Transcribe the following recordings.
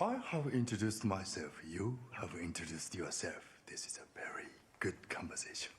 I have introduced myself. You have introduced yourself. This is a very good conversation.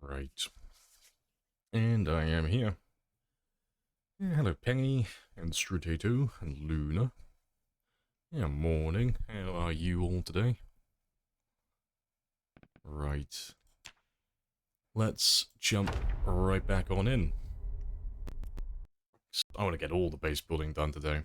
Right. And I am here. Yeah, hello, Penny, and Strutato, and Luna. Yeah, morning. How are you all today? Right. Let's jump right back on in. I want to get all the base building done today.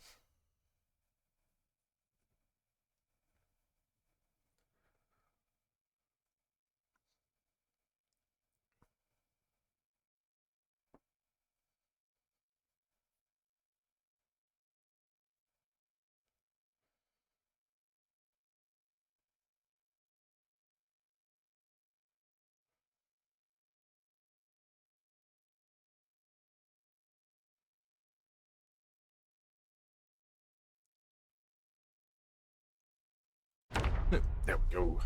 There we go.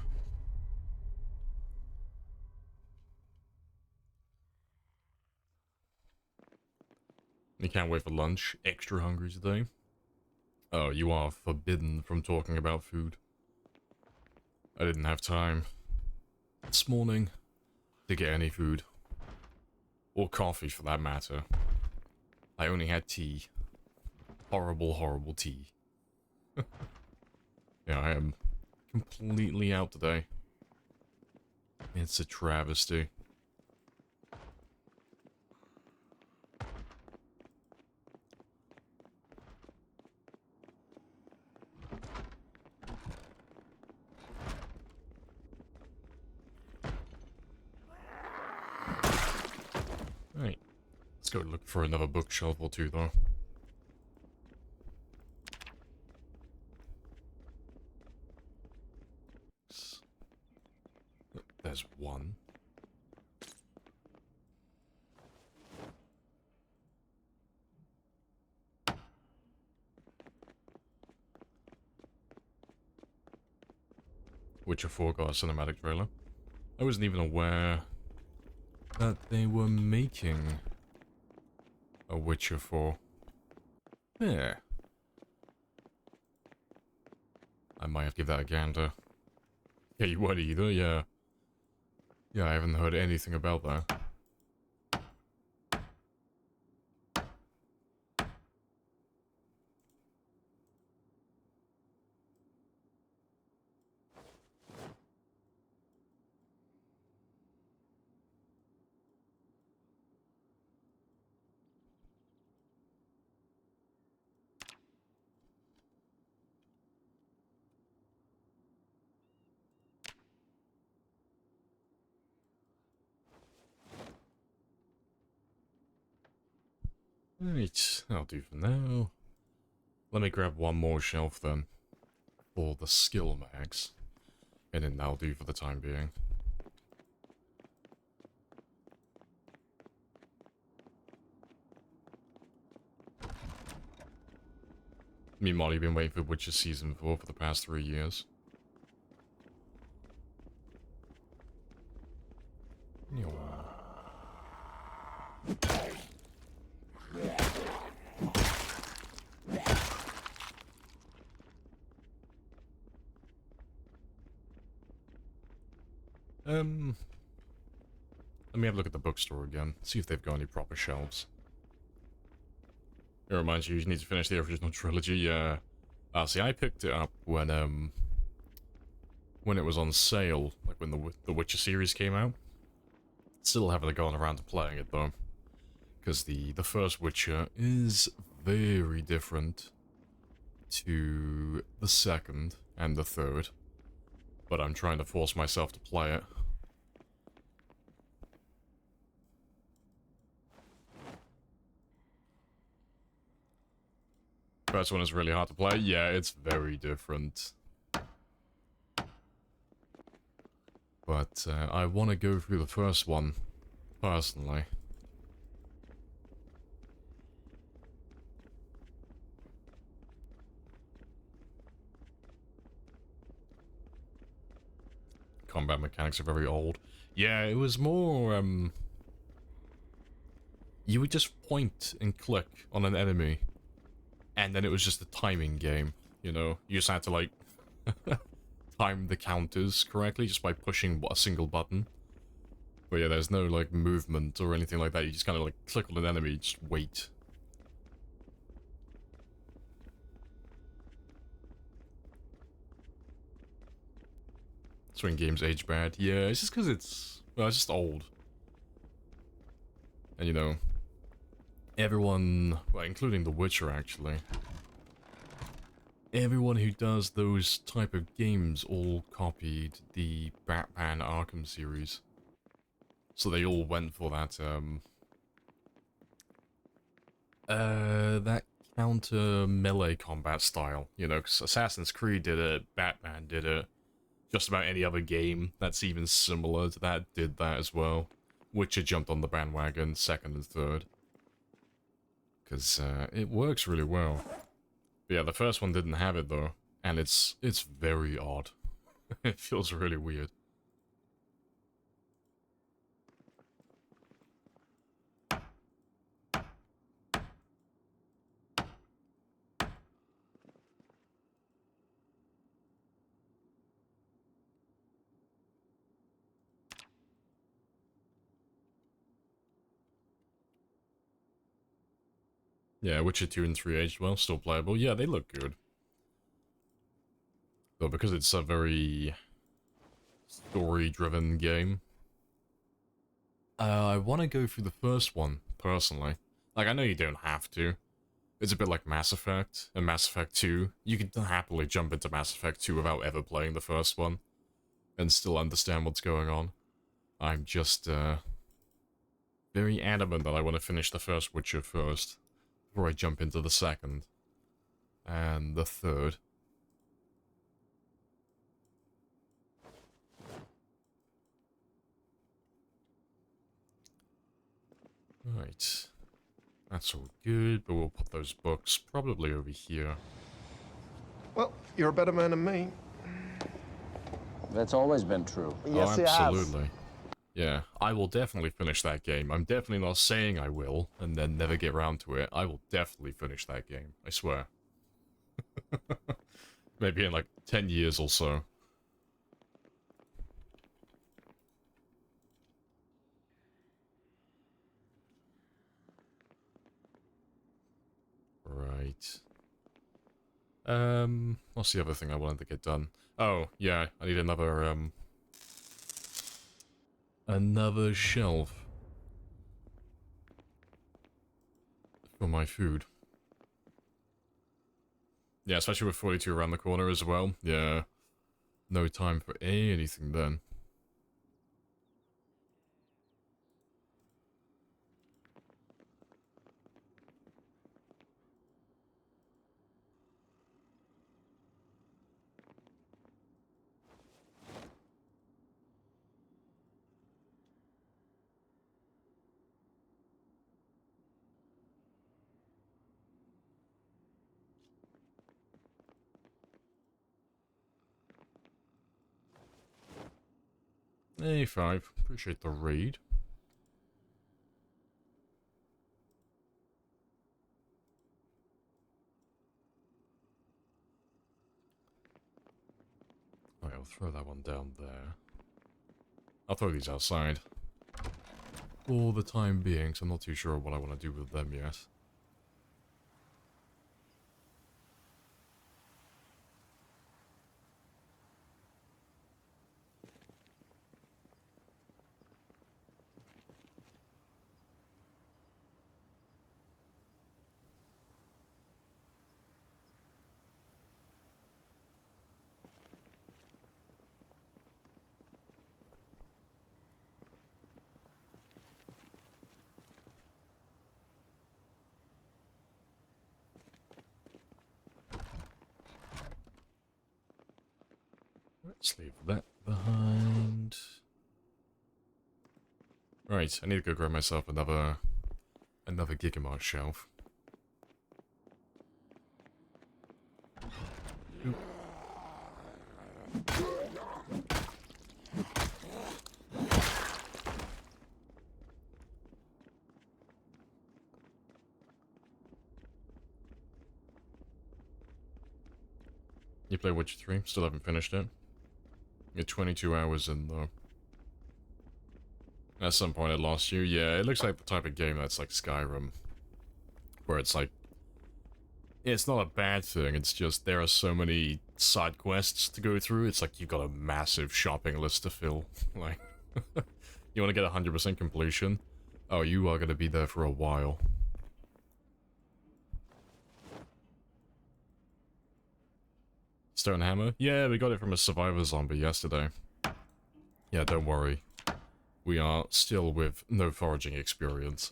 You can't wait for lunch. Extra hungry today. Oh, you are forbidden from talking about food. I didn't have time this morning to get any food. Or coffee, for that matter. I only had tea. Horrible, horrible tea. Yeah, I am completely out today. It's a travesty. Right. Let's go look for another bookshelf or two, though. There's one. Witcher 4 got a cinematic trailer. I wasn't even aware that they were making a Witcher 4. Yeah. I might have to give that a gander. Yeah, you weren't either, yeah. Yeah, I haven't heard anything about that. Right, that'll do for now. Let me grab one more shelf then, for the skill mags. And then that'll do for the time being. Meanwhile, you've been waiting for Witcher Season 4 for the past 3 years. Let me have a look at the bookstore again, see if they've got any proper shelves. It reminds you need to finish the original trilogy, yeah. See, I picked it up when it was on sale, like when the Witcher series came out. Still haven't gone around to playing it, though. Because the first Witcher is very different to the second and the third. But I'm trying to force myself to play it. First one is really hard to play. Yeah, it's very different. But I want to go through the first one, personally. Combat mechanics are very old. Yeah, it was more, you would just point and click on an enemy. And then it was just a timing game, you know? You just had to, like, time the counters correctly just by pushing a single button. But yeah, there's no, like, movement or anything like that. You just kind of, like, click on an enemy, just wait. That's when games age bad. Yeah, it's just because it's... well, it's just old. And, you know... everyone... well, including The Witcher, actually. Everyone who does those type of games all copied the Batman Arkham series. So they all went for that, that counter melee combat style. You know, 'cause Assassin's Creed did it, Batman did it. Just about any other game that's even similar to that did that as well. Witcher jumped on the bandwagon, second and third. Because it works really well. But yeah, the first one didn't have it though, and it's very odd. It feels really weird. Yeah, Witcher 2 and 3 aged well, still playable. Yeah, they look good. Though because it's a very story-driven game, I want to go through the first one, personally. Like, I know you don't have to. It's a bit like Mass Effect and Mass Effect 2. You could happily jump into Mass Effect 2 without ever playing the first one and still understand what's going on. I'm just, very adamant that I want to finish the first Witcher first before I jump into the second and the third. Right. That's all good, but we'll put those books probably over here. Well, you're a better man than me. That's always been true. Yes, oh, absolutely. Yeah, I will definitely finish that game. I'm definitely not saying I will, and then never get around to it. I will definitely finish that game. I swear. Maybe in like 10 years or so. Right. What's the other thing I wanted to get done? Oh, yeah, I need another shelf for my food. Yeah, especially with 42 around the corner as well. Yeah. No time for anything then. Hey, 5. Appreciate the raid. Alright, I'll throw that one down there. I'll throw these outside. For the time being, so I'm not too sure what I want to do with them yet. Let's leave that behind. Right, I need to go grab myself another Gigamart shelf. Oop. You play Witcher 3? Still haven't finished it. You're 22 hours in, though. At some point it lost you. Yeah, it looks like the type of game that's like Skyrim. Where it's like... It's not a bad thing, it's just there are so many side quests to go through. It's like you've got a massive shopping list to fill. Like, you want to get 100% completion? Oh, you are going to be there for a while. Stone Hammer? Yeah, we got it from a survivor zombie yesterday. Yeah, don't worry. We are still with no foraging experience.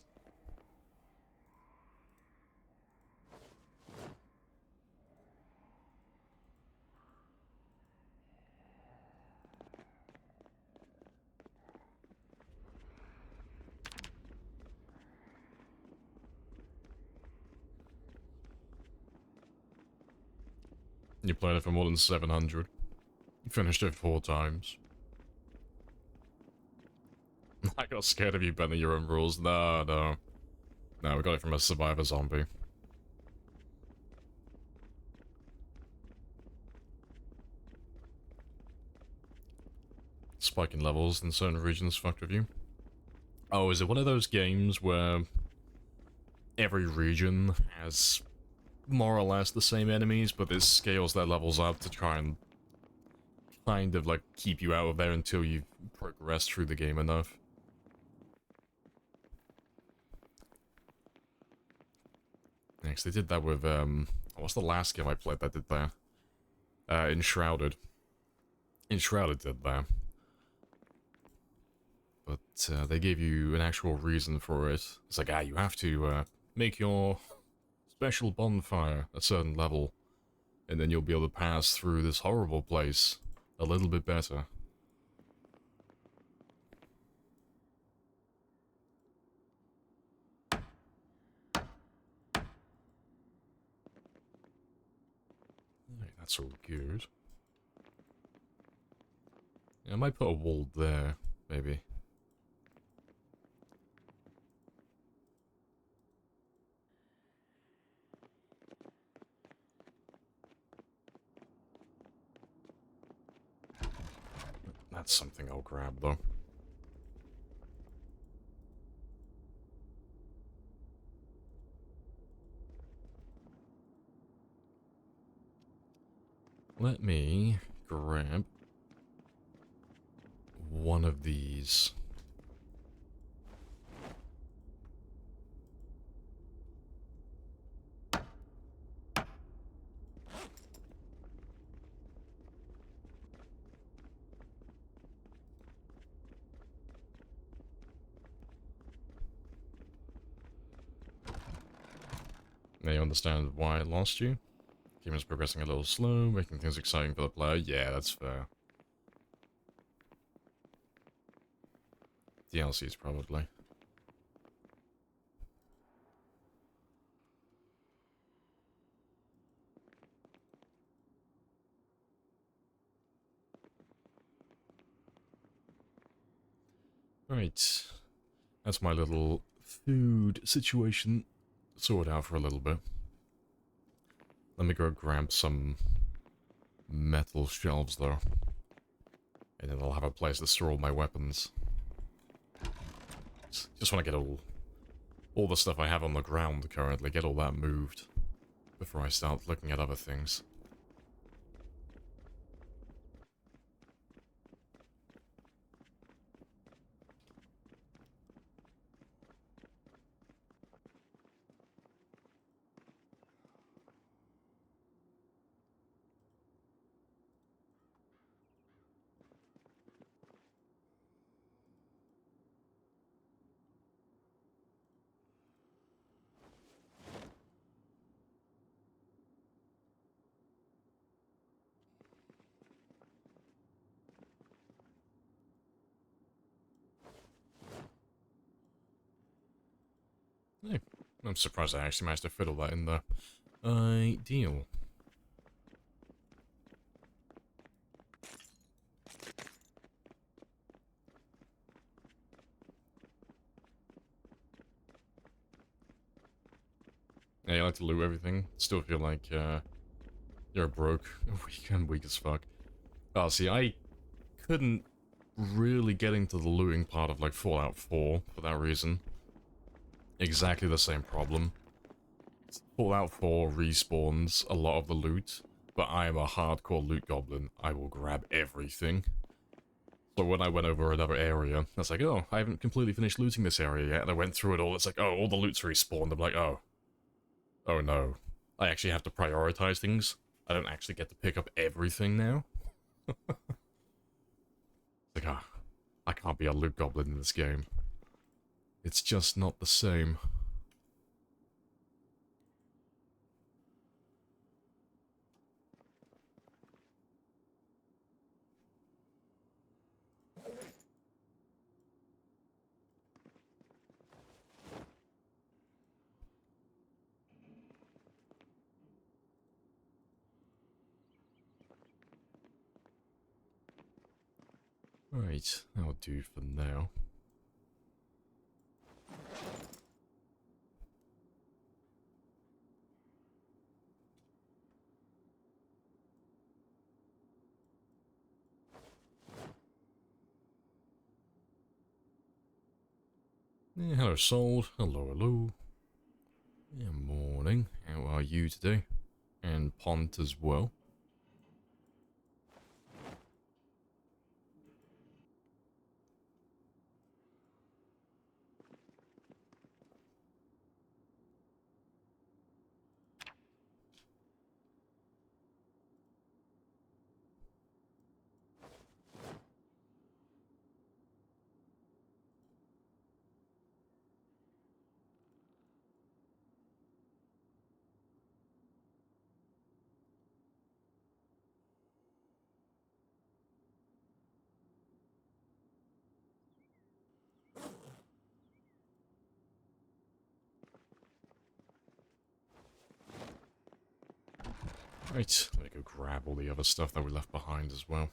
You played it for more than 700. Finished it 4 times. I got scared of you bending your own rules. No, no. No, we got it from a survivor zombie. Spiking levels in certain regions fucked with you. Oh, is it one of those games where every region has more or less the same enemies, but it scales their levels up to try and kind of like keep you out of there until you've progressed through the game enough? Next, they did that with, what's the last game I played that did that? Enshrouded. Enshrouded did that. But, they gave you an actual reason for it. It's like, you have to, make your special bonfire a certain level, and then you'll be able to pass through this horrible place a little bit better. Right, that's all good. Yeah, I might put a wall there, maybe. That's something I'll grab, though. Let me grab one of these. Now you understand why I lost you? Game is progressing a little slow, making things exciting for the player. Yeah, that's fair. DLCs, probably. Right. That's my little food situation sorted out for a little bit. Let me go grab some metal shelves, though. And then I'll have a place to store all my weapons. Just want to get all the stuff I have on the ground currently, get all that moved before I start looking at other things. Hey, I'm surprised I actually managed to fit all that in there. Ideal. Yeah, you like to loot everything. Still feel like, you're broke. Weak as fuck. Oh, see, I couldn't really get into the looting part of, like, Fallout 4 for that reason. Exactly the same problem. Fallout 4 respawns a lot of the loot, but I am a hardcore loot goblin. I will grab everything. So when I went over another area, I was like, oh, I haven't completely finished looting this area yet, and I went through it all. It's like, oh, all the loot's respawned. I'm like, oh. Oh no. I actually have to prioritize things. I don't actually get to pick up everything now. Like, I can't be a loot goblin in this game. It's just not the same. Right, that'll do for now. Yeah, hello, Sold. Hello, hello. Yeah, morning. How are you today? And Pont as well. Right, let me go grab all the other stuff that we left behind as well.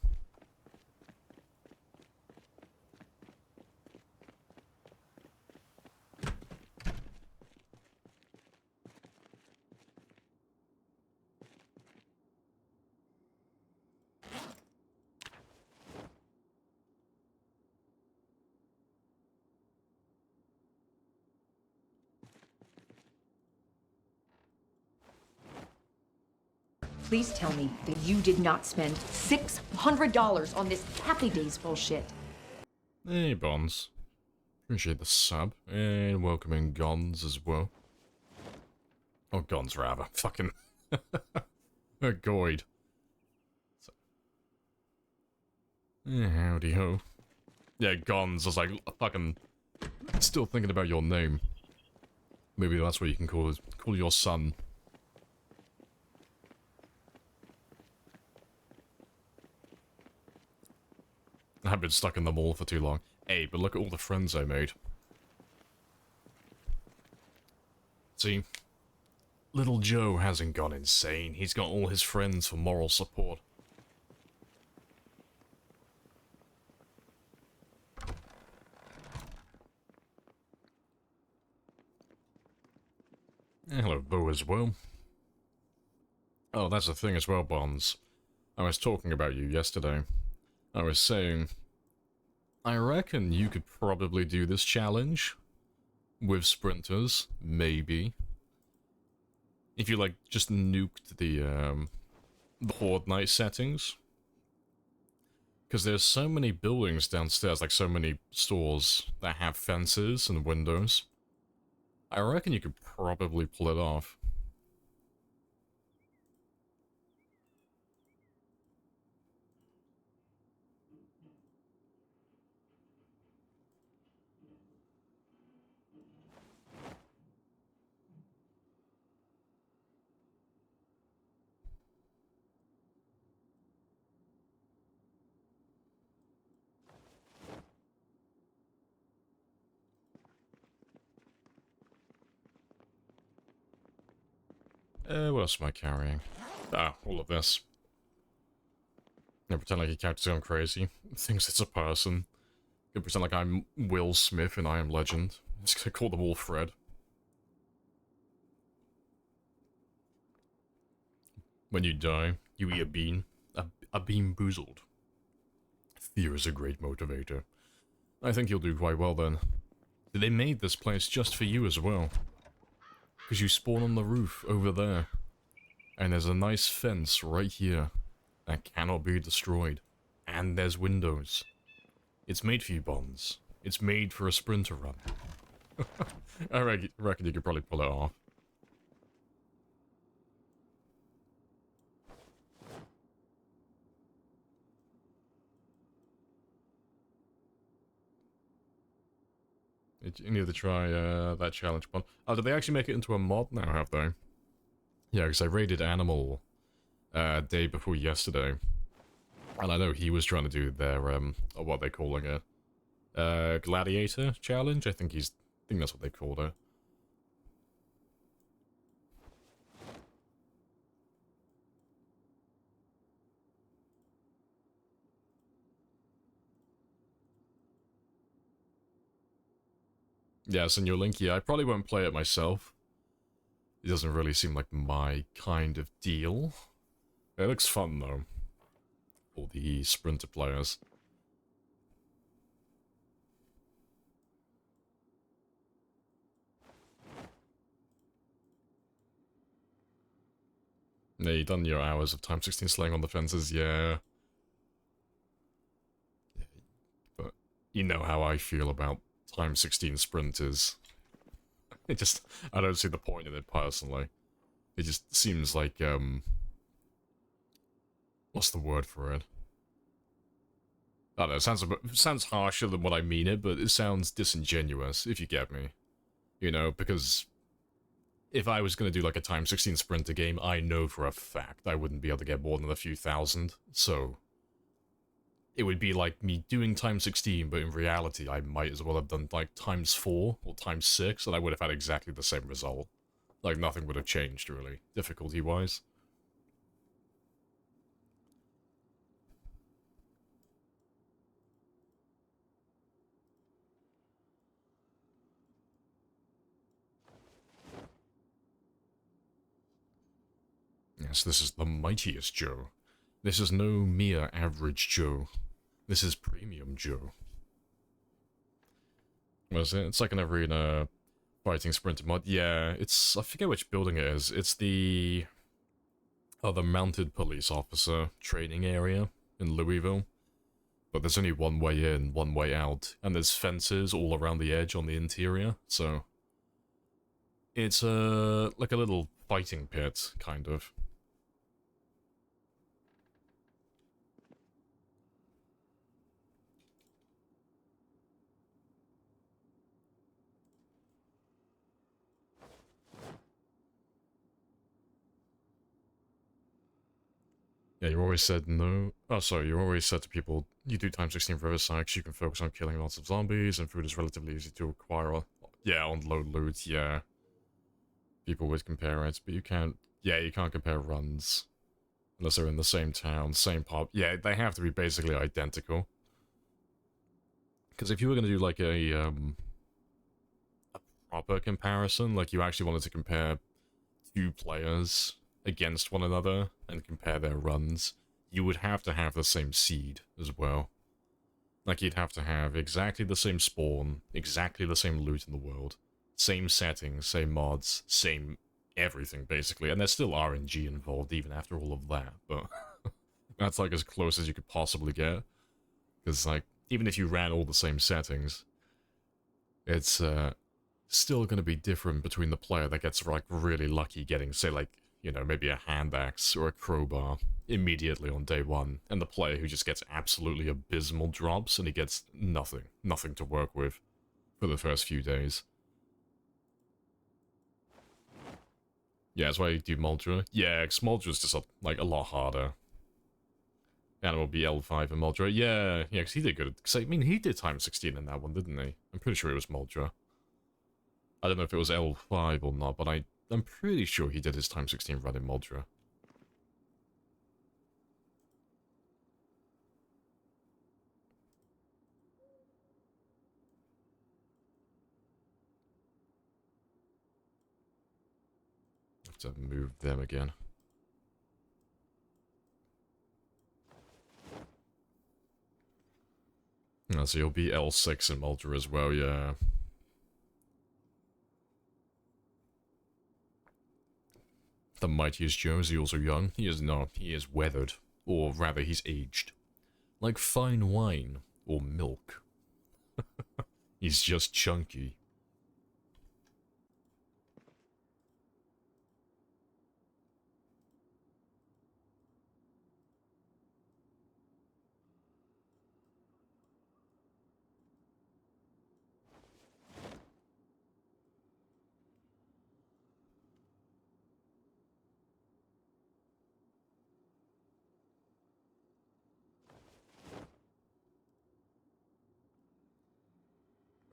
Please tell me that you did not spend $600 on this Happy Days bullshit. Hey, Bonds. Appreciate the sub, and welcoming Gons as well. Oh, Gons rather. Fucking... Goid. So. Yeah, howdy ho. Yeah, Gons, I was like, fucking... Still thinking about your name. Maybe that's what you can call your son. I've been stuck in the mall for too long. Hey, but look at all the friends I made. See? Little Joe hasn't gone insane. He's got all his friends for moral support. Hello, Bo as well. Oh, that's the thing as well, Bonds. I was talking about you yesterday. I was saying, I reckon you could probably do this challenge with sprinters, maybe. If you, like, just nuked the Horde night settings. Because there's so many buildings downstairs, like so many stores that have fences and windows. I reckon you could probably pull it off. What else am I carrying? Ah, all of this. I pretend like your character's gone crazy. Thinks it's a person. Can pretend like I'm Will Smith and I Am Legend. Just gonna call them all Fred. When you die, you eat a bean. A bean boozled. Fear is a great motivator. I think you'll do quite well then. They made this place just for you as well. Because you spawn on the roof over there. And there's a nice fence right here that cannot be destroyed. And there's windows. It's made for you, Bonds. It's made for a sprinter run. I reckon you could probably pull it off. You need to try that challenge, Bond. Oh, did they actually make it into a mod now, have they? Yeah, because I raided Animal day before yesterday. And I know he was trying to do their, what they're calling it. Gladiator challenge? I think that's what they called it. Yeah, send you a link. Yeah, I probably won't play it myself. It doesn't really seem like my kind of deal. It looks fun, though. For the sprinter players. Yeah, you done your hours of time 16 slaying on the fences, yeah. But you know how I feel about time 16 sprinters. It just, I don't see the point in it personally. It just seems like, what's the word for it? I don't know, it sounds harsher than what I mean it, but it sounds disingenuous, if you get me. You know, because if I was going to do like a time 16 sprinter game, I know for a fact I wouldn't be able to get more than a few thousand, so it would be like me doing time 16, but in reality I might as well have done like times 4 or times 6, and I would have had exactly the same result. Like, nothing would have changed, really, difficulty-wise. Yes, this is the mightiest Joe. This is no mere average Joe. This is premium Joe. What is it? It's like an arena fighting sprinter mod. Yeah, it's... I forget which building it is. It's the... Oh, the mounted police officer training area in Louisville. But there's only one way in, one way out, and there's fences all around the edge on the interior, so... It's, like a little fighting pit, kind of. Yeah, you always said no. Oh, sorry, you always said to people, you do time 16 for Riverside, you can focus on killing lots of zombies, and food is relatively easy to acquire. Yeah, on low loot, yeah. People would compare it, but you can't... Yeah, you can't compare runs. Unless they're in the same town, same pub. Yeah, they have to be basically identical. Because if you were going to do, like, a proper comparison, like, you actually wanted to compare two players against one another and compare their runs, you would have to have the same seed as well. Like, you'd have to have exactly the same spawn, exactly the same loot in the world, same settings, same mods, same everything, basically. And there's still RNG involved even after all of that, but that's, like, as close as you could possibly get. Because, like, even if you ran all the same settings, it's, still going to be different between the player that gets, like, really lucky getting, say, like, you know, maybe a hand axe or a crowbar immediately on day one, and the player who just gets absolutely abysmal drops and he gets nothing to work with for the first few days. Yeah, that's why you do Muldra. Yeah, because Muldra's just, like, a lot harder. And it will be L5 and Muldra. Yeah, because he did good. Because, I mean, he did time 16 in that one, didn't he? I'm pretty sure it was Muldra. I don't know if it was L5 or not, but I'm pretty sure he did his time 16 run in Muldra. Have to move them again. Oh, so you'll be L6 in Muldra as well, yeah. The mightiest Joe, is he also young? He is not. He is weathered. Or rather, he's aged. Like fine wine. Or milk. He's just chunky.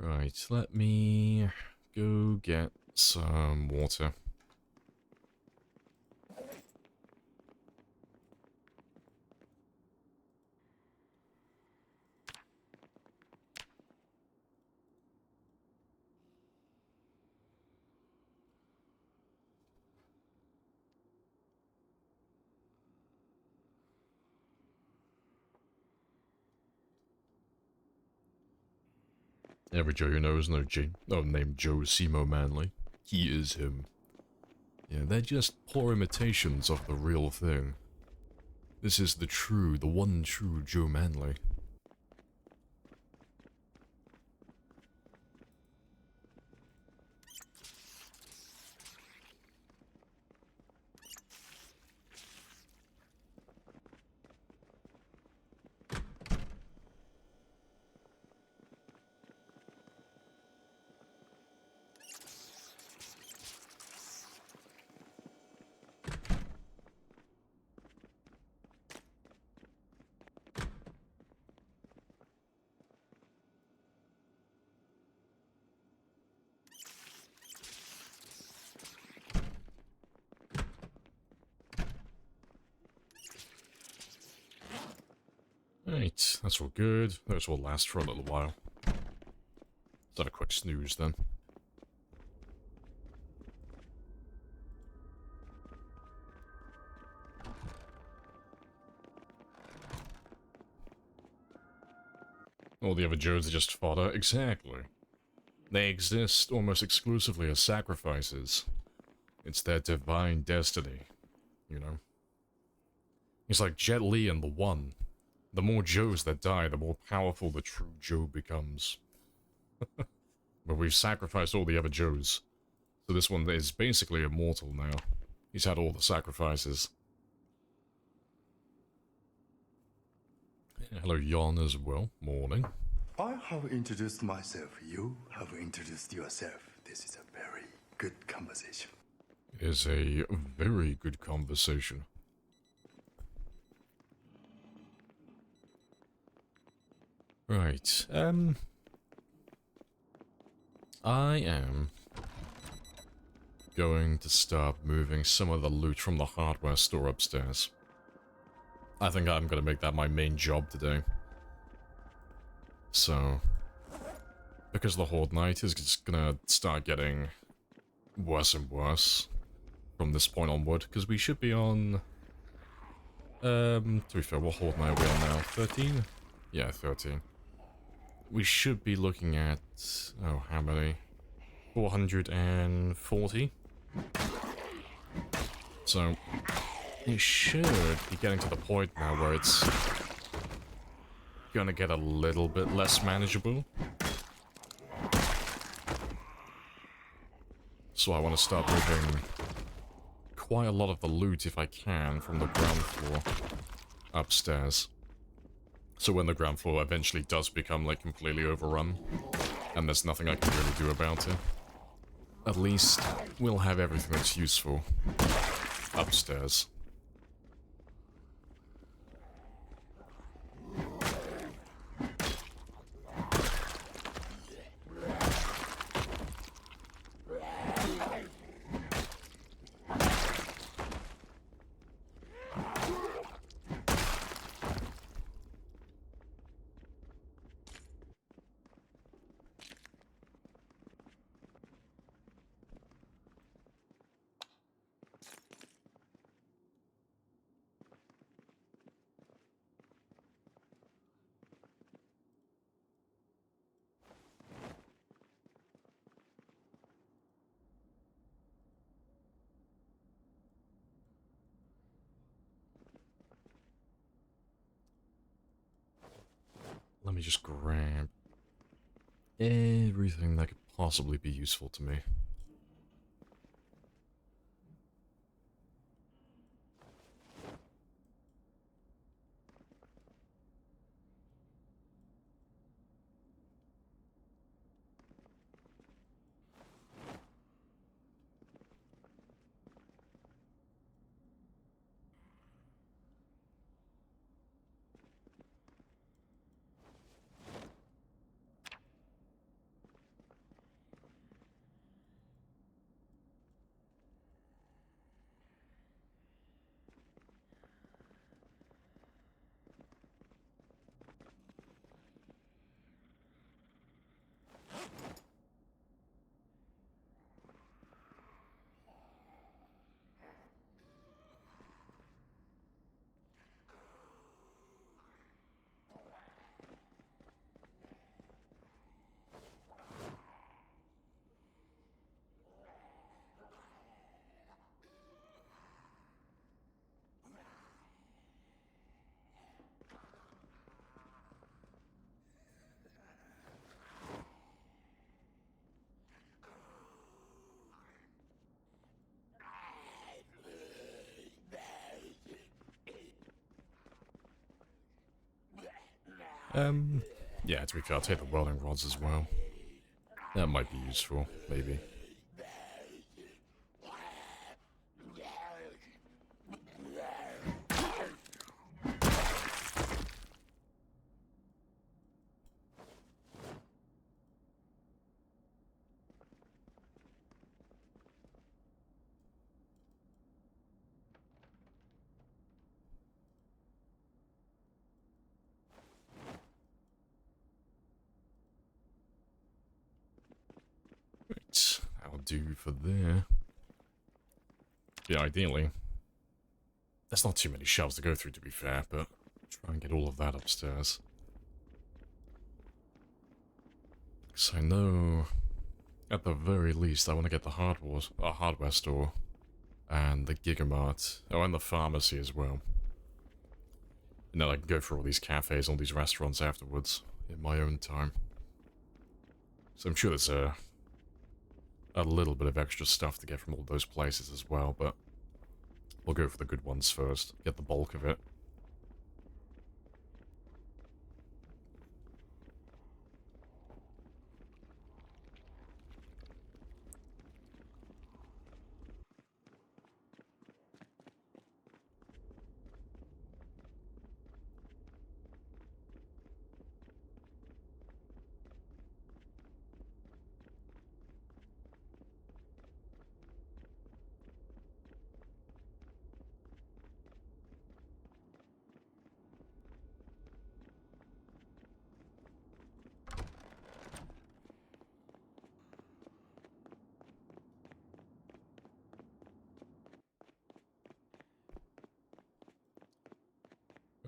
Right, let me go get some water. Every Joe who knows named Joe Simo Manley. He is him. Yeah, they're just poor imitations of the real thing. This is the one true Joe Manley. Right, that's all good. Those will last for a little while. Is that a quick snooze then? All the other Joes are just fodder. Exactly. They exist almost exclusively as sacrifices. It's their divine destiny, you know? It's like Jet Li and the One. The more Joes that die, the more powerful the true Joe becomes. But we've sacrificed all the other Joes. So this one is basically immortal now. He's had all the sacrifices. Yeah, hello, Yon, as well. Morning. I have introduced myself. You have introduced yourself. This is a very good conversation. It is a very good conversation. Right, I am going to start moving some of the loot from the hardware store upstairs. I think I'm going to make that my main job today. So, because the Horde Night is just going to start getting worse and worse from this point onward, because we should be on, to be fair, what Horde Night are we on now? 13? Yeah, 13. We should be looking at, oh, how many? 440? So, it should be getting to the point now where it's gonna get a little bit less manageable. So I want to start moving quite a lot of the loot, if I can, from the ground floor upstairs. So when the ground floor eventually does become, like, completely overrun, and there's nothing I can really do about it, at least we'll have everything that's useful upstairs. Let me just grab everything that could possibly be useful to me. Yeah, to be fair, I'll take the welding rods as well. That might be useful, maybe. Right, that'll do for there. Yeah, ideally. There's not too many shelves to go through, to be fair, but try and get all of that upstairs. Because I know, at the very least, I want to get the hardware store, and the Gigamart, oh, and the pharmacy as well. And then I can go for all these cafes, all these restaurants afterwards, in my own time. So I'm sure there's a little bit of extra stuff to get from all those places as well, but we'll go for the good ones first, get the bulk of it.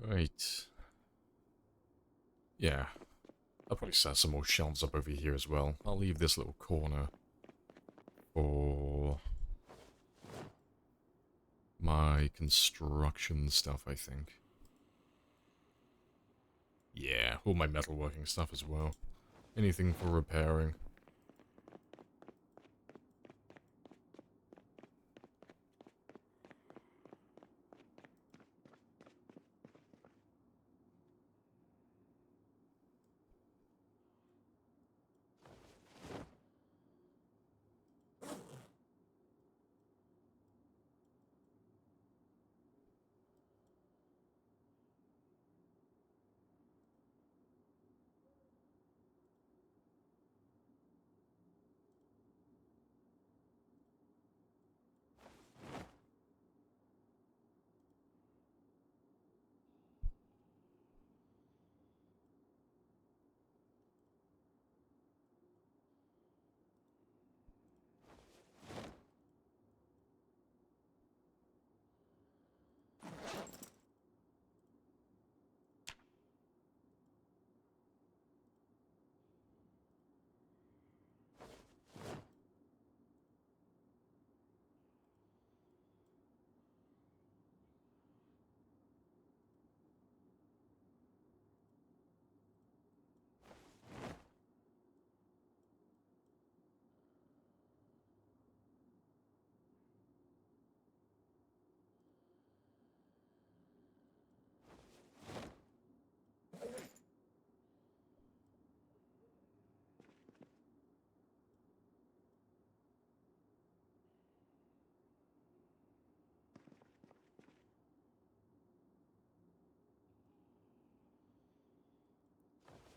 Right. Yeah. I'll probably set some more shelves up over here as well. I'll leave this little corner for my construction stuff, I think. Yeah, all my metalworking stuff as well. Anything for repairing.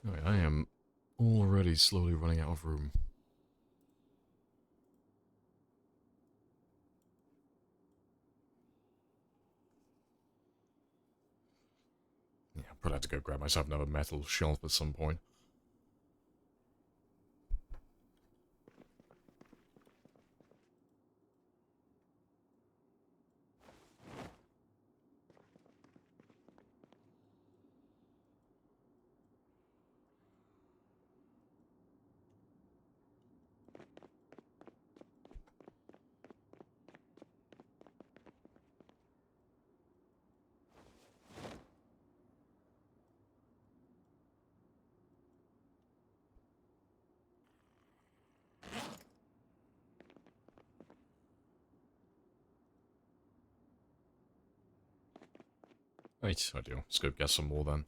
Right, I am already slowly running out of room. Yeah, I'll probably have to go grab myself another metal shelf at some point. Right, I do. Let's go get some more then.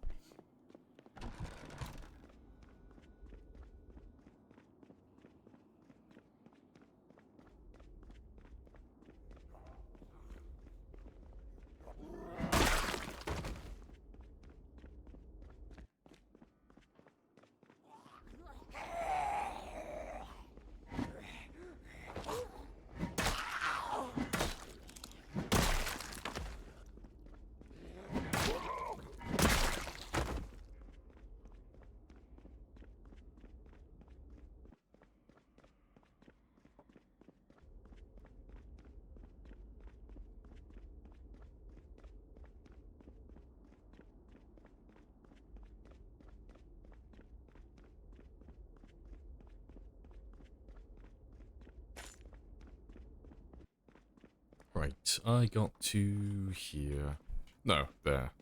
Right, I got to here. No, there.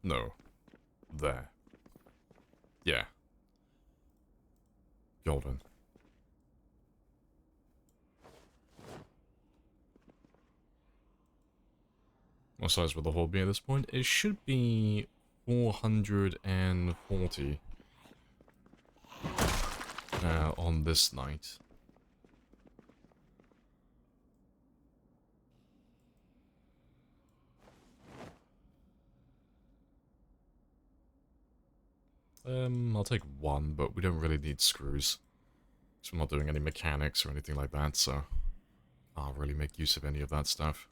No. There. Yeah. Golden. What size will the horde be at this point? It should be 440 on this night. I'll take one, but we don't really need screws. So I'm not doing any mechanics or anything like that, so I'll really make use of any of that stuff.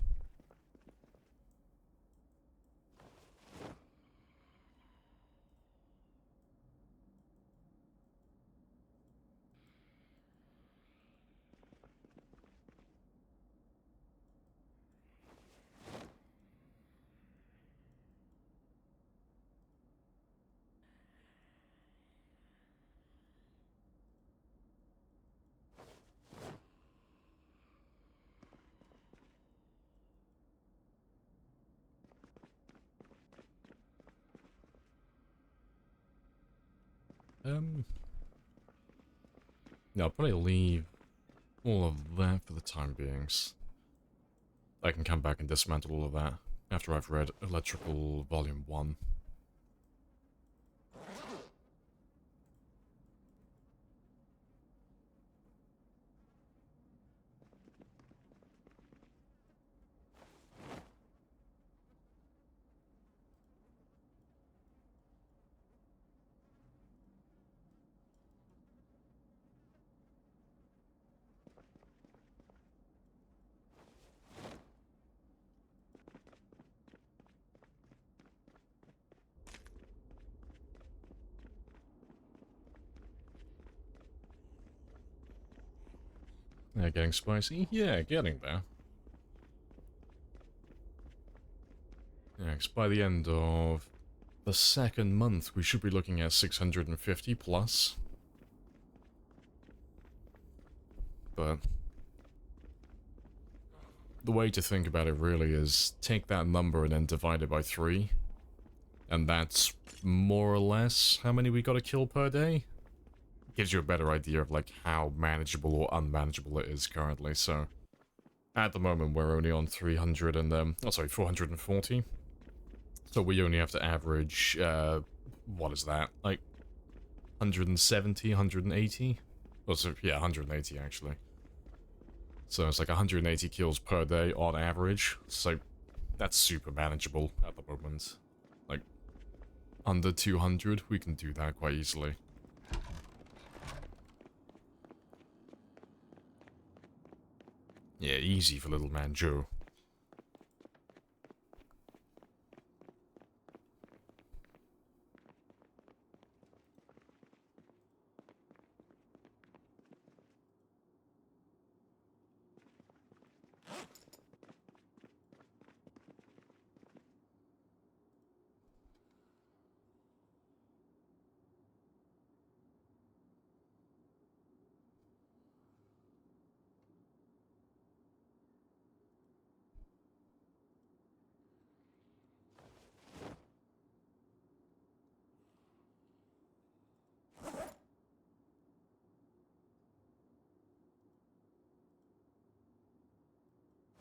Yeah, I'll probably leave all of that for the time beings. I can come back and dismantle all of that after I've read Electrical Volume 1. Yeah, getting spicy? Yeah, getting there. Yeah, 'cause by the end of the second month, we should be looking at 650 plus. But the way to think about it really is take that number and then divide it by 3. And that's more or less how many we gotta kill per day. Gives you a better idea of like how manageable or unmanageable it is currently. So at the moment we're only on 300 and 440. So we only have to average what is that? Like 170, 180? Oh, so, yeah, 180 actually. So it's like 180 kills per day on average. So that's super manageable at the moment. Like under 200, we can do that quite easily. Yeah, easy for little man Joe.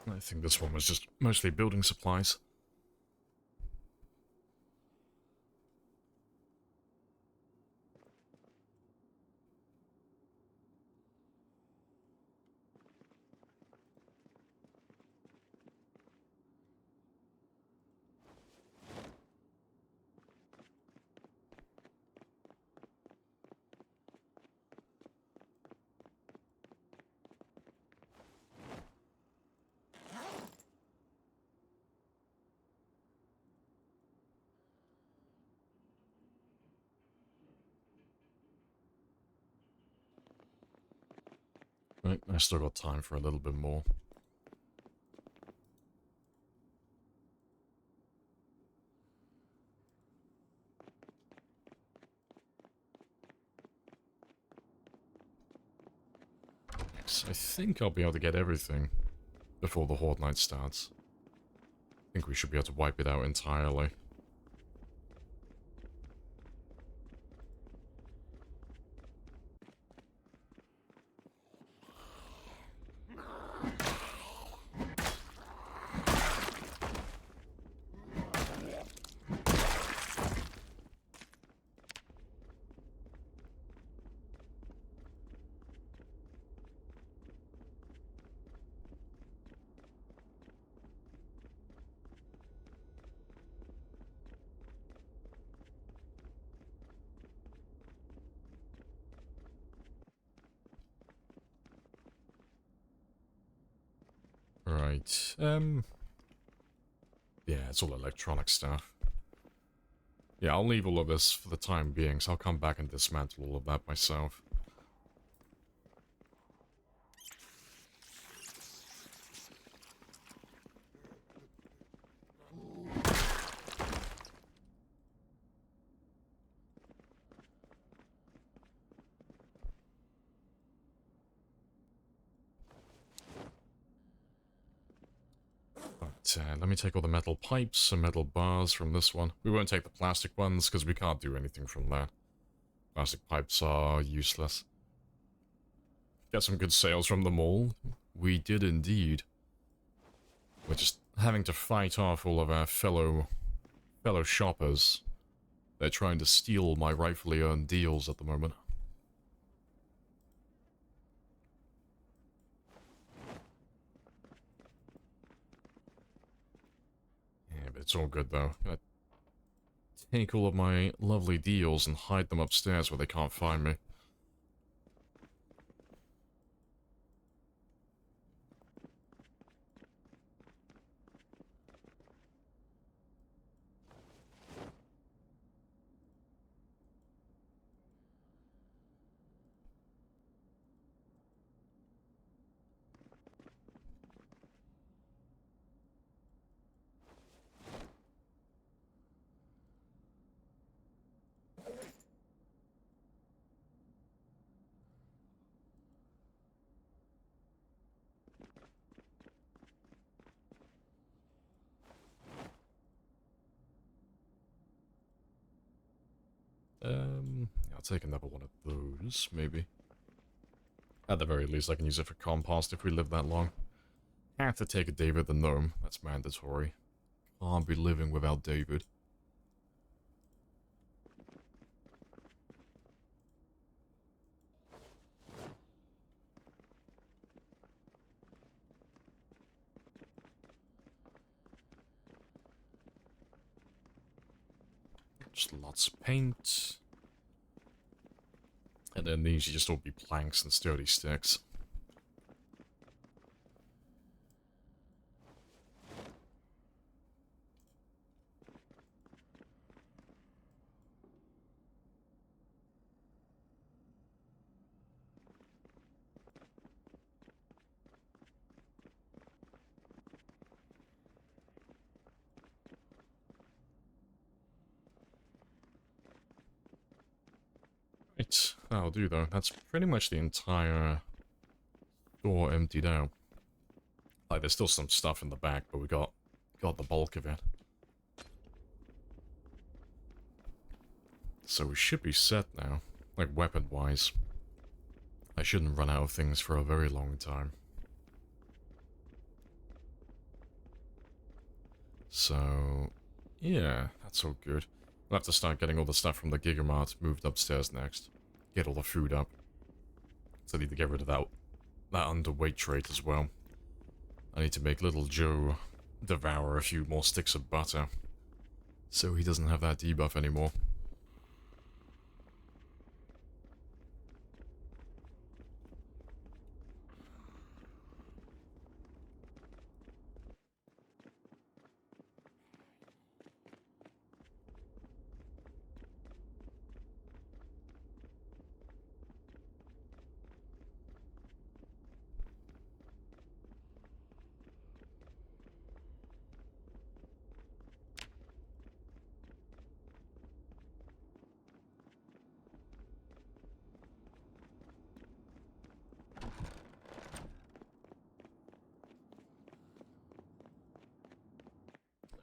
I think this one was just mostly building supplies. Right, I still got time for a little bit more. Yes, I think I'll be able to get everything before the Horde Night starts. I think we should be able to wipe it out entirely. Right, yeah, it's all electronic stuff. Yeah, I'll leave all of this for the time being, so I'll come back and dismantle all of that myself. But let me take all the metal pipes and metal bars from this one. We won't take the plastic ones because we can't do anything from that. Plastic pipes are useless. Get some good sales from them all. We did indeed. We're just having to fight off all of our fellow shoppers. They're trying to steal my rightfully earned deals at the moment. Yeah, but it's all good though. I'm gonna take all of my lovely deals and hide them upstairs where they can't find me. I'll take another one of those, maybe. At the very least, I can use it for compost if we live that long. Have to take a David the Gnome, that's mandatory. Can't be living without David. Just lots of paint. And then these should just all be planks and sturdy sticks. Right, that'll do though. That's pretty much the entire store emptied out. Like, there's still some stuff in the back, but we got the bulk of it. So we should be set now, like weapon-wise. I shouldn't run out of things for a very long time. So, yeah, that's all good. We'll have to start getting all the stuff from the Gigamart moved upstairs next. Get all the food up. So I need to get rid of that underweight trait as well. I need to make little Joe devour a few more sticks of butter. So he doesn't have that debuff anymore.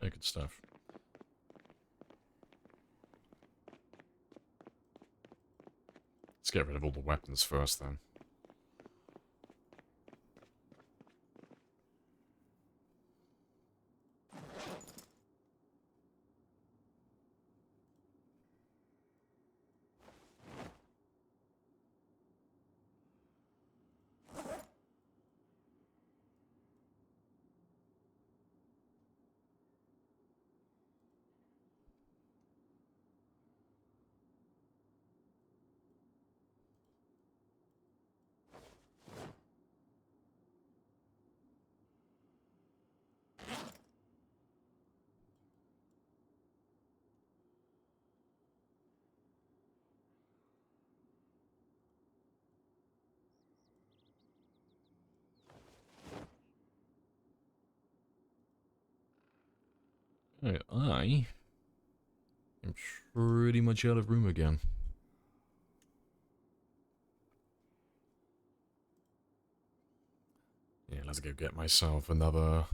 Yeah, good stuff. Let's get rid of all the weapons first, then. Right, I am pretty much out of room again. Yeah, let's go get myself another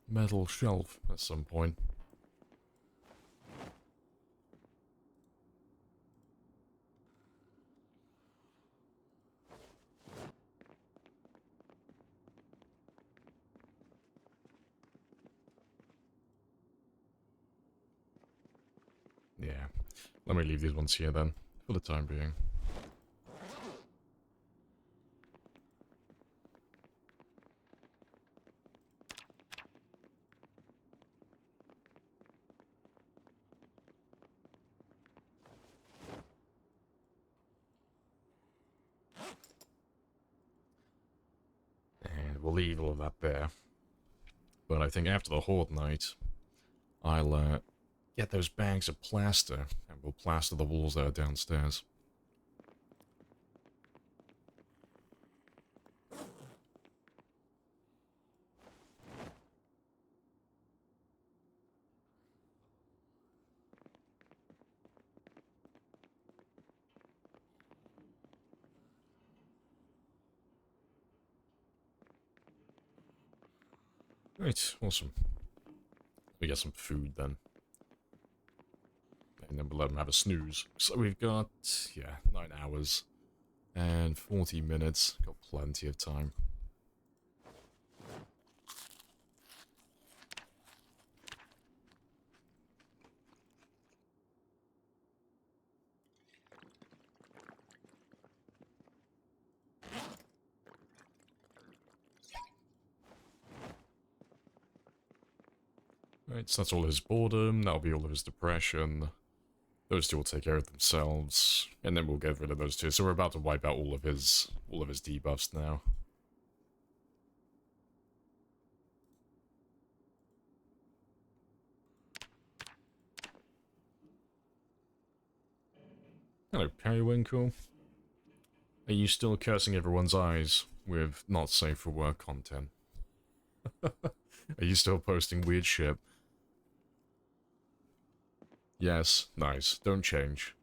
metal shelf at some point. Yeah, let me leave these ones here then, for the time being. And we'll leave all of that there. But I think after the Horde night, I'll get those bags of plaster, and we'll plaster the walls that are downstairs. Right, awesome. We get some food then. And then we'll let them have a snooze. So we've got, yeah, 9 hours and 40 minutes. Got plenty of time. Right, so that's all his boredom, that'll be all of his depression. Those two will take care of themselves, and then we'll get rid of those two. So we're about to wipe out all of his debuffs now. Hello, Periwinkle. Are you still cursing everyone's eyes with not safe for work content? Are you still posting weird shit? Yes, nice. Don't change.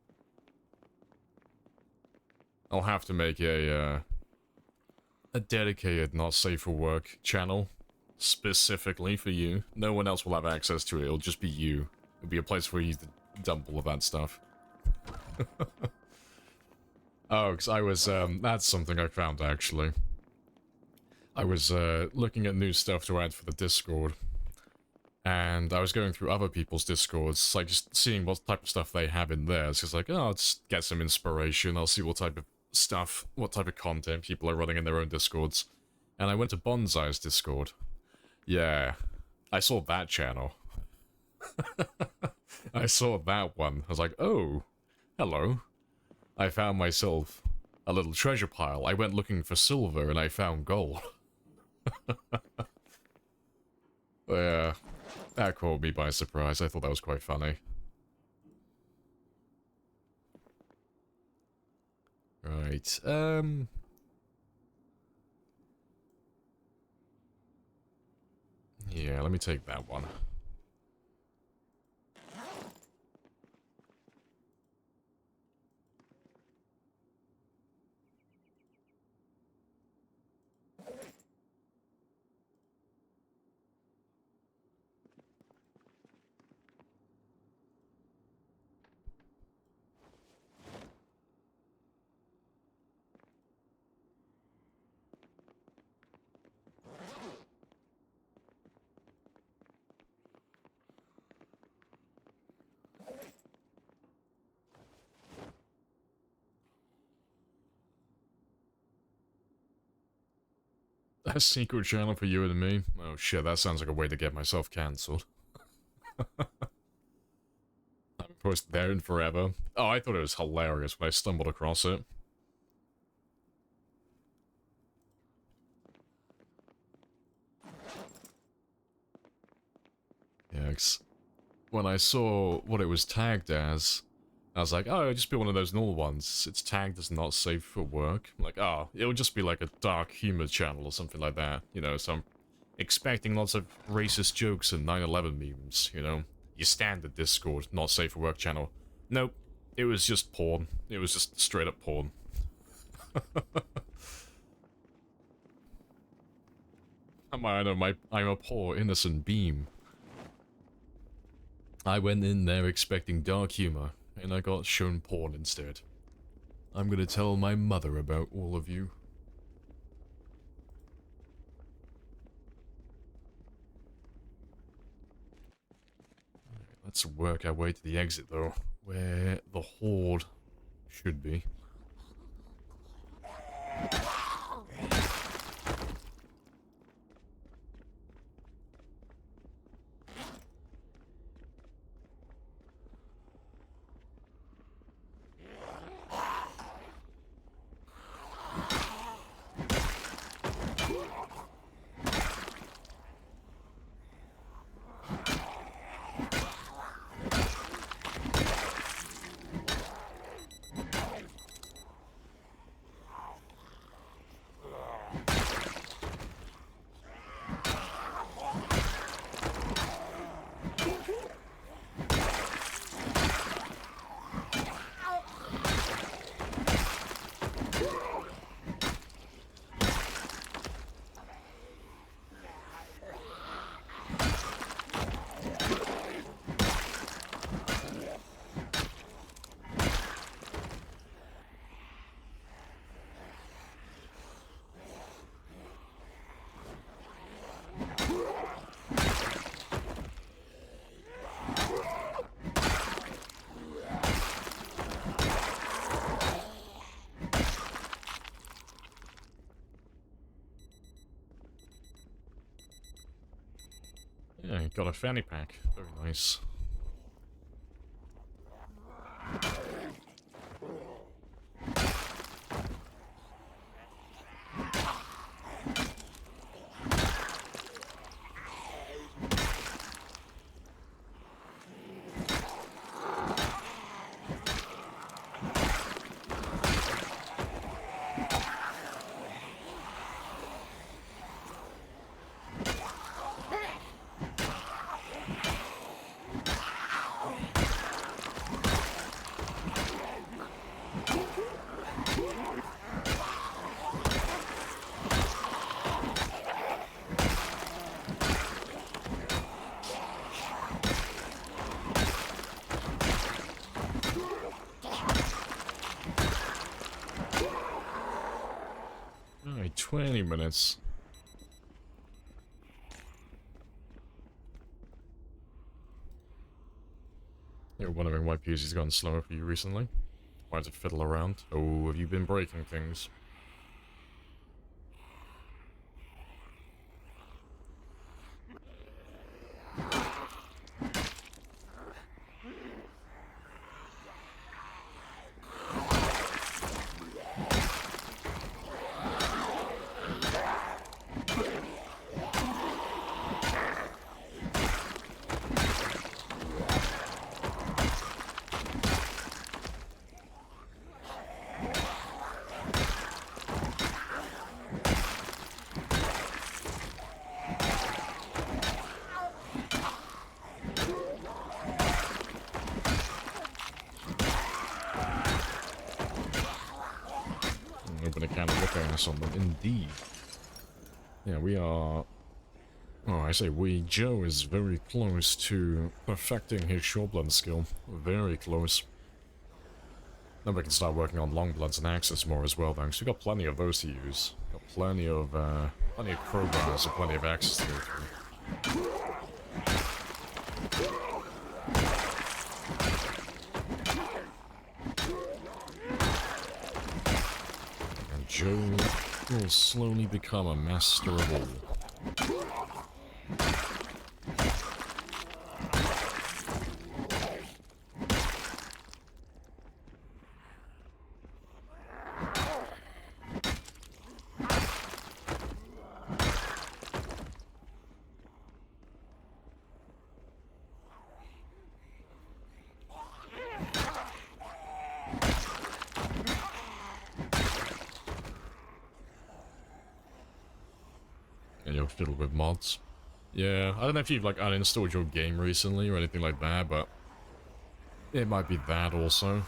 I'll have to make a dedicated not safe for work channel specifically for you. No one else will have access to it. It'll just be you. It'll be a place for you to dump all of that stuff. Oh, because I was, that's something I found, actually. I was, looking at new stuff to add for the Discord, and I was going through other people's Discords, like, just seeing what type of stuff they have in theirs. It's like, oh, let's get some inspiration, I'll see what type of stuff, what type of content people are running in their own Discords. And I went to Bonsai's Discord. Yeah, I saw that channel. I saw that one. I was like, oh, hello. I found myself a little treasure pile. I went looking for silver and I found gold. Yeah, that caught me by surprise. I thought that was quite funny. Right, yeah, let me take that one. A secret channel for you and me? Oh shit, that sounds like a way to get myself cancelled. I'm posted there in forever. Oh, I thought it was hilarious when I stumbled across it. Yeah, when I saw what it was tagged as, I was like, oh, it'll just be one of those normal ones. It's tagged as not safe for work. I'm like, oh, it'll just be like a dark humor channel or something like that. You know, so I'm expecting lots of racist jokes and 9/11 memes, you know? Your standard Discord, not safe for work channel. Nope. It was just porn. It was just straight up porn. I'm a poor innocent beam. I went in there expecting dark humor, and I got shown porn instead. I'm gonna tell my mother about all of you. Let's work our way to the exit, though, where the Horde should be. Yeah, got a fanny pack. Very nice. Alright, 20 minutes. You're wondering why PC's gone slower for you recently? Why does it fiddle around? Oh, have you been breaking things? Open a can of liquor ass on them, indeed. Yeah, we are... Oh, I say we. Joe is very close to perfecting his shortblend skill. Very close. Then we can start working on longbloods and axes more as well, though, because we've got plenty of those to use. Got plenty of crowbars and plenty of axes to go through. Joe will slowly become a master of all. And you're fiddled with mods. Yeah, I don't know if you've like uninstalled your game recently or anything like that, but it might be that also.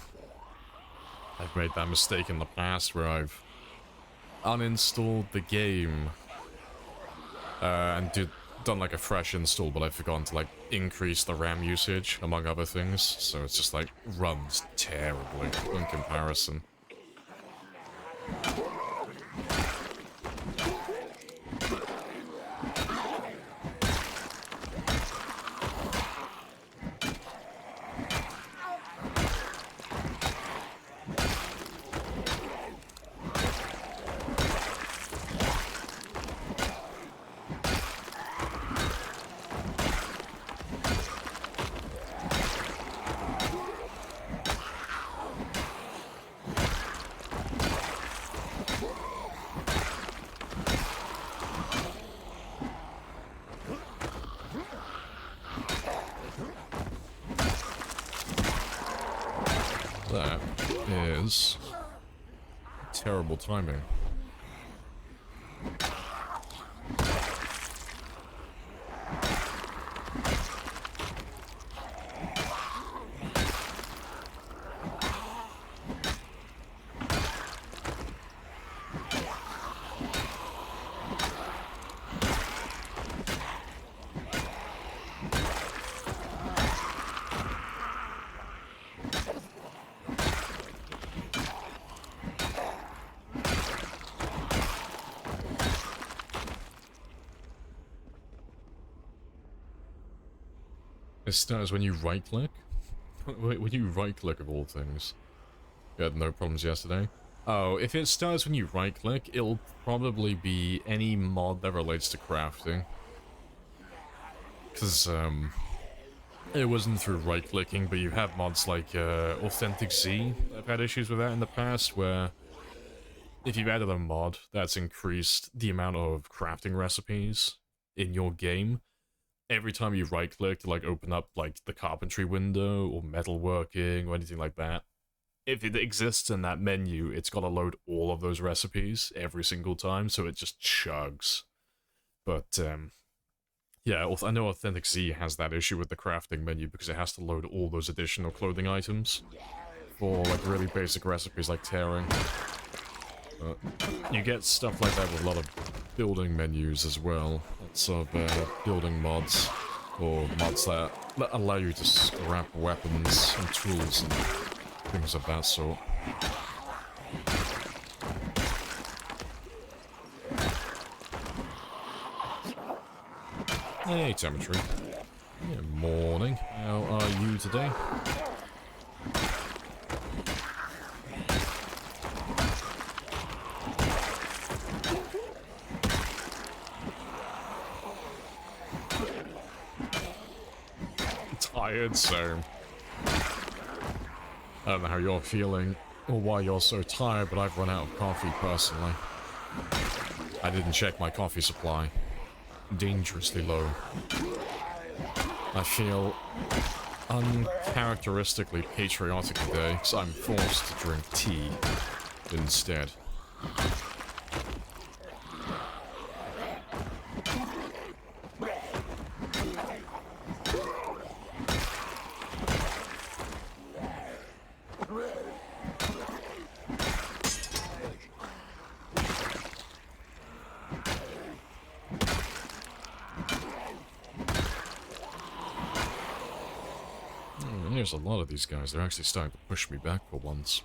I've made that mistake in the past where I've uninstalled the game and done like a fresh install, but I've forgotten to like increase the RAM usage among other things, so it's just like runs terribly in comparison. That is terrible timing. It starts when you right click? When you right click of all things. You had no problems yesterday? Oh, if it starts when you right click, it'll probably be any mod that relates to crafting. Because, it wasn't through right clicking, but you have mods like, Authentic Z. I've had issues with that in the past, where if you've added a mod that's increased the amount of crafting recipes in your game, every time you right click to like open up like the carpentry window or metalworking or anything like that, if it exists in that menu, it's got to load all of those recipes every single time, so it just chugs. But yeah, I know Authentic Z has that issue with the crafting menu because it has to load all those additional clothing items for like really basic recipes like tearing. You get stuff like that with a lot of building menus as well. Lots of building mods, or mods that allow you to scrap weapons and tools and things of that sort. Hey, Telemetry. Good morning. How are you today? Tired, so I don't know how you're feeling or why you're so tired, but I've run out of coffee personally. I didn't check my coffee supply. Dangerously low. I feel uncharacteristically patriotic today, so I'm forced to drink tea instead. There's a lot of these guys. They're actually starting to push me back for once.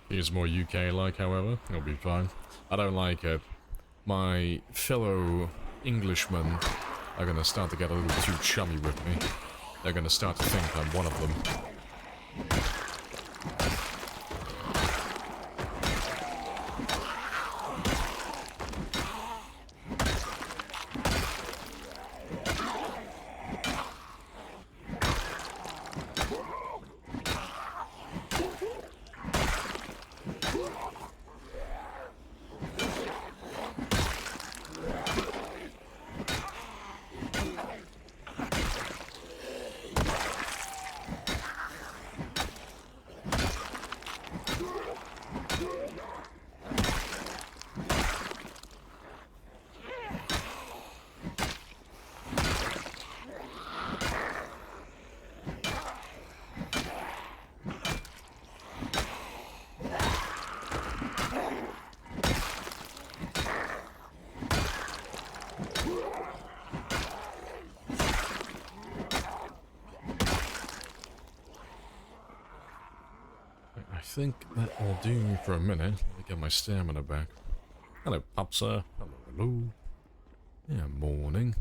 He's more UK-like, however. It'll be fine. I don't like it. My fellow Englishmen are gonna start to get a little too chummy with me. They're gonna start to think I'm one of them. I think that will do for a minute. Let me get my stamina back. Hello, Popsir. Hello, hello. Yeah, morning.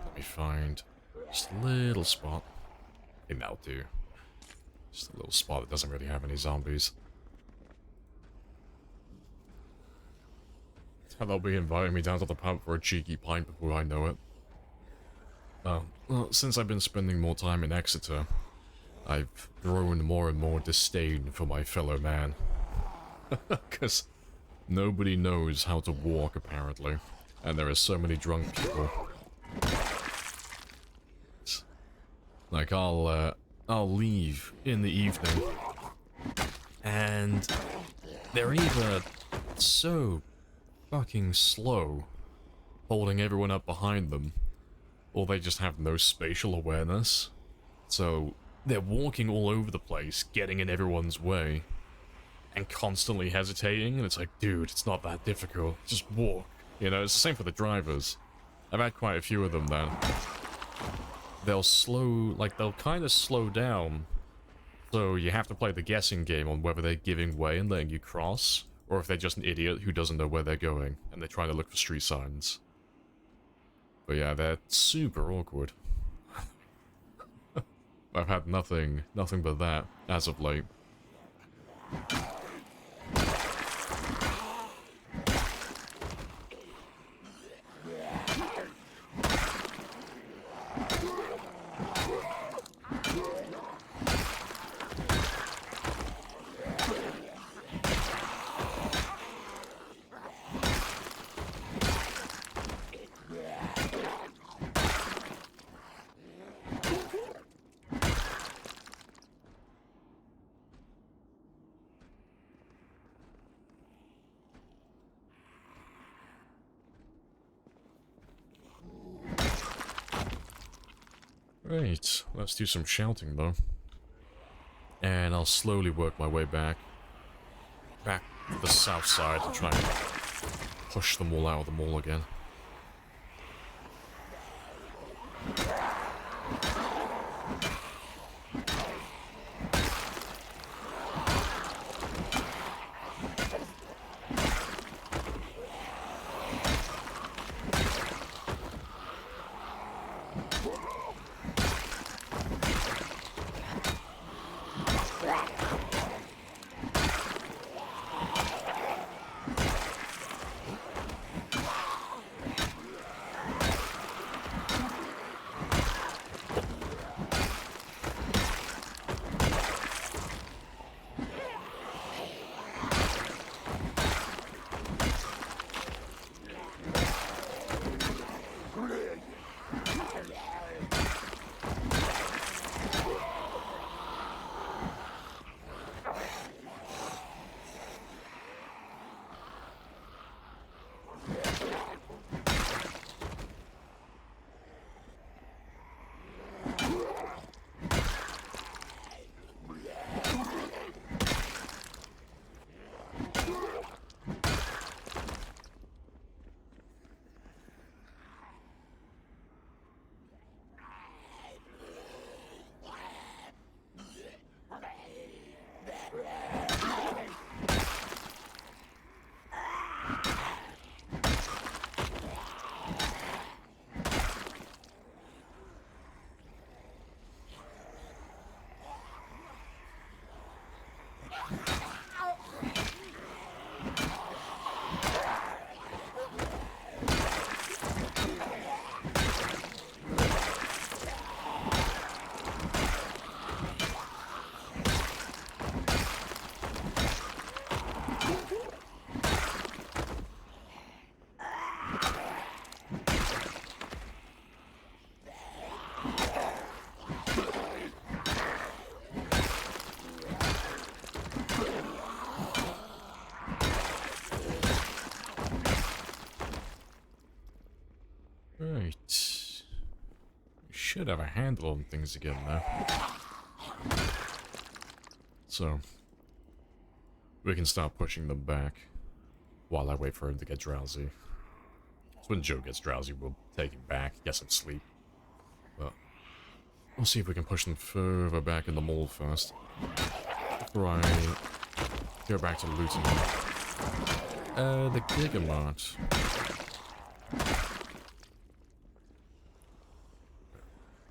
Let me find just a little spot. I think that'll do. Just a little spot that doesn't really have any zombies. And they'll be inviting me down to the pub for a cheeky pint before I know it. Well, since I've been spending more time in Exeter, I've grown more and more disdain for my fellow man. Because nobody knows how to walk, apparently. And there are so many drunk people. Like, I'll leave in the evening, and they're either so fucking slow, holding everyone up behind them, or they just have no spatial awareness. So they're walking all over the place, getting in everyone's way, and constantly hesitating, and it's like, dude, it's not that difficult, just walk. You know, it's the same for the drivers. I've had quite a few of them that they'll they'll kind of slow down, so you have to play the guessing game on whether they're giving way and letting you cross, or if they're just an idiot who doesn't know where they're going, and they're trying to look for street signs. But yeah, they're super awkward. I've had nothing but that as of late. Right, let's do some shouting though. And I'll slowly work my way back to the south side and try and push them all out of the mall again. should have a handle on things again now. So, we can start pushing them back while I wait for him to get drowsy. So when Joe gets drowsy, we'll take him back, get some sleep. But we'll see if we can push them further back in the mall first. Before I go back to looting them. The Gigamart.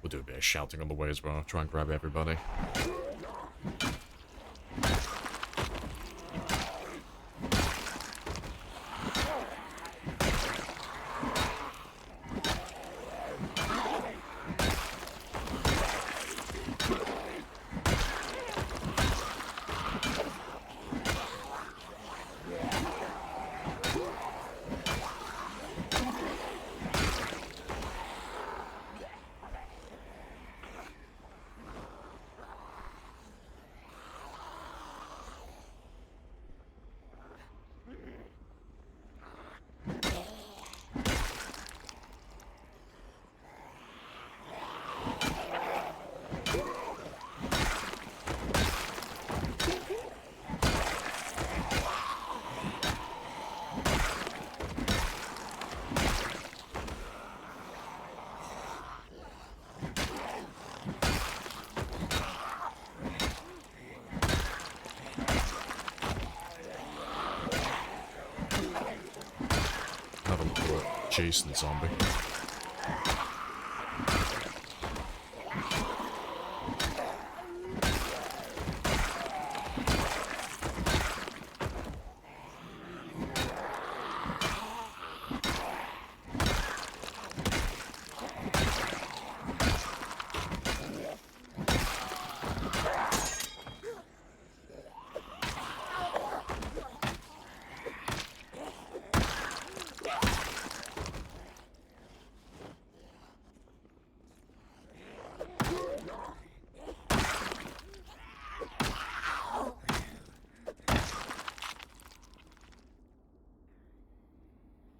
We'll do a bit of shouting on the way as well, try and grab everybody. Jason zombie.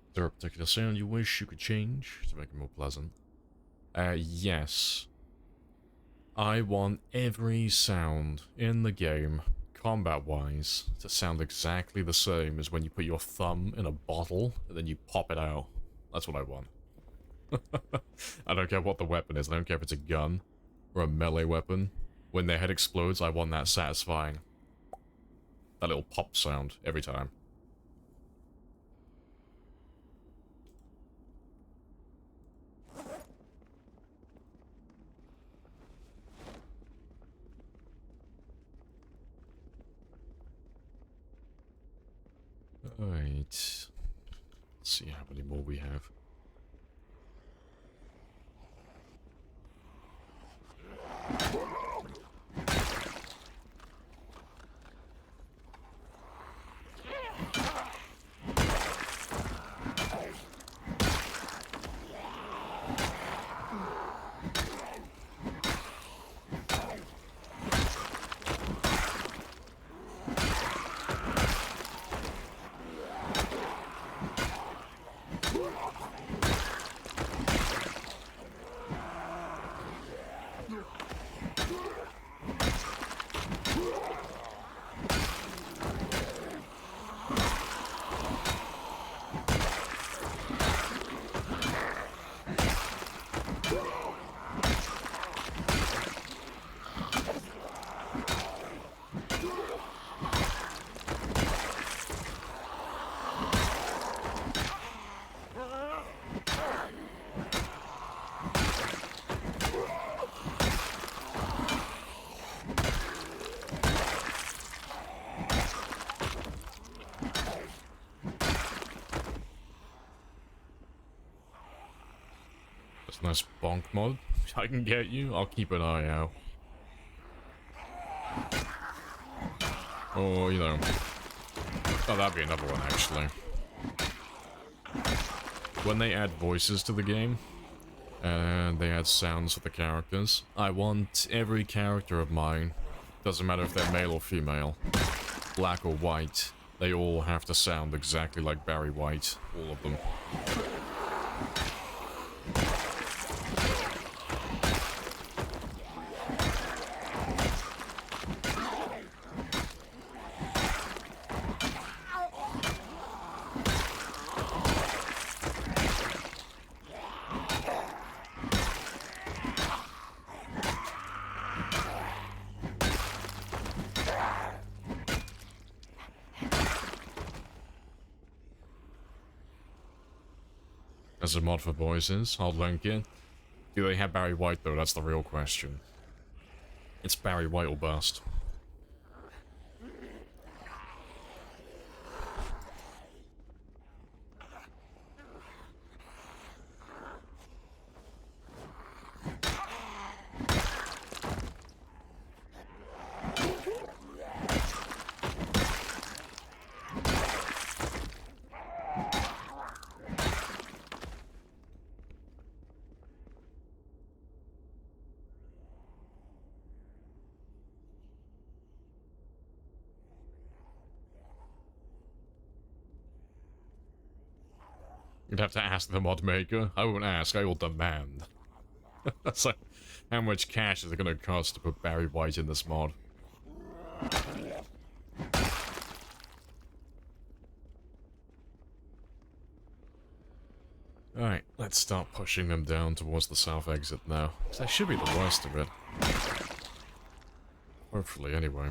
Is there a particular sound you wish you could change to make it more pleasant? Yes. I want every sound in the game, combat-wise, to sound exactly the same as when you put your thumb in a bottle and then you pop it out. That's what I want. I don't care what the weapon is. I don't care if it's a gun or a melee weapon. When their head explodes, I want that satisfying. That little pop sound every time. Alright. Let's see how many more we have. Nice bonk mod. I can get you. I'll keep an eye out. Or, you know. Oh, that'd be another one, actually. When they add voices to the game, and they add sounds for the characters, I want every character of mine, doesn't matter if they're male or female, black or white, they all have to sound exactly like Barry White. All of them. as a mod for boys is. I'll link it. Do they have Barry White, though? That's the real question. It's Barry White or bust. You'd have to ask the mod maker. I won't ask, I will demand. So, how much cash is it going to cost to put Barry White in this mod? Alright, let's start pushing them down towards the south exit now. Because that should be the worst of it. Hopefully, anyway.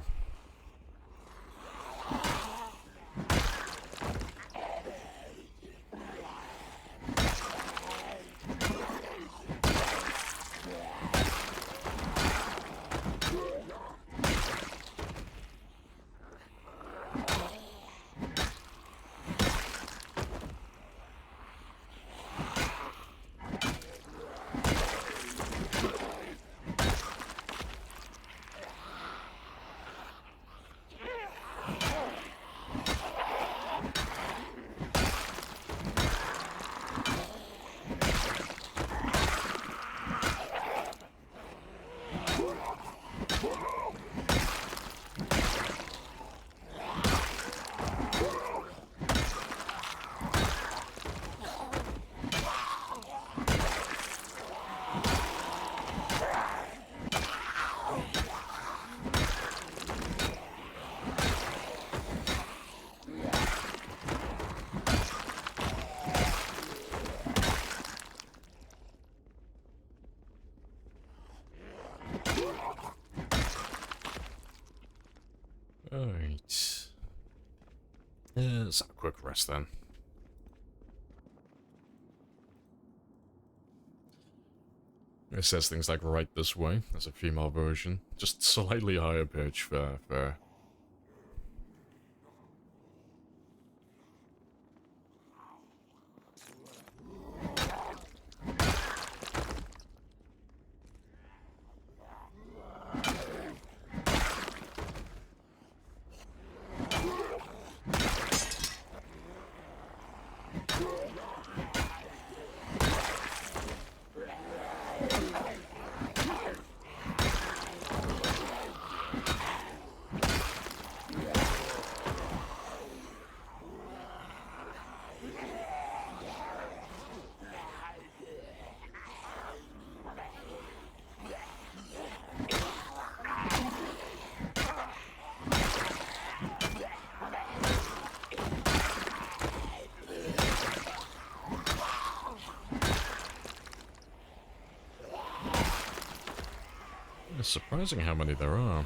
Alright. Let's have a quick rest then. It says things like right this way. There's a female version. Just slightly higher pitch for It's surprising how many there are.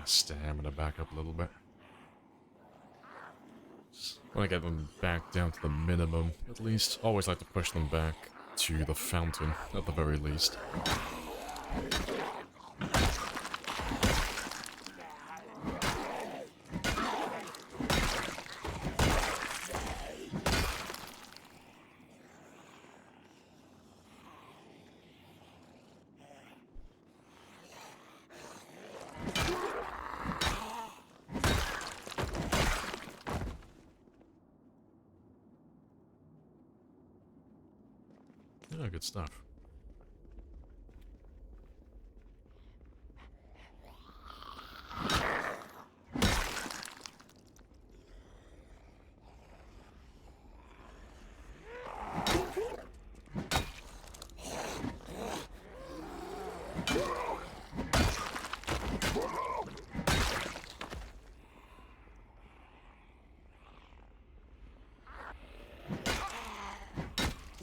stamina back up a little bit. Want to get them back down to the minimum, at least. Always like to push them back to the fountain, at the very least. Yeah, good stuff.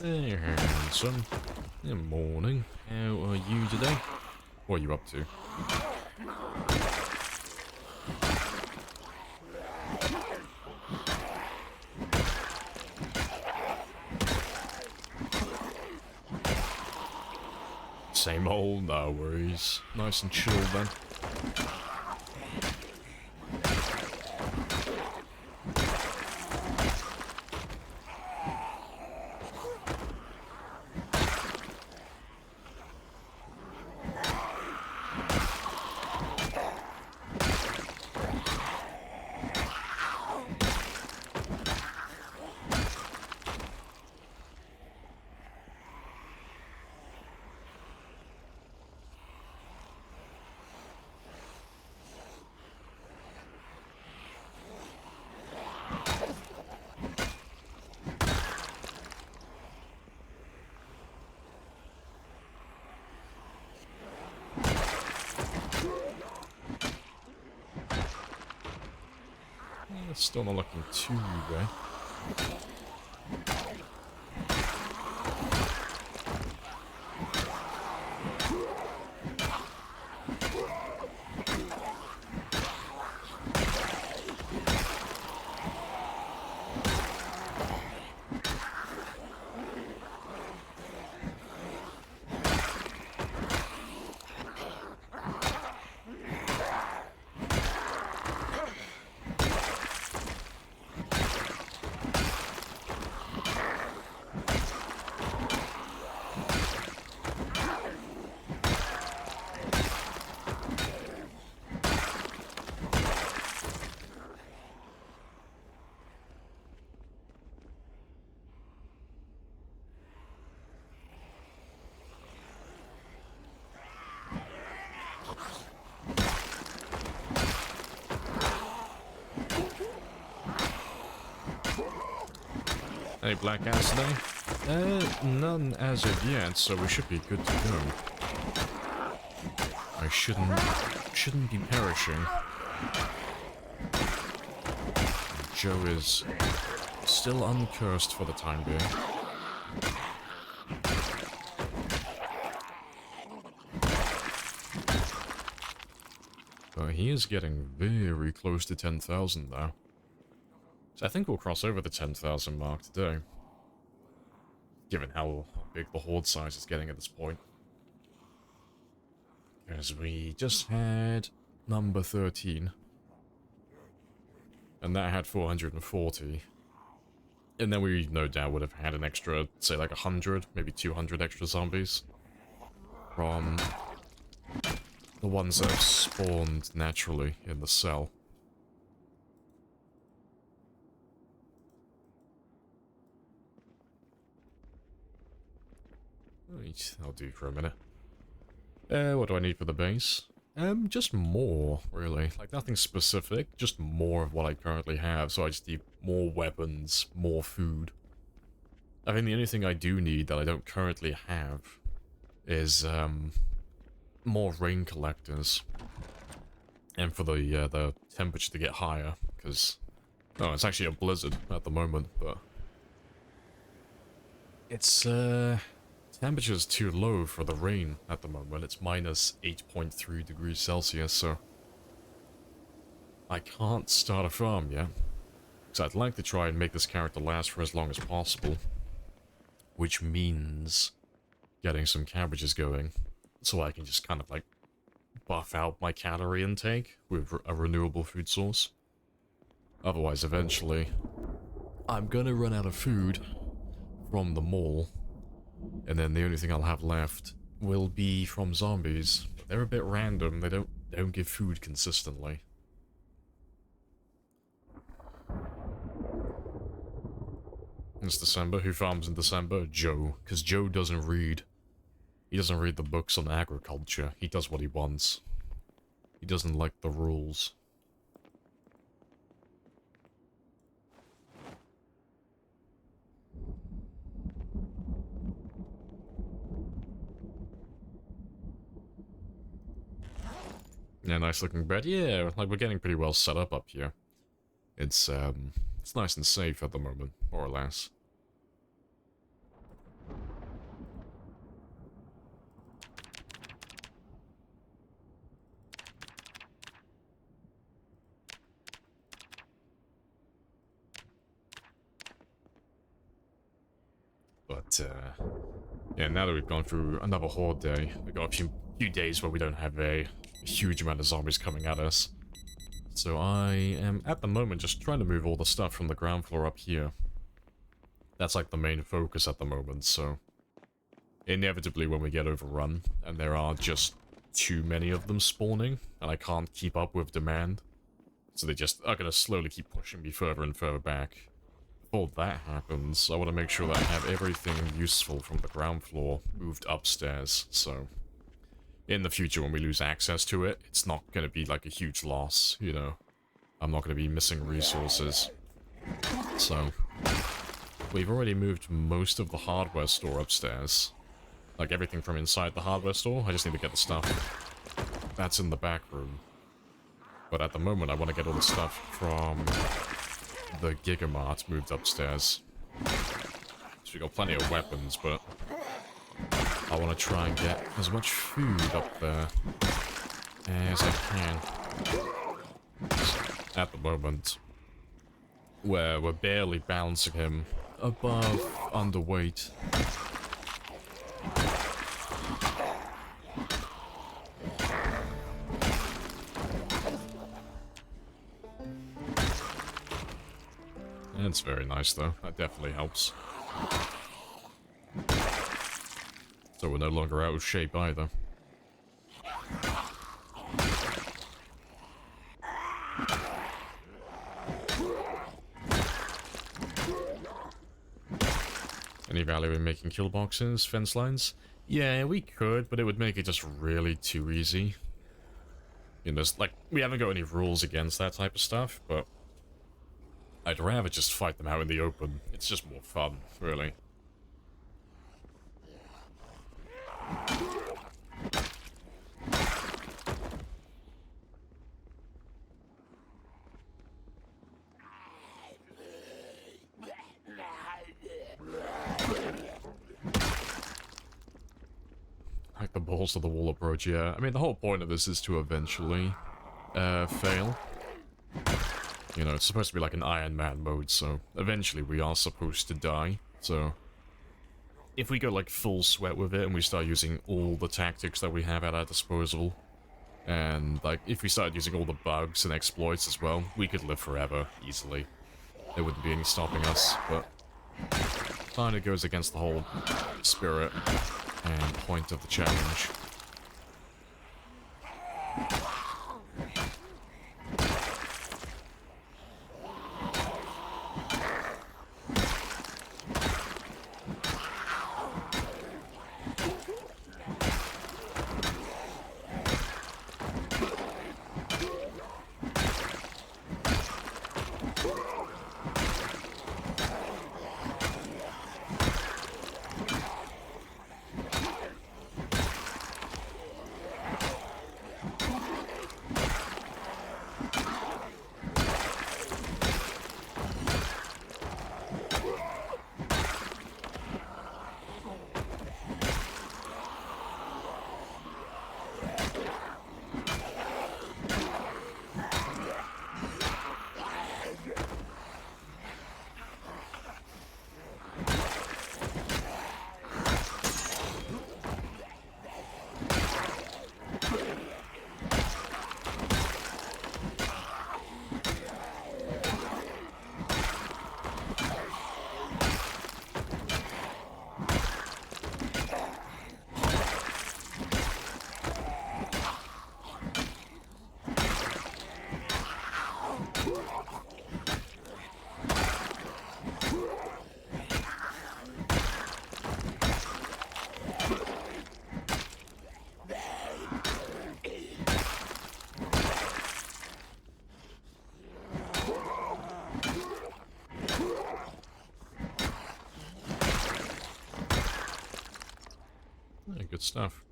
Hey, handsome. Good morning. How are you today? What are you up to? Same old, no worries. Nice and chill then. It's still not looking too bad. Any blackouts today? None as of yet, so we should be good to go. I shouldn't be perishing. Joe is still uncursed for the time being. But he is getting very close to 10,000 now. So I think we'll cross over the 10,000 mark today. Given how big the horde size is getting at this point. Because we just had number 13. And that had 440. And then we no doubt would have had an extra, say like 100, maybe 200 extra zombies. From the ones that have spawned naturally in the cell. I'll do for a minute. What do I need for the base? Just more, really. Like, nothing specific, just more of what I currently have, so I just need more weapons, more food. I think the only thing I do need that I don't currently have is, more rain collectors. And for the temperature to get higher, because... Oh, it's actually a blizzard at the moment, but... It's, temperature's too low for the rain at the moment. It's minus 8.3 degrees Celsius, so I can't start a farm yet. So I'd like to try and make this character last for as long as possible. Which means getting some cabbages going. So I can just kind of like buff out my calorie intake with a renewable food source. Otherwise, eventually, I'm gonna run out of food from the mall. And then the only thing I'll have left will be from zombies. But they're a bit random, they don't give food consistently. It's December. Who farms in December? Joe. Because Joe doesn't read. He doesn't read the books on agriculture. He does what he wants. He doesn't like the rules. Yeah, nice looking bed. Yeah, like we're getting pretty well set up here. It's nice and safe at the moment, more or less. But, yeah, now that we've gone through another Horde day, we've got a few days where we don't have a huge amount of zombies coming at us. So I am, at the moment, just trying to move all the stuff from the ground floor up here. That's like the main focus at the moment, so... Inevitably, when we get overrun, and there are just too many of them spawning, and I can't keep up with demand, so they just are going to slowly keep pushing me further and further back. Before that happens, I want to make sure that I have everything useful from the ground floor moved upstairs, so... In the future, when we lose access to it, it's not going to be like a huge loss, you know. I'm not going to be missing resources. So, we've already moved most of the hardware store upstairs. Like everything from inside the hardware store, I just need to get the stuff that's in the back room. But at the moment, I want to get all the stuff from the Gigamart moved upstairs. So we got plenty of weapons, but I want to try and get as much food up there as I can. At the moment, where we're barely balancing him above underweight. It's very nice though, that definitely helps. So we're no longer out of shape either. Any value in making kill boxes, fence lines? Yeah, we could, but it would make it just really too easy. You know, like, we haven't got any rules against that type of stuff, but I'd rather just fight them out in the open. It's just more fun, really. Like the balls to the wall approach, yeah. I mean, the whole point of this is to eventually fail. You know, it's supposed to be like an Iron Man mode, so eventually we are supposed to die. So if we go like full sweat with it and we start using all the tactics that we have at our disposal, and like if we started using all the bugs and exploits as well, we could live forever easily. There wouldn't be any stopping us, but kind of goes against the whole spirit and point of the challenge. stuff.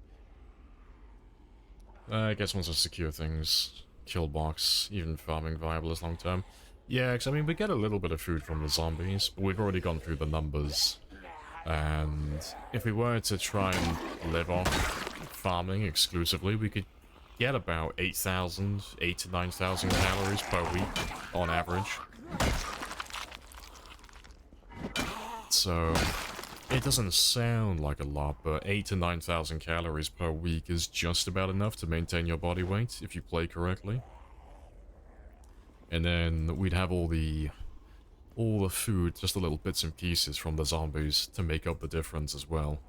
I guess once I secure things, kill box, even farming viable as long term. Yeah, because I mean, we get a little bit of food from the zombies, but we've already gone through the numbers. And if we were to try and live off farming exclusively, we could get about 8,000 to 9,000 calories per week on average. So it doesn't sound like a lot, but 8 to 9,000 calories per week is just about enough to maintain your body weight if you play correctly. And then we'd have all the food, just the little bits and pieces from the zombies to make up the difference as well,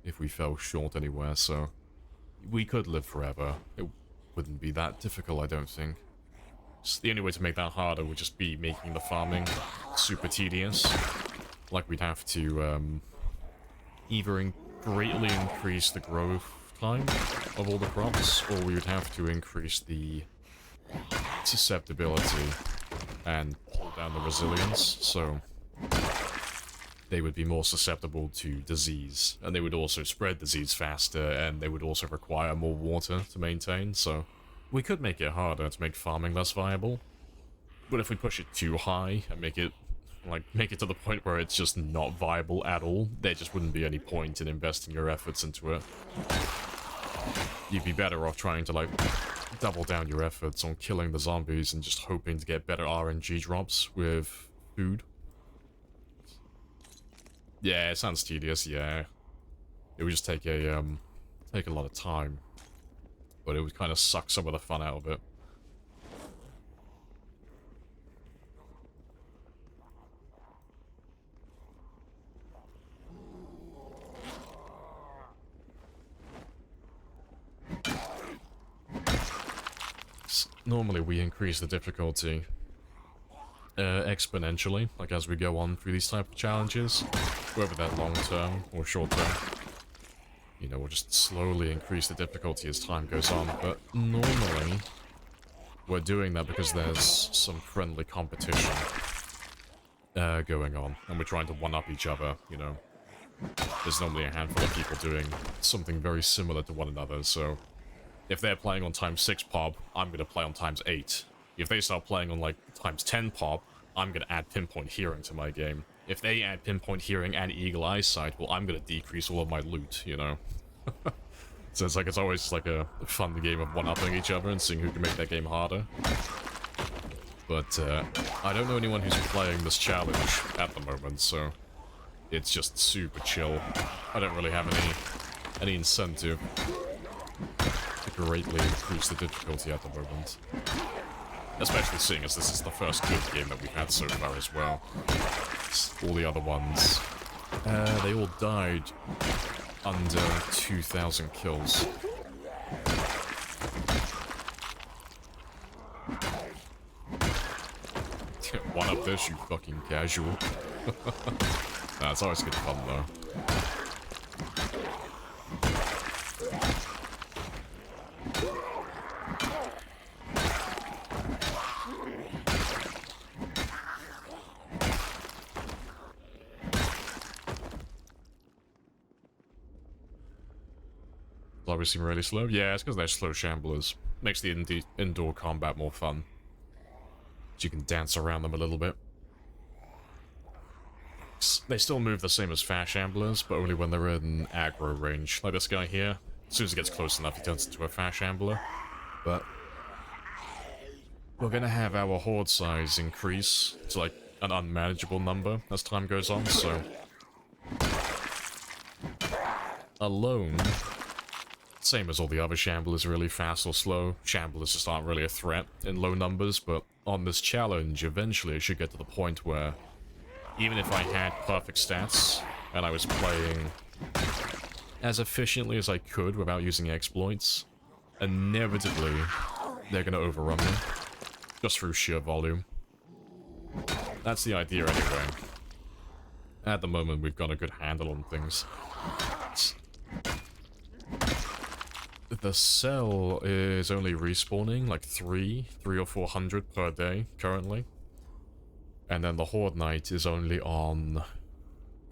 if we fell short anywhere, so we could live forever. It wouldn't be that difficult, I don't think. Just the only way to make that harder would just be making the farming super tedious. Like we'd have to either greatly increase the growth time of all the crops, or we would have to increase the susceptibility and pull down the resilience, so they would be more susceptible to disease, and they would also spread disease faster, and they would also require more water to maintain, so we could make it harder to make farming less viable. But if we push it too high and make it to the point where it's just not viable at all, there just wouldn't be any point in investing your efforts into it. You'd be better off trying to, like, double down your efforts on killing the zombies and just hoping to get better RNG drops with food. Yeah, it sounds tedious, yeah. It would just take a lot of time. But it would kind of suck some of the fun out of it. Normally we increase the difficulty exponentially, like as we go on through these type of challenges, whether they're long term or short term. You know, we'll just slowly increase the difficulty as time goes on, but normally we're doing that because there's some friendly competition going on, and we're trying to one-up each other, you know. There's normally a handful of people doing something very similar to one another, so if they're playing on ×6 pop, I'm going to play on ×8. If they start playing on, like, ×10 pop, I'm going to add pinpoint hearing to my game. If they add pinpoint hearing and eagle eyesight, well, I'm going to decrease all of my loot, you know? So it's always like a fun game of one-upping each other and seeing who can make that game harder. But I don't know anyone who's playing this challenge at the moment, so it's just super chill. I don't really have any incentive to greatly increase the difficulty at the moment. Especially seeing as this is the first good game that we've had so far as well. All the other ones, they all died under 2,000 kills. One up this, you fucking casual. Nah, it's always good fun though. Zombies seem really slow. Yeah, it's because they're slow shamblers. Makes the indoor combat more fun. You can dance around them a little bit. They still move the same as fast shamblers, but only when they're in aggro range. Like this guy here. As soon as he gets close enough, he turns into a fast shambler. But we're gonna have our horde size increase to like an unmanageable number as time goes on, so alone, same as all the other shamblers, really fast or slow. Shamblers just aren't really a threat in low numbers, but on this challenge, eventually it should get to the point where even if I had perfect stats and I was playing as efficiently as I could without using exploits, inevitably they're going to overrun me just through sheer volume. That's the idea anyway. At the moment, we've got a good handle on things. The cell is only respawning like 300 or 400 per day currently. And then the Horde Night is only on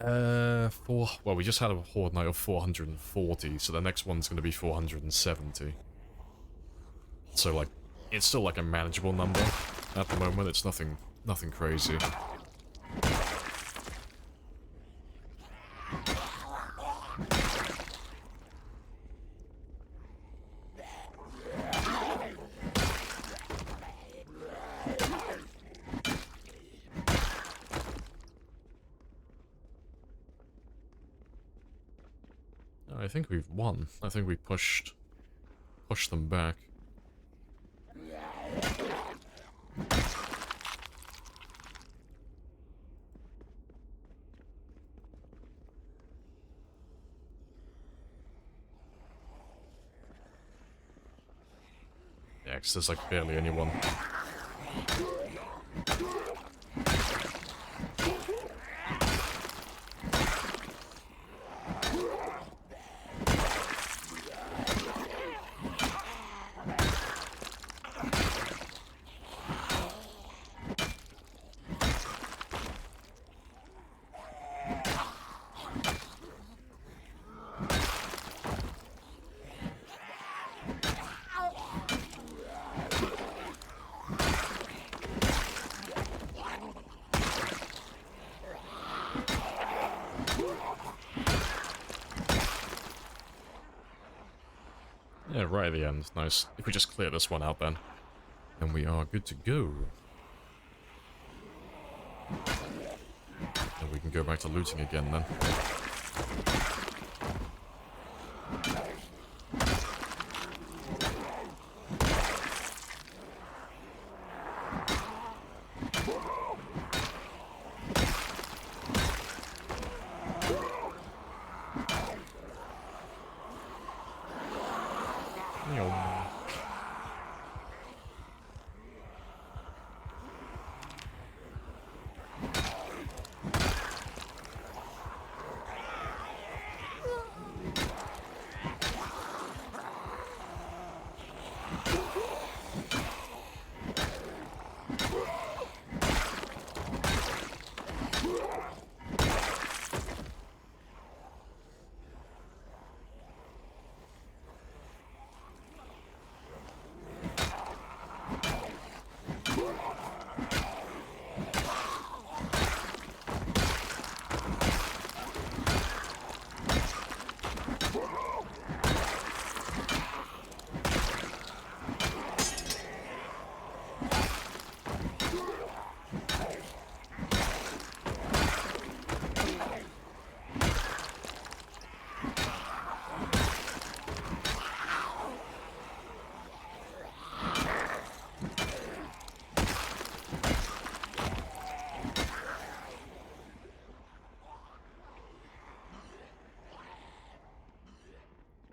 Well, we just had a Horde night of 440, so the next one's going to be 470. So, like, it's still like a manageable number at the moment. It's nothing crazy. I think we've won. I think we pushed them back. Yeah, 'cause there's like barely anyone. Yeah, right at the end. Nice. If we just clear this one out then we are good to go. And we can go back to looting again then.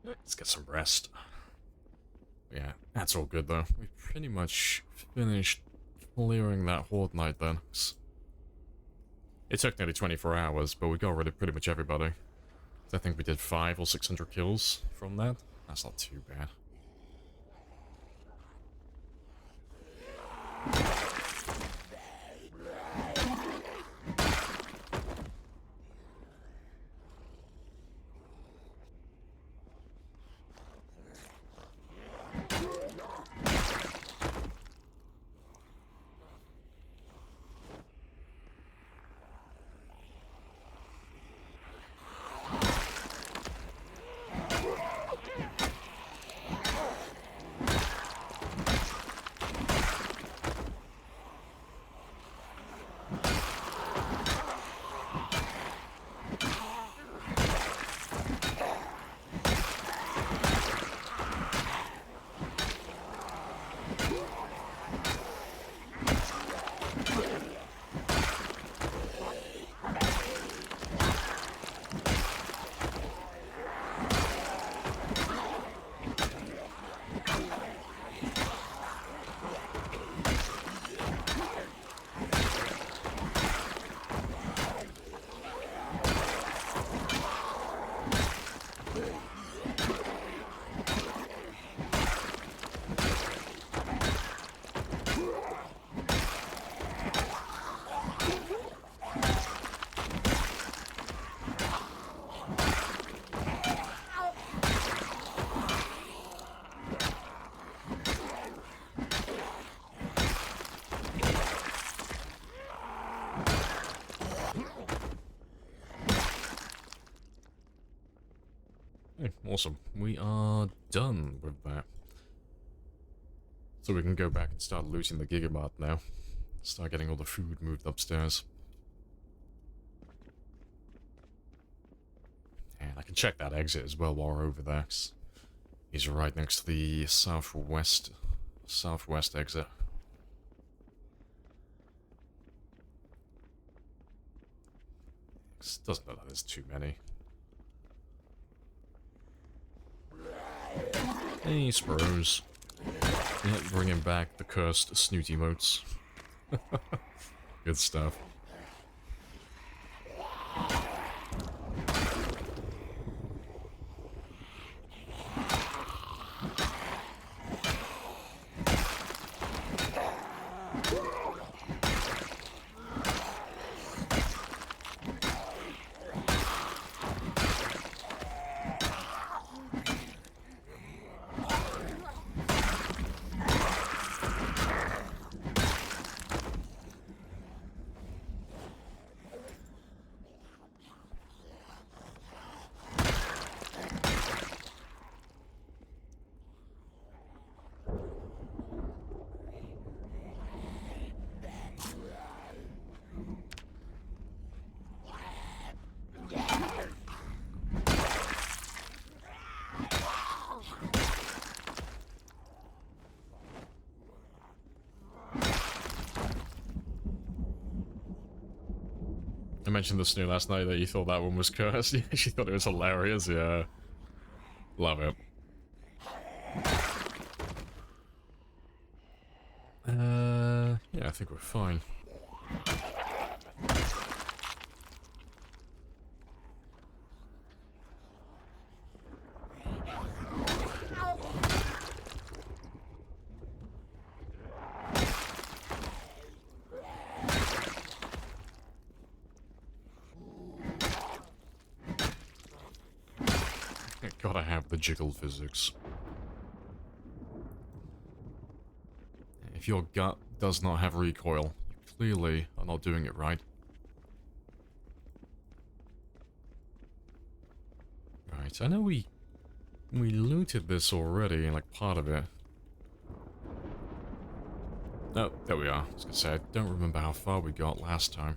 Let's get some rest. Yeah, that's all good though. We pretty much finished clearing that Horde night then. It took nearly 24 hours, but we got rid of pretty much everybody. I think we did 500 or 600 kills from that. That's not too bad. Okay, awesome. We are done with that. So we can go back and start looting the Gigabot now. Start getting all the food moved upstairs. And I can check that exit as well while we're over there. 'Cause he's right next to the southwest exit. Doesn't look like there's too many. Hey, Sparrows. Yeah, bringing back the cursed snoot emotes. Good stuff. I mentioned the Snoo last night that you thought that one was cursed. She thought it was hilarious, yeah. Love it. Yeah, I think we're fine. Gotta have the jiggle physics. If your gut does not have recoil, you clearly are not doing it right. Right, I know we looted this already, like part of it. Oh, there we are. I was gonna say, I don't remember how far we got last time.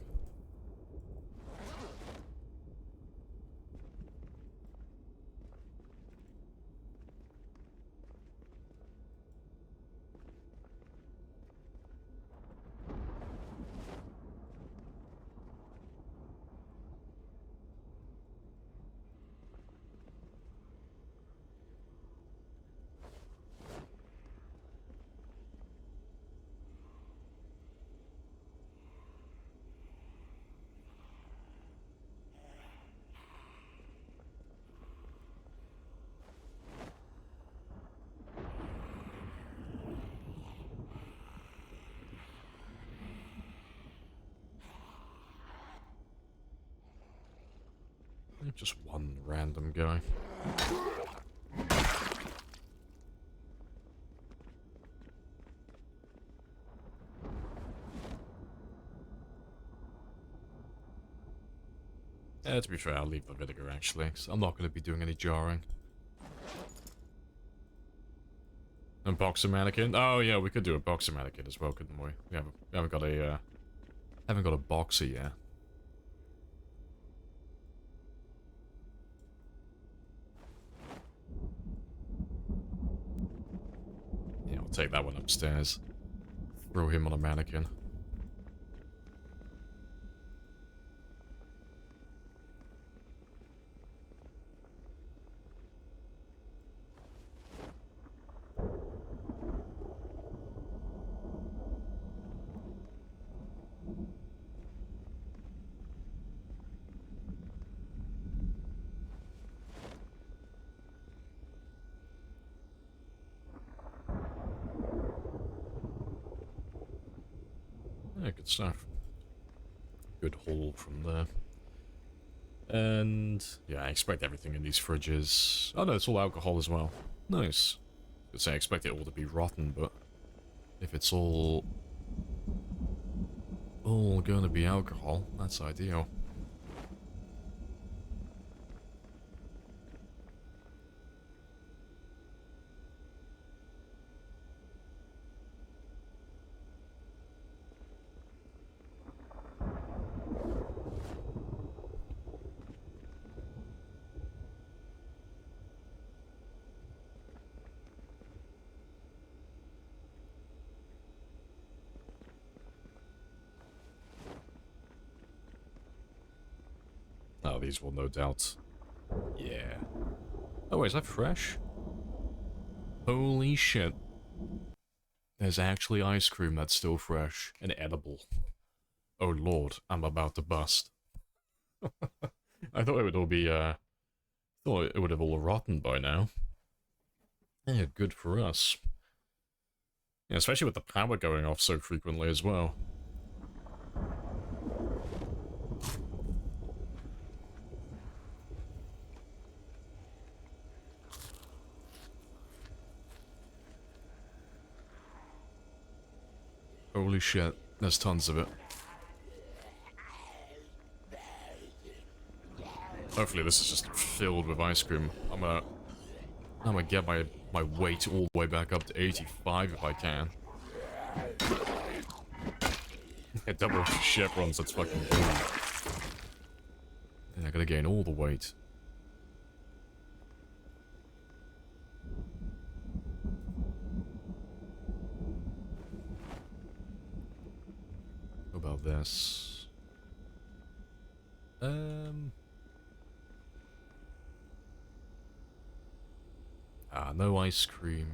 Just one random guy. To be fair, I'll leave the vinegar actually, because I'm not going to be doing any jarring. And boxer mannequin? Oh yeah, we could do a boxer mannequin as well, couldn't we? We haven't got a boxer yet. Yeah, I'll take that one upstairs. Throw him on a mannequin. Yeah, good stuff. Good haul from there. And yeah, I expect everything in these fridges. Oh no, it's all alcohol as well. Nice. I was gonna say I expect it all to be rotten, but if it's all gonna be alcohol, that's ideal. Oh, these will no doubt. Yeah. Oh, wait, is that fresh? Holy shit. There's actually ice cream that's still fresh and edible. Oh lord, I'm about to bust. I thought it would all be, thought it would have all rotten by now. Yeah, good for us. Yeah, especially with the power going off so frequently as well. Holy shit, there's tons of it. Hopefully this is just filled with ice cream. I'm gonna get my weight all the way back up to 85 if I can. Yeah, double chevrons, that's fucking cool. Yeah, I gotta gain all the weight. What about this? No ice cream.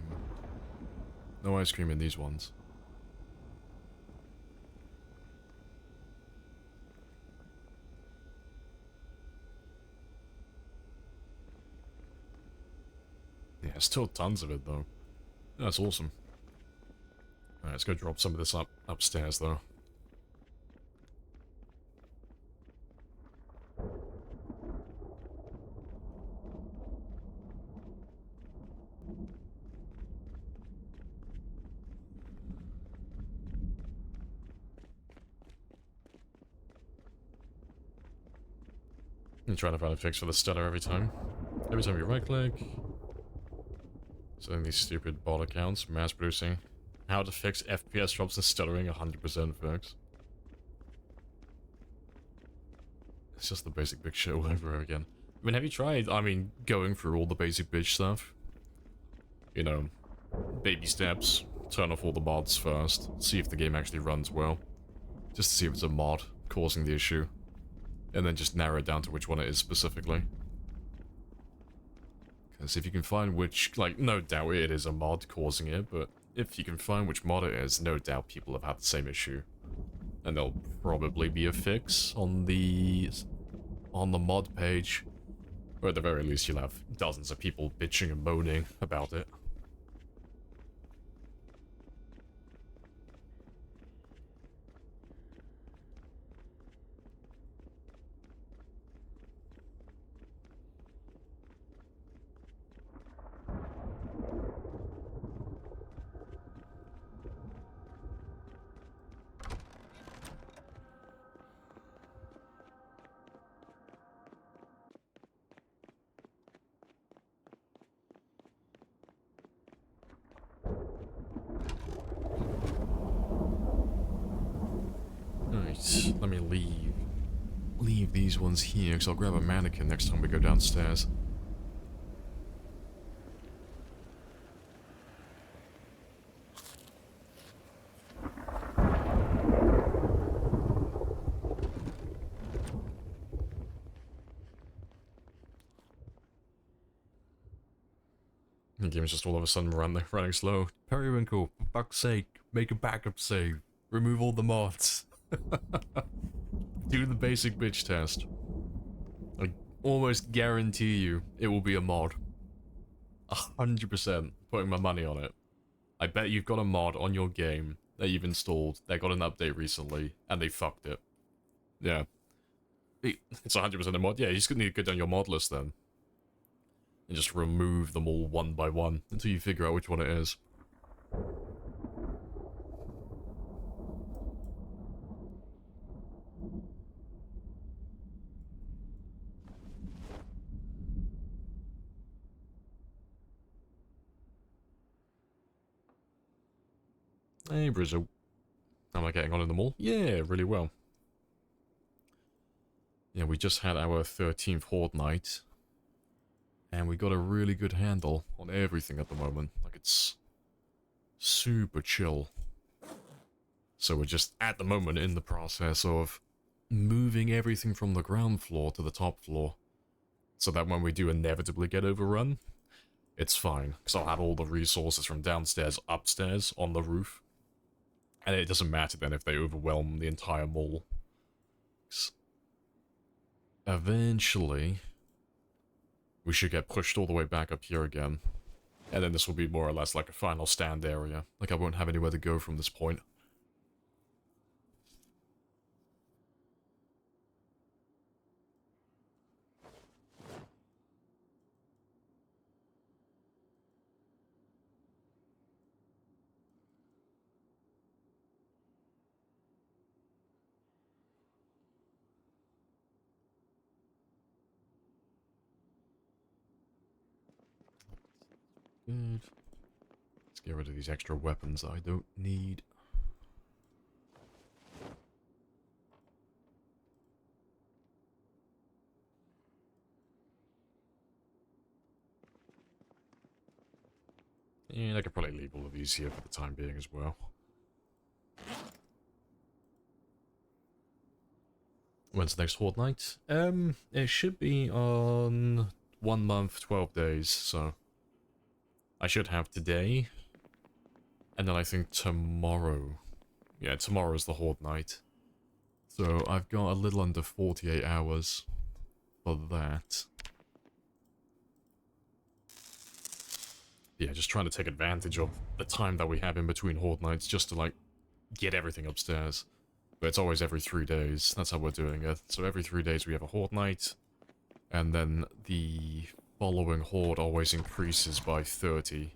No ice cream in these ones. Yeah, still tons of it though. That's awesome. Alright, let's go drop some of this upstairs though. I'm trying to find a fix for the stutter every time. Every time you right click. So then these stupid bot accounts, mass producing. How to fix FPS drops and stuttering, 100% fix. It's just the basic bitch shit all over again. I mean, have you tried, going through all the basic bitch stuff? You know, baby steps, turn off all the mods first, see if the game actually runs well. Just to see if it's a mod causing the issue. And then just narrow it down to which one it is specifically. Because if you can find which, no doubt it is a mod causing it, but if you can find which mod it is, no doubt people have had the same issue. And there'll probably be a fix on the mod page. Or at the very least you'll have dozens of people bitching and moaning about it. Right, let me leave these ones here, because I'll grab a mannequin next time we go downstairs. The game is just all of a sudden running slow. Periwinkle, for fuck's sake, make a backup save. Remove all the mods. Do the basic bitch test. I almost guarantee you it will be a mod. 100% putting my money on it. I bet you've got a mod on your game that you've installed that got an update recently and they fucked it. Yeah. It's 100% a mod. Yeah, you just need to go down your mod list then. And just remove them all one by one until you figure out which one it is. Hey, Brizzo. Am I getting on in the mall? Yeah, really well. Yeah, we just had our 13th Horde night. And we got a really good handle on everything at the moment. Like, it's super chill. So we're just, at the moment, in the process of moving everything from the ground floor to the top floor, so that when we do inevitably get overrun, it's fine, because I'll have all the resources from downstairs upstairs on the roof, and it doesn't matter then if they overwhelm the entire mall. Eventually, we should get pushed all the way back up here again, and then this will be more or less like a final stand area. Like, I won't have anywhere to go from this point. Good. Let's get rid of these extra weapons I don't need. And I could probably leave all of these here for the time being as well. When's the next Horde night? It should be on 1 month, 12 days, so I should have today, and then I think tomorrow. Yeah, tomorrow's the Horde night. So I've got a little under 48 hours for that. Yeah, just trying to take advantage of the time that we have in between Horde nights just to, like, get everything upstairs. But it's always every 3 days. That's how we're doing it. So every 3 days we have a Horde night, and then the following Horde always increases by 30.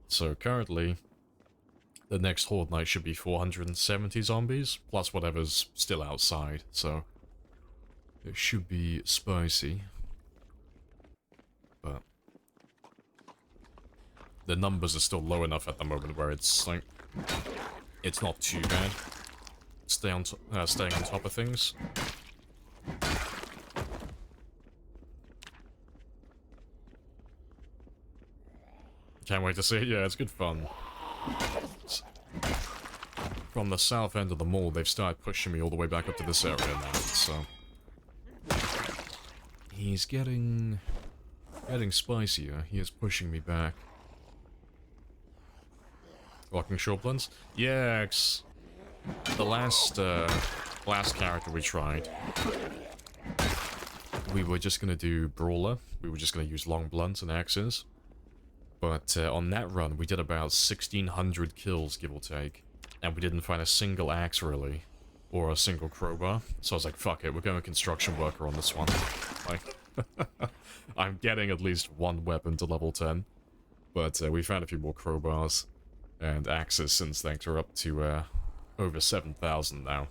So currently, the next Horde night should be 470 zombies, plus whatever's still outside, so it should be spicy. But the numbers are still low enough at the moment where it's like, it's not too bad. Staying on top of things. Can't wait to see it. Yeah, it's good fun. From the south end of the mall, they've started pushing me all the way back up to this area now, so he's getting spicier. He is pushing me back. Walking short blunts? Yeah, the last character we tried, we were just gonna do Brawler. We were just gonna use long blunts and axes. But on that run, we did about 1,600 kills, give or take. And we didn't find a single axe, really. Or a single crowbar. So I was like, fuck it, we're going construction worker on this one. Like, I'm getting at least one weapon to level 10. But we found a few more crowbars. And axes since then are up to over 7,000 now.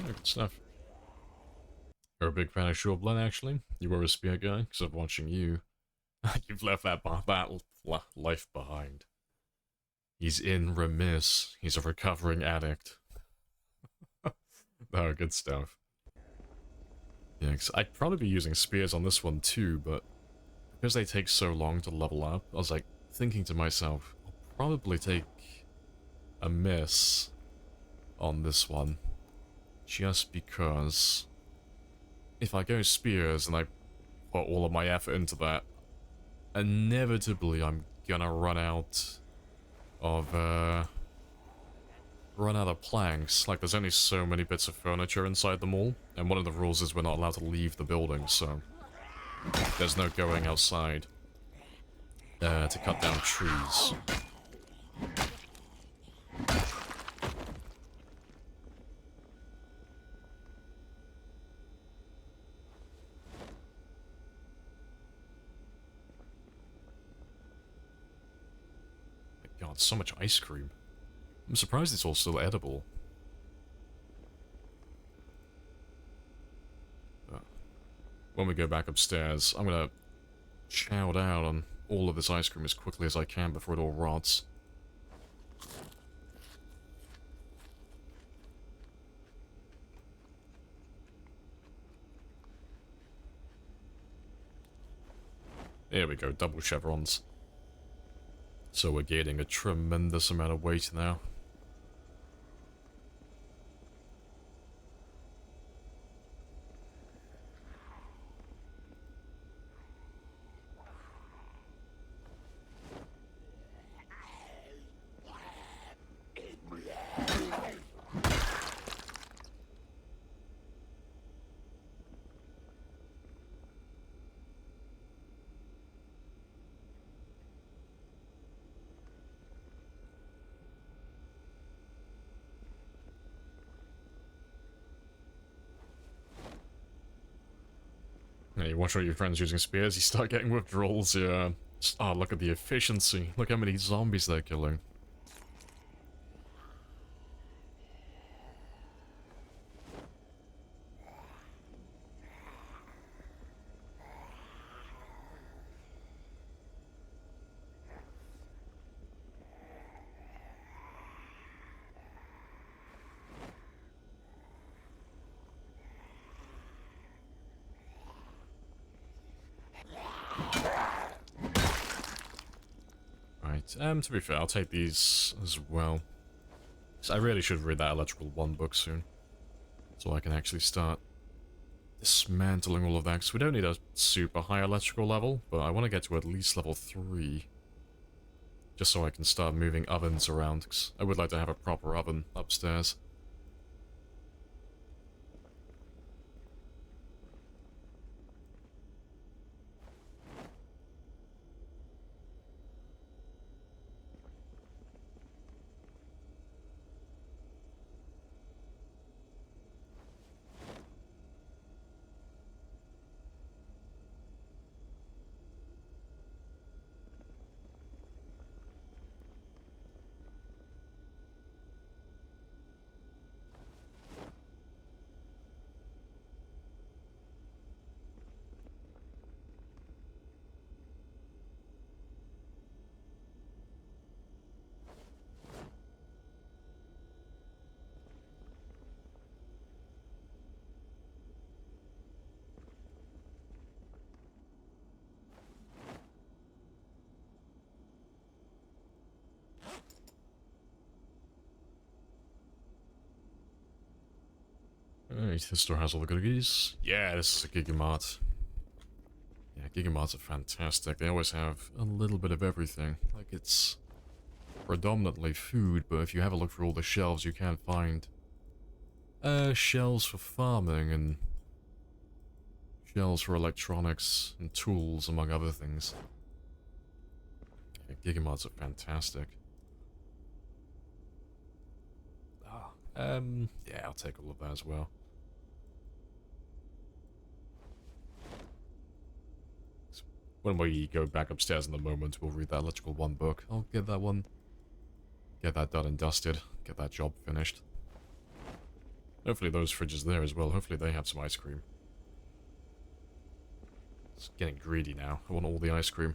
Good stuff. You're a big fan of Short Blood, actually? You were a spear guy? Because of watching you. You've left that life behind. He's in remiss. He's a recovering addict. Oh, good stuff. Yeah, cause I'd probably be using spears on this one too, but because they take so long to level up, I was like thinking to myself, I'll probably take a miss on this one. Just because if I go spears and I put all of my effort into that, inevitably I'm gonna run out of planks. Like, there's only so many bits of furniture inside the mall, and one of the rules is we're not allowed to leave the building, so There's no going outside to cut down trees. God, so much ice cream. I'm surprised it's all still edible. But when we go back upstairs, I'm gonna chow down on all of this ice cream as quickly as I can before it all rots. There we go, double chevrons. So we're gaining a tremendous amount of weight now. Yeah, you watch all your friends using spears, you start getting withdrawals, yeah. Oh, look at the efficiency. Look how many zombies they're killing. To be fair, I'll take these as well. So I really should read that Electrical 1 book soon. So I can actually start dismantling all of that. Because we don't need a super high electrical level, but I want to get to at least level 3. Just so I can start moving ovens around. Because I would like to have a proper oven upstairs. Alright, this store has all the goodies. Yeah, this is a Gigamart. Yeah, Gigamarts are fantastic. They always have a little bit of everything. Like, it's predominantly food, but if you have a look through all the shelves, you can find shelves for farming and shelves for electronics and tools, among other things. Yeah, Gigamarts are fantastic. Yeah, I'll take all of that as well. When we go back upstairs in a moment, we'll read that Electrical 1 book. I'll get that one. Get that done and dusted. Get that job finished. Hopefully those fridges there as well. Hopefully they have some ice cream. It's getting greedy now. I want all the ice cream.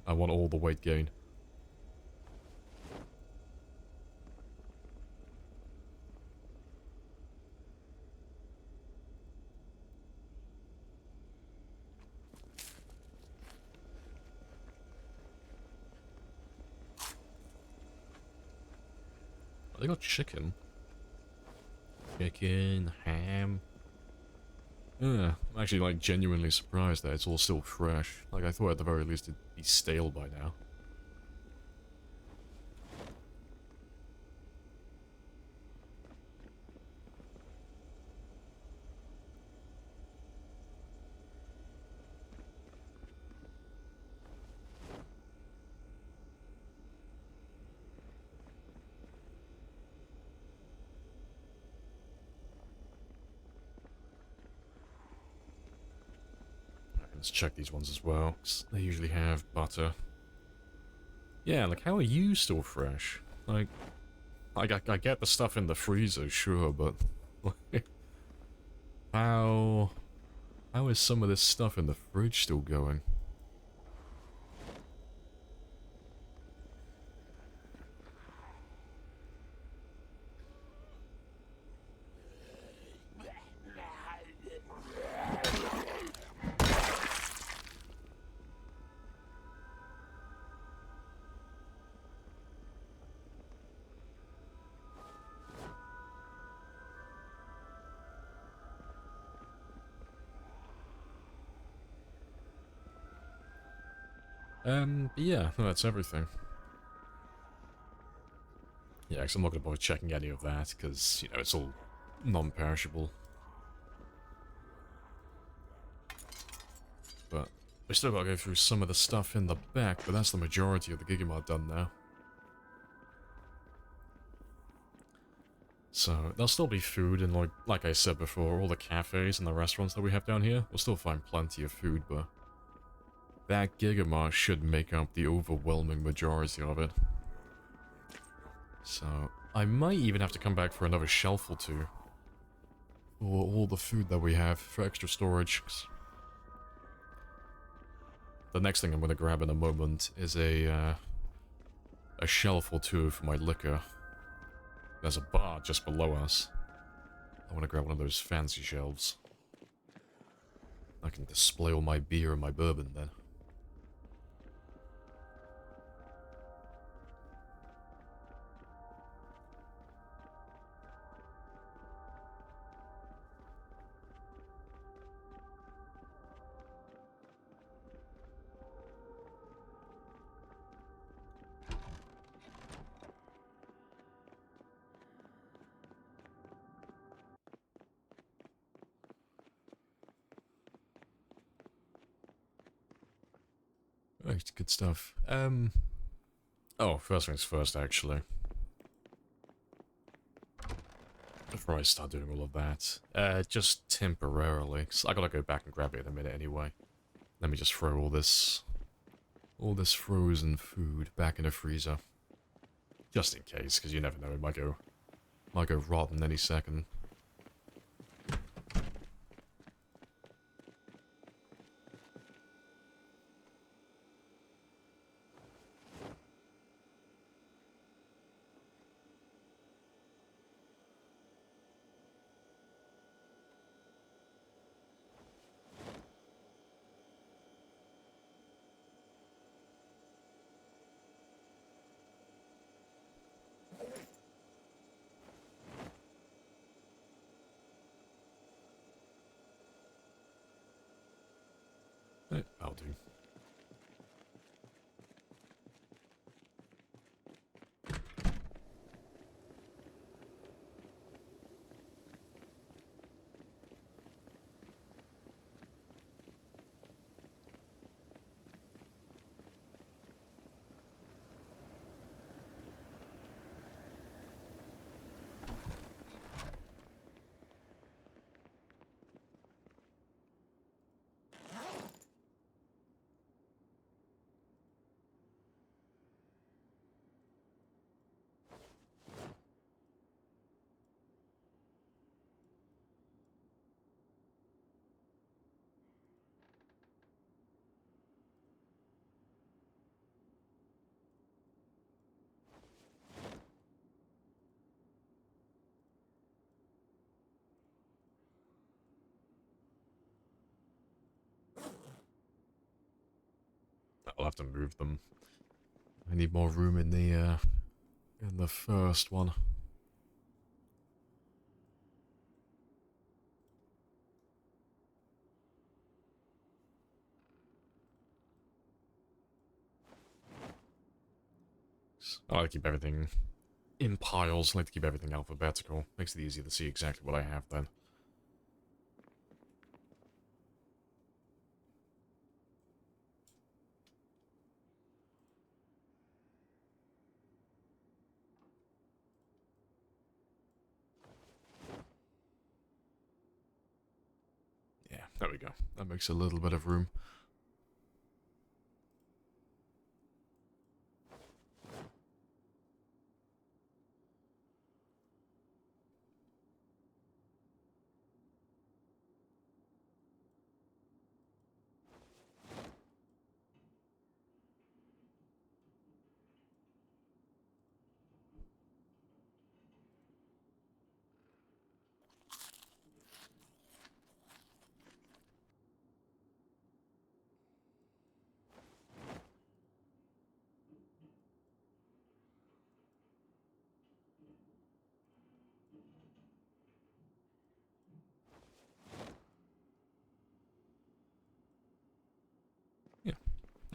I want all the weight gain. They got chicken. Chicken, ham. Yeah, I'm actually like genuinely surprised that it's all still fresh. Like I thought at the very least it'd be stale by now. Let's check these ones as well, 'cause they usually have butter. Yeah, like, how are you still fresh? Like, I get the stuff in the freezer, sure, but... Like, how is some of this stuff in the fridge still going? But yeah, no, that's everything. Yeah, because I'm not going to bother checking any of that, because, you know, it's all non-perishable. But we still got to go through some of the stuff in the back, but that's the majority of the Gigamod done now. So, there'll still be food in, like I said before, all the cafes and the restaurants that we have down here. We'll still find plenty of food, but that Gigamod should make up the overwhelming majority of it. So, I might even have to come back for another shelf or two. For all the food that we have, for extra storage. The next thing I'm going to grab in a moment is a shelf or two for my liquor. There's a bar just below us. I want to grab one of those fancy shelves. I can display all my beer and my bourbon then. Right, good stuff. Oh, first things first, actually. Before I start doing all of that, just temporarily, because I gotta go back and grab it in a minute anyway. Let me just throw all this frozen food back in the freezer. Just in case, because you never know, it might go rotten any second. I'll do. I'll have to move them. I need more room in the first one. I like to keep everything in piles. I like to keep everything alphabetical. Makes it easier to see exactly what I have then. Yeah, there we go. That makes a little bit of room.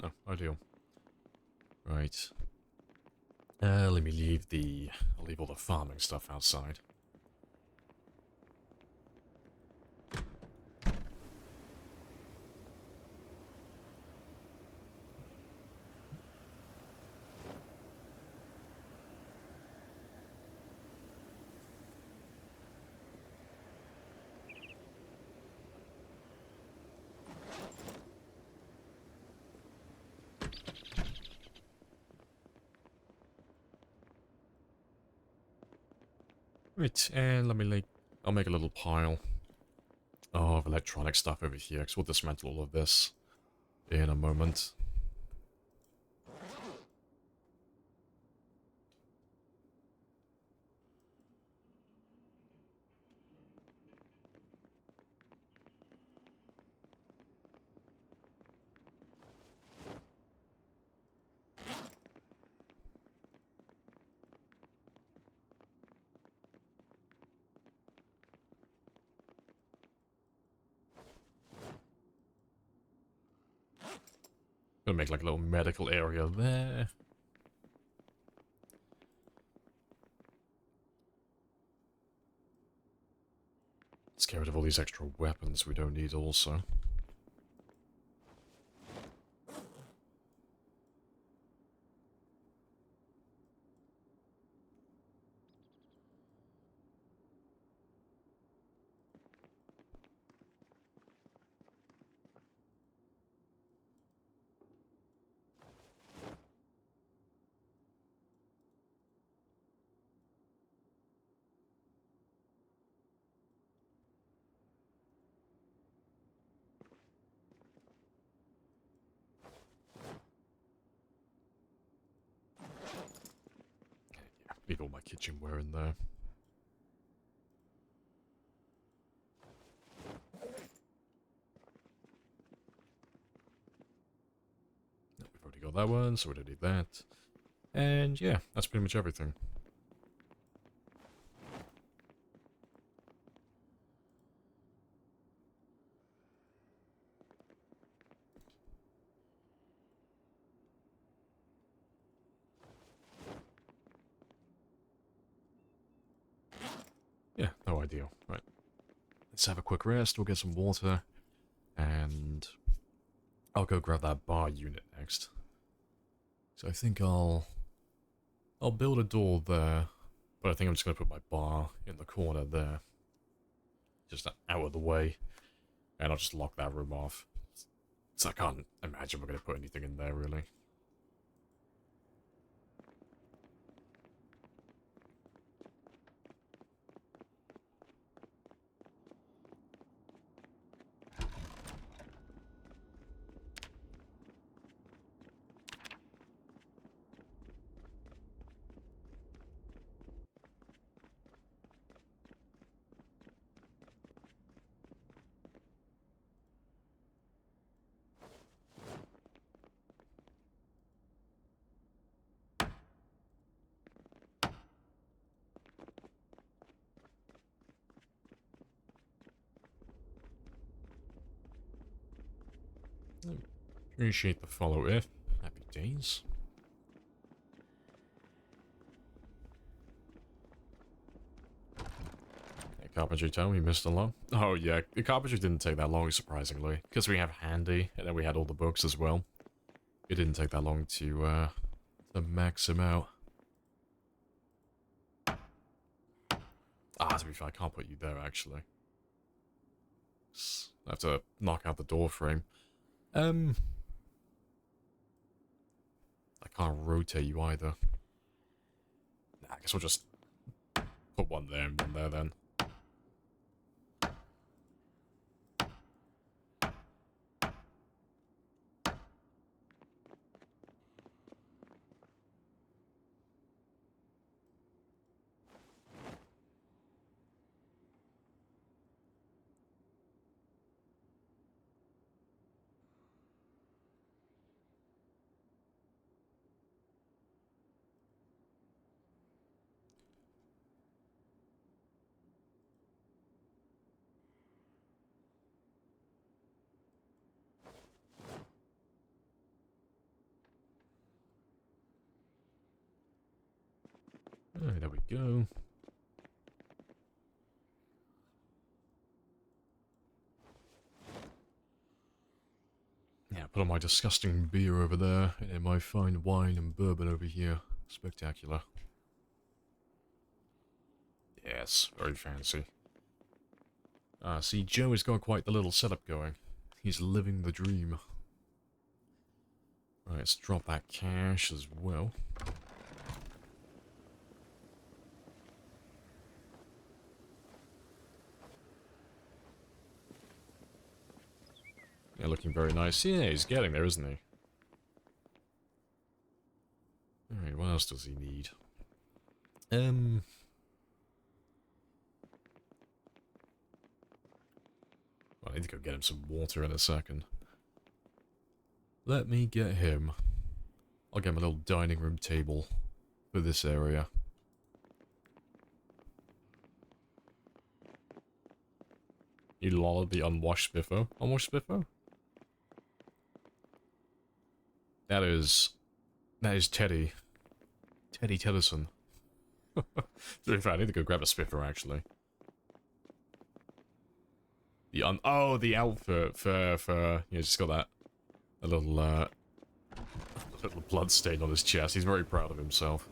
No, ideal. Right. Let me leave I'll leave all the farming stuff outside. Right, and I'll make a little pile of electronic stuff over here, because we'll dismantle all of this in a moment. Gonna make like a little medical area there. Let's get rid of all these extra weapons we don't need also. Yeah, leave all my kitchenware in there. No, we've already got that one, so we don't need that. And yeah, that's pretty much everything. Yeah, no ideal. Right. Let's have a quick rest, we'll get some water, and I'll go grab that bar unit next. So I think I'll build a door there, but I think I'm just going to put my bar in the corner there. Just out of the way, and I'll just lock that room off. So I can't imagine we're going to put anything in there, really. Appreciate the follow if. Happy days. Hey, carpentry time, we missed a lot. Oh yeah, the carpentry didn't take that long, surprisingly. Because we have Handy, and then we had all the books as well. It didn't take that long to max him out. Ah, to be fair, I can't put you there, actually. I have to knock out the door frame. I can't rotate you either. Nah, I guess we'll just put one there and one there then. Alright, there we go. Yeah, put on my disgusting beer over there, and my fine wine and bourbon over here. Spectacular. Yes, very fancy. See, Joe has got quite the little setup going. He's living the dream. Right, let's drop that cash as well. Yeah, looking very nice. Yeah, he's getting there, isn't he? Alright, what else does he need? Well, I need to go get him some water in a second. Let me get him. I'll get him a little dining room table for this area. You lol, the unwashed spiffo. Unwashed spiffo? That is Teddy. Teddy Tedderson. To be fair, I need to go grab a spiffer, actually. The outfit for yeah, just got that a little blood stain on his chest. He's very proud of himself.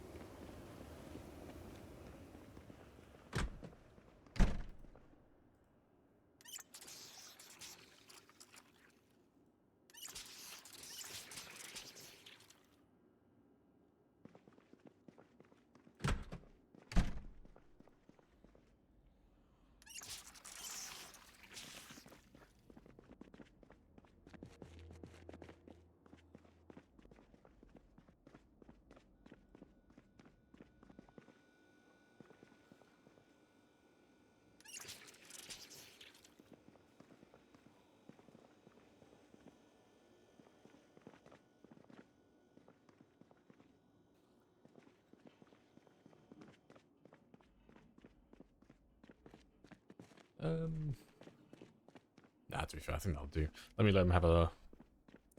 Nah, to be fair, I think that'll do. Let me let him have a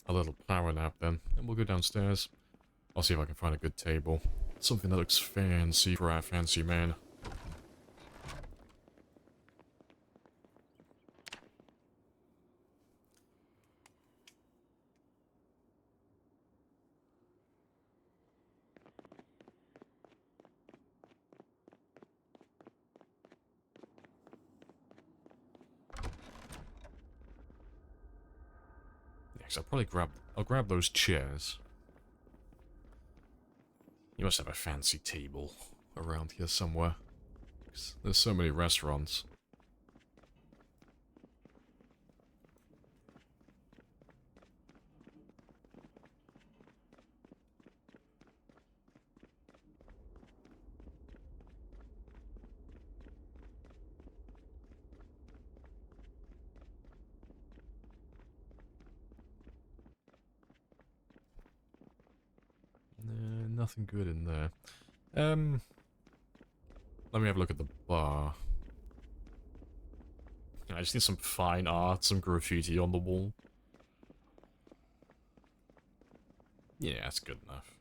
little power nap then, and we'll go downstairs. I'll see if I can find a good table. Something that looks fancy for our fancy man. I'll probably grab those chairs. You must have a fancy table around here somewhere. 'Cause there's so many restaurants. Nothing good in there. Let me have a look at the bar. I just need some fine art, some graffiti on the wall. Yeah, that's good enough.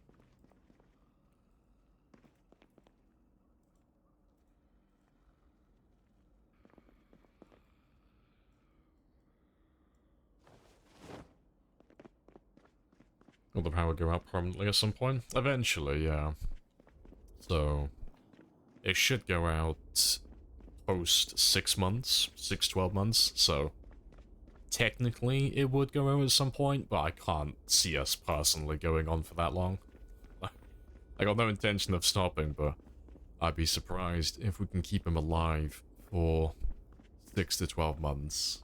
Will the power go out permanently at some point? Eventually, yeah. So, it should go out post 6 months, 12 months, so technically it would go out at some point, but I can't see us personally going on for that long. I got no intention of stopping, but I'd be surprised if we can keep him alive for 6 to 12 months.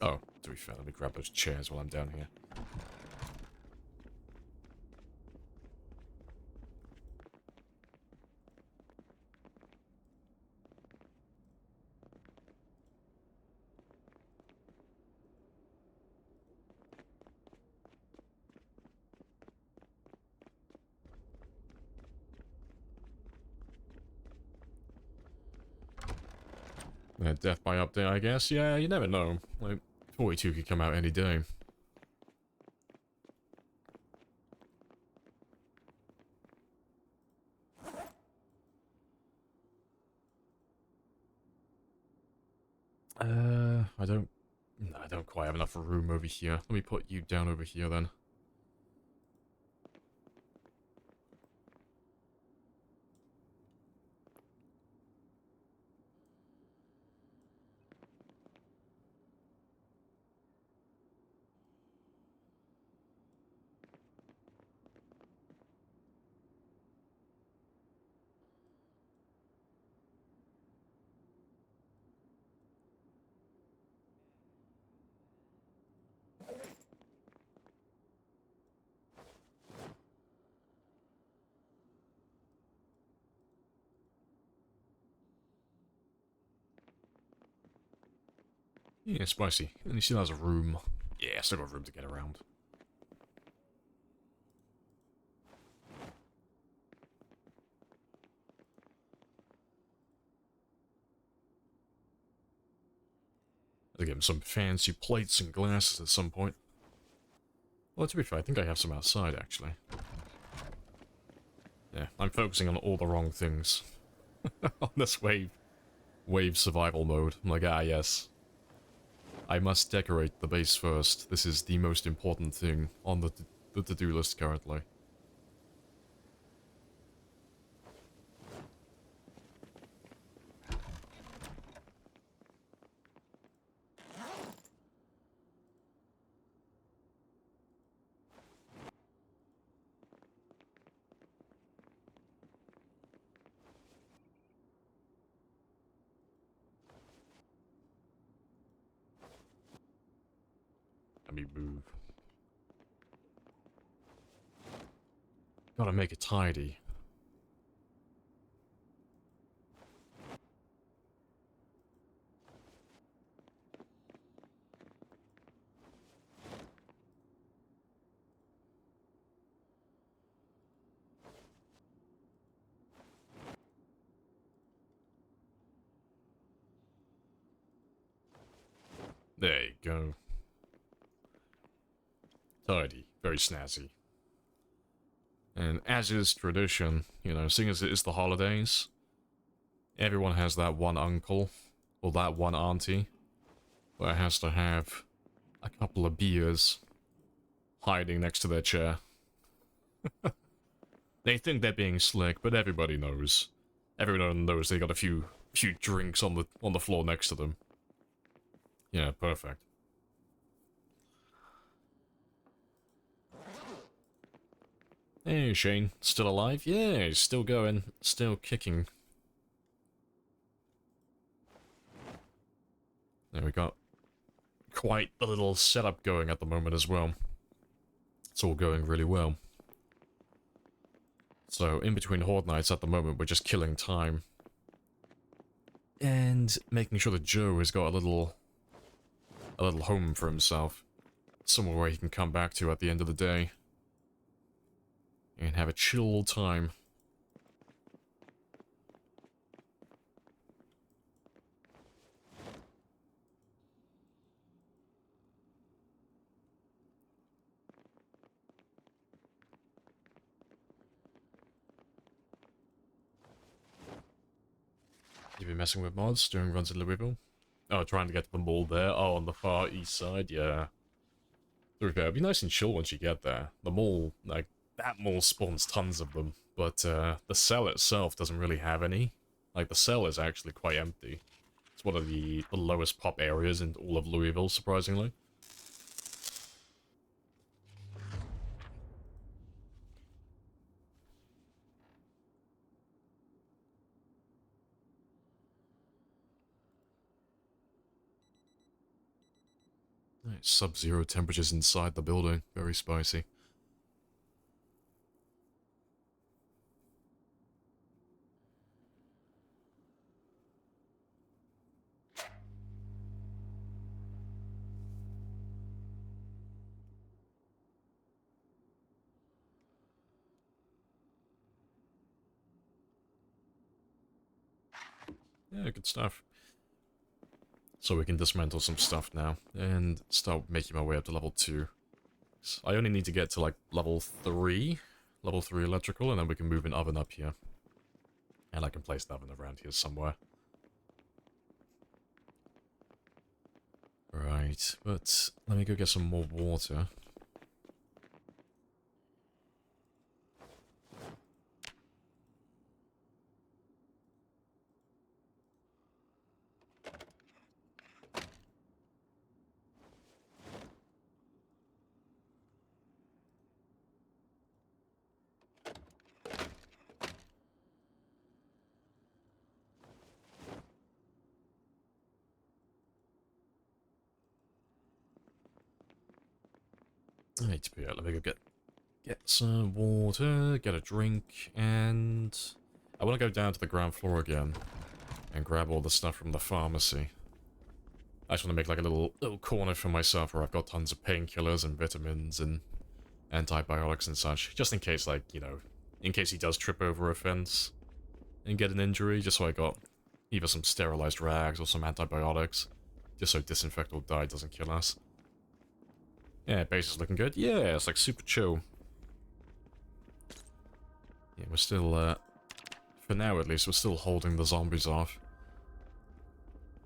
Oh, to be fair, let me grab those chairs while I'm down here. Death by update, I guess. Yeah, you never know. Like, 42 could come out any day. I don't quite have enough room over here. Let me put you down over here then. Yeah, spicy. And you still has a room. Yeah, still got room to get around. I'll give him some fancy plates and glasses at some point. Well, to be fair, I think I have some outside, actually. Yeah, I'm focusing on all the wrong things. On this wave survival mode. I'm like, ah, yes. I must decorate the base first. This is the most important thing on the to-do list currently. Let me move. Gotta make it tidy. There you go. Tidy. Very snazzy. And as is tradition, you know, seeing as it is the holidays, everyone has that one uncle, or that one auntie, that has to have a couple of beers hiding next to their chair. They think they're being slick, but everybody knows. Everyone knows they got a few drinks on the floor next to them. Yeah, perfect. Hey, Shane. Still alive? Yeah, he's still going. Still kicking. There we got quite the little setup going at the moment as well. It's all going really well. So, in between Horde nights at the moment, we're just killing time. And making sure that Joe has got a little home for himself. Somewhere where he can come back to at the end of the day. And have a chill time. You've been messing with mods during runs in Louisville? Oh, trying to get to the mall there? Oh, on the far east side? Yeah. To be fair, it'd be nice and chill once you get there. The mall, like, that mall spawns tons of them, but the cell itself doesn't really have any. Like, the cell is actually quite empty. It's one of the lowest pop areas in all of Louisville, surprisingly. Nice. Sub-zero temperatures inside the building. Very spicy. Yeah, good stuff. So we can dismantle some stuff now, and start making my way up to level 2. So I only need to get to, like, level 3 electrical, and then we can move an oven up here. And I can place the oven around here somewhere. Right, but let me go get some more water. Right, but yeah, let me go get some water, get a drink, and I want to go down to the ground floor again and grab all the stuff from the pharmacy. I just want to make like a little corner for myself where I've got tons of painkillers and vitamins and antibiotics and such, just in case, like, you know, in case he does trip over a fence and get an injury, just so I got either some sterilized rags or some antibiotics, just so disinfectable dye doesn't kill us. Yeah, base is looking good. Yeah, it's like super chill. Yeah, we're still, for now at least, we're still holding the zombies off.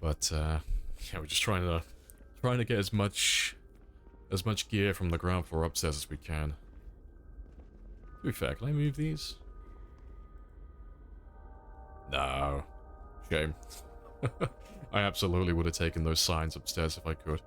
But, yeah, we're just trying to get as much gear from the ground floor upstairs as we can. To be fair, can I move these? No. Shame. I absolutely would have taken those signs upstairs if I could.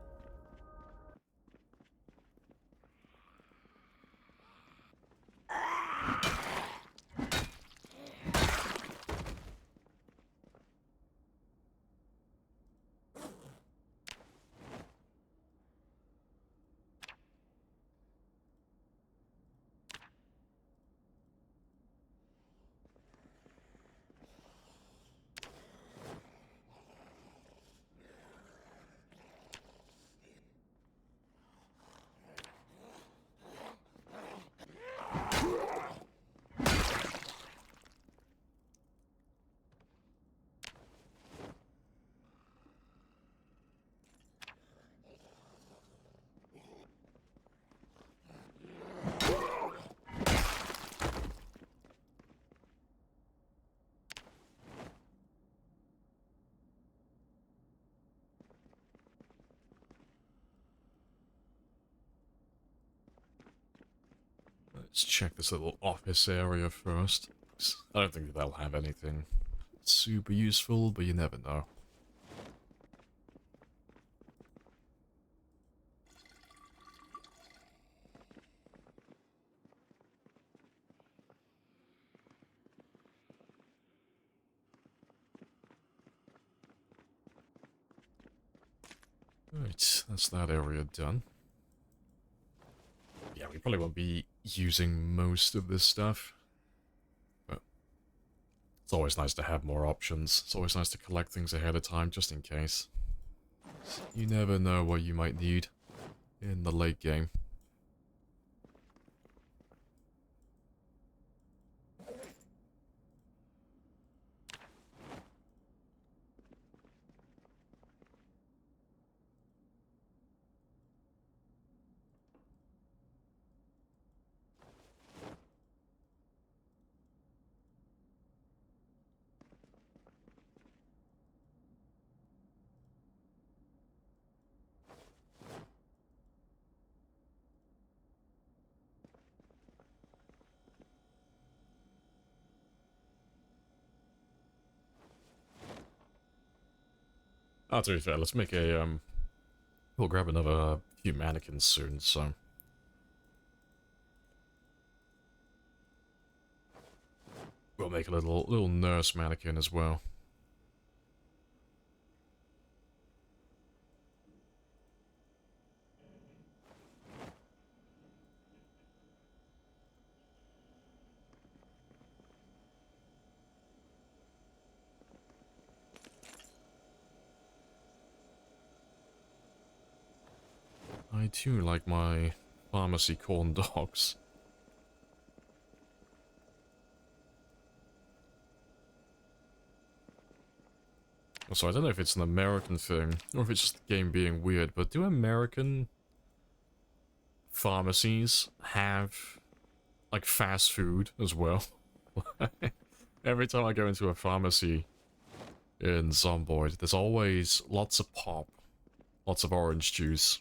Let's check this little office area first. I don't think they'll have anything super useful, but you never know. Right, that's that area done. Yeah, we probably won't be using most of this stuff. But it's always nice to have more options. It's always nice to collect things ahead of time, just in case. You never know what you might need in the late game. Oh, to be fair, let's make a, we'll grab another few mannequins soon, so... We'll make a little nurse mannequin as well. I too like my pharmacy corn dogs. So I don't know if it's an American thing, or if it's just the game being weird, but do American pharmacies have, like, fast food as well? Every time I go into a pharmacy in Zomboid, there's always lots of pop lots of orange juice.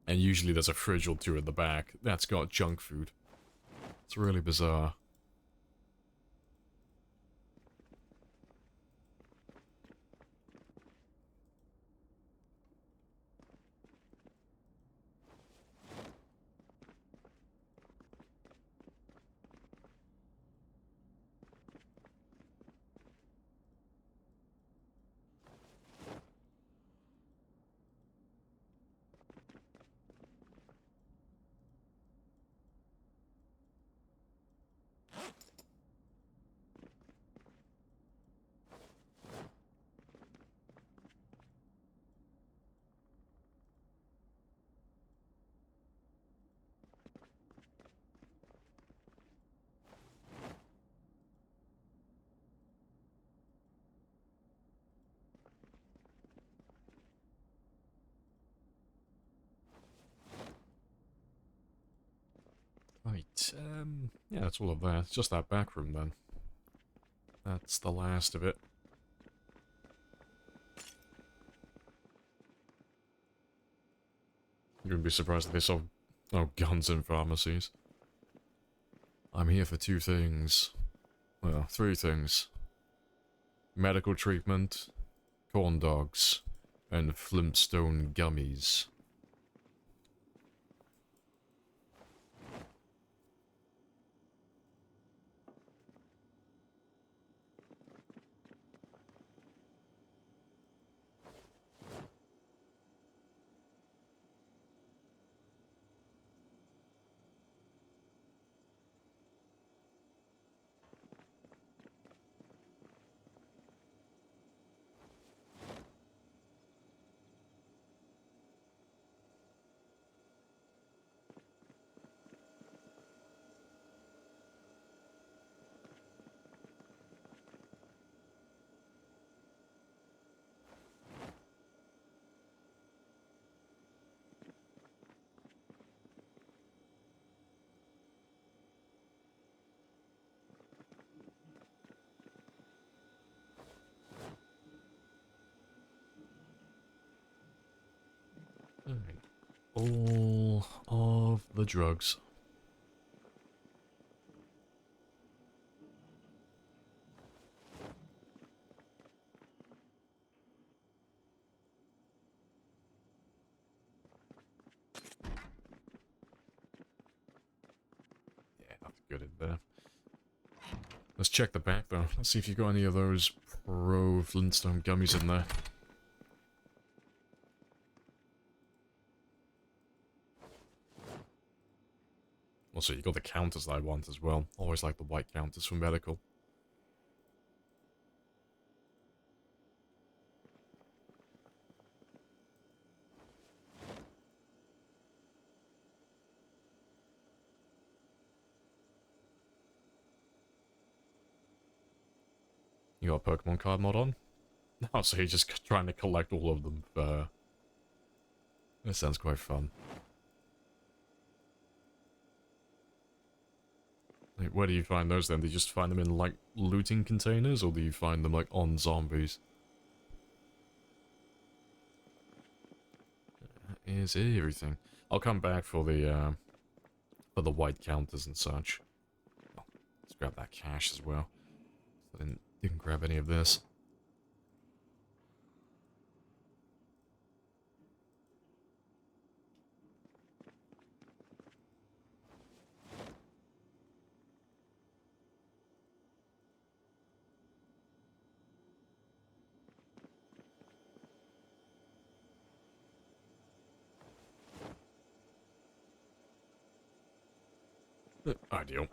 And usually there's a fridge or two in the back that's got junk food. It's really bizarre. Right, yeah, that's all of that. It's just that back room then. That's the last of it. You wouldn't be surprised if they sold guns in pharmacies. I'm here for 2 things. Well, 3 things. Medical treatment, corn dogs, and Flintstone gummies. Alright. All of the drugs. Yeah, nothing good in there. Let's check the back though. Let's see if you got any of those pro Flintstone gummies in there. Also, you got the counters that I want as well. Always like the white counters for medical. You got a Pokemon card mod on? Oh, so you're just trying to collect all of them. That sounds quite fun. Like, where do you find those then? Do you just find them in, like, looting containers, or do you find them, like, on zombies? That is everything. I'll come back for the white counters and such. Oh, let's grab that cash as well. I didn't grab any of this. Ideal.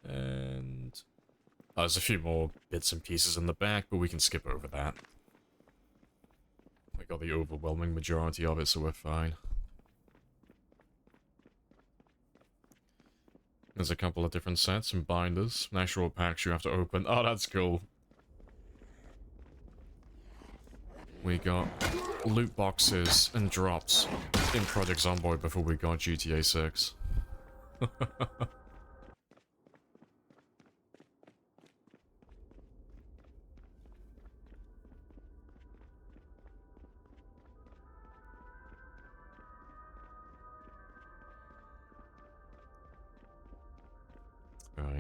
And there's a few more bits and pieces in the back, but we can skip over that. We got the overwhelming majority of it, so we're fine. There's a couple of different sets and binders. Natural packs you have to open. Oh, that's cool. We got loot boxes and drops in Project Zomboid before we got GTA 6.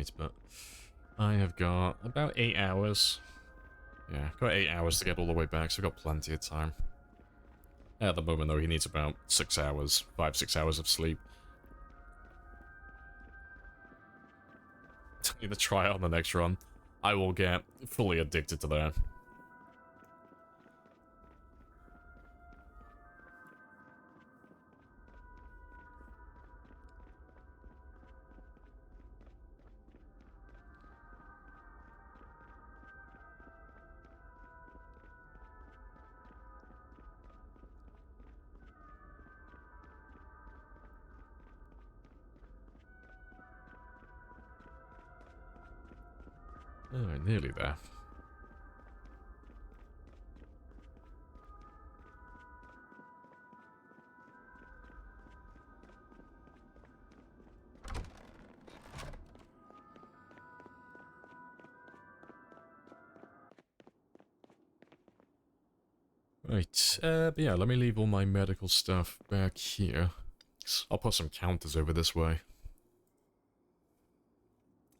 tonight, but I have got about 8 hours. Yeah, got 8 hours to get all the way back, so I've got plenty of time. At the moment, though, he needs about 6 hours, 5-6 hours of sleep. I need to try it on the next run. I will get fully addicted to that. Alright, nearly there. Right, but yeah, let me leave all my medical stuff back here. I'll put some counters over this way.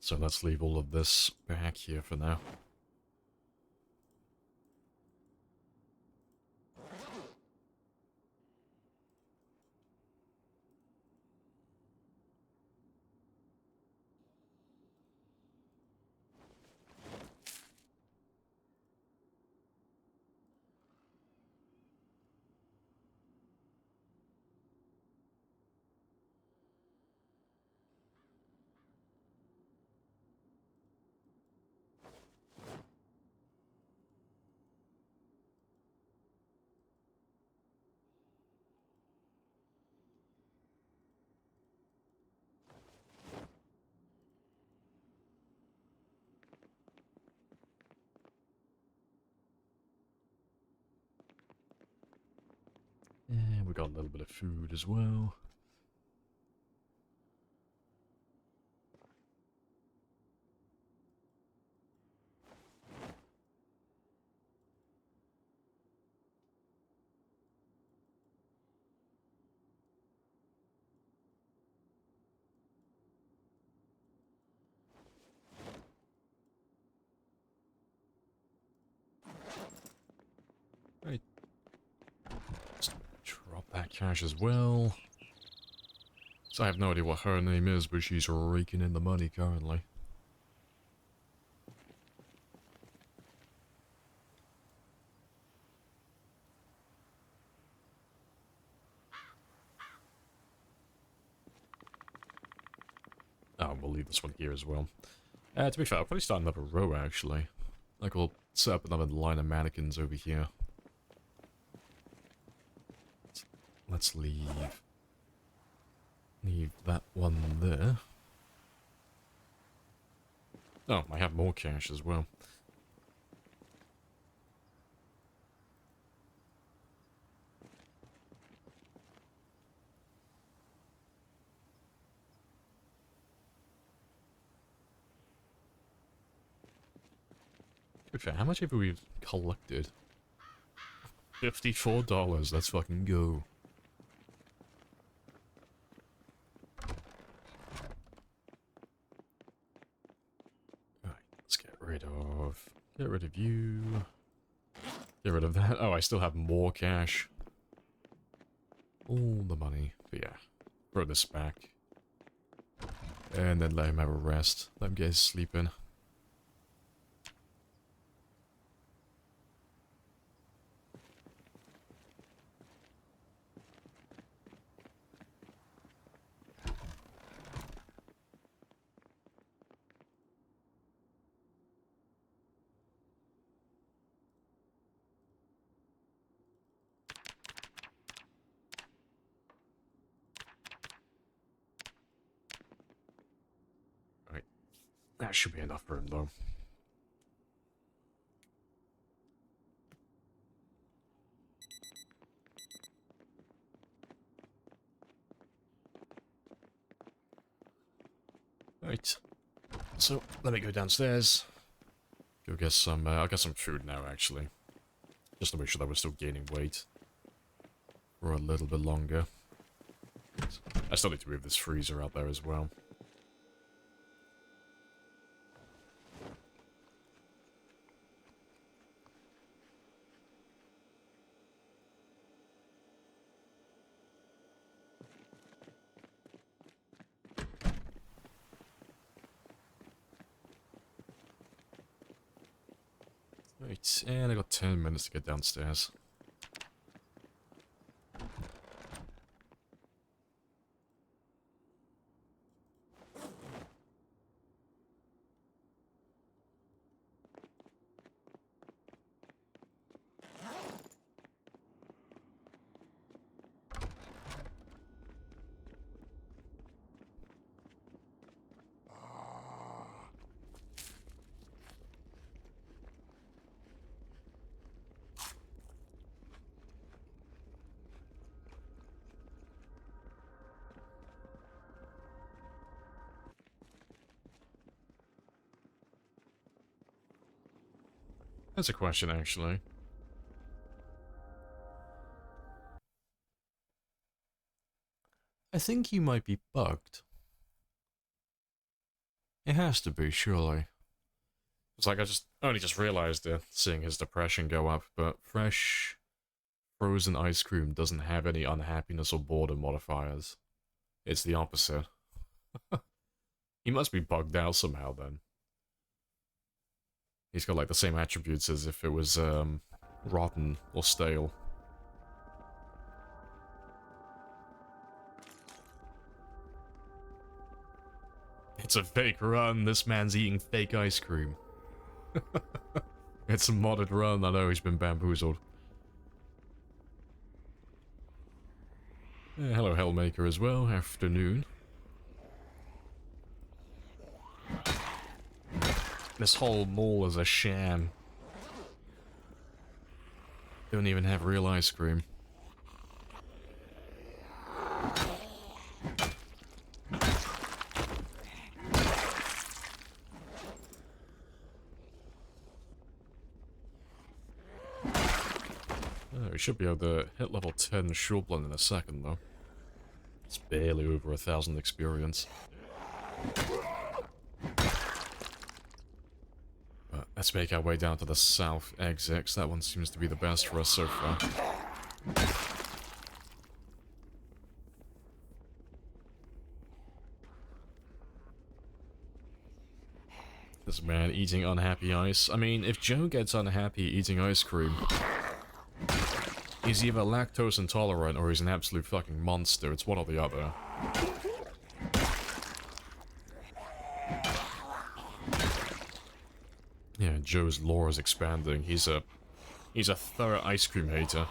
So let's leave all of this back here for now. And we got a little bit of food as well. Right. Just drop that cash as well. So I have no idea what her name is, but she's raking in the money currently. Oh, we'll leave this one here as well. To be fair, I'll probably start another row, actually. Like, we'll set up another line of mannequins over here. Let's leave that one there. Oh, I have more cash as well. To be fair, how much have we collected? $54, let's fucking go. Right, let's get rid of you. Get rid of that. Oh, I still have more cash. All the money. But yeah, throw this back. And then let him have a rest. Let him get his sleep in. That should be enough for him, though. Right. So, let me go downstairs. Go get some, I'll get some food now, actually. Just to make sure that we're still gaining weight. For a little bit longer. I still need to move this freezer out there as well. Right, and I got 10 minutes to get downstairs. That's a question, actually. I think you might be bugged. It has to be, surely. It's like I only just realized it, seeing his depression go up, but fresh, frozen ice cream doesn't have any unhappiness or boredom modifiers. It's the opposite. He must be bugged out somehow, then. He's got, like, the same attributes as if it was, rotten or stale. It's a fake run. This man's eating fake ice cream. It's a modded run. I know he's been bamboozled. Hello, Hellmaker, as well. Afternoon. This whole mall is a sham. Don't even have real ice cream. We should be able to hit level 10 Shoreblend in a second, though. It's barely over 1,000 experience. But let's make our way down to the south exit, 'cause that one seems to be the best for us so far. This man eating unhappy ice. I mean, if Joe gets unhappy eating ice cream, he's either lactose intolerant or he's an absolute fucking monster. It's one or the other. Yeah, Joe's lore is expanding. He's a thorough ice cream hater.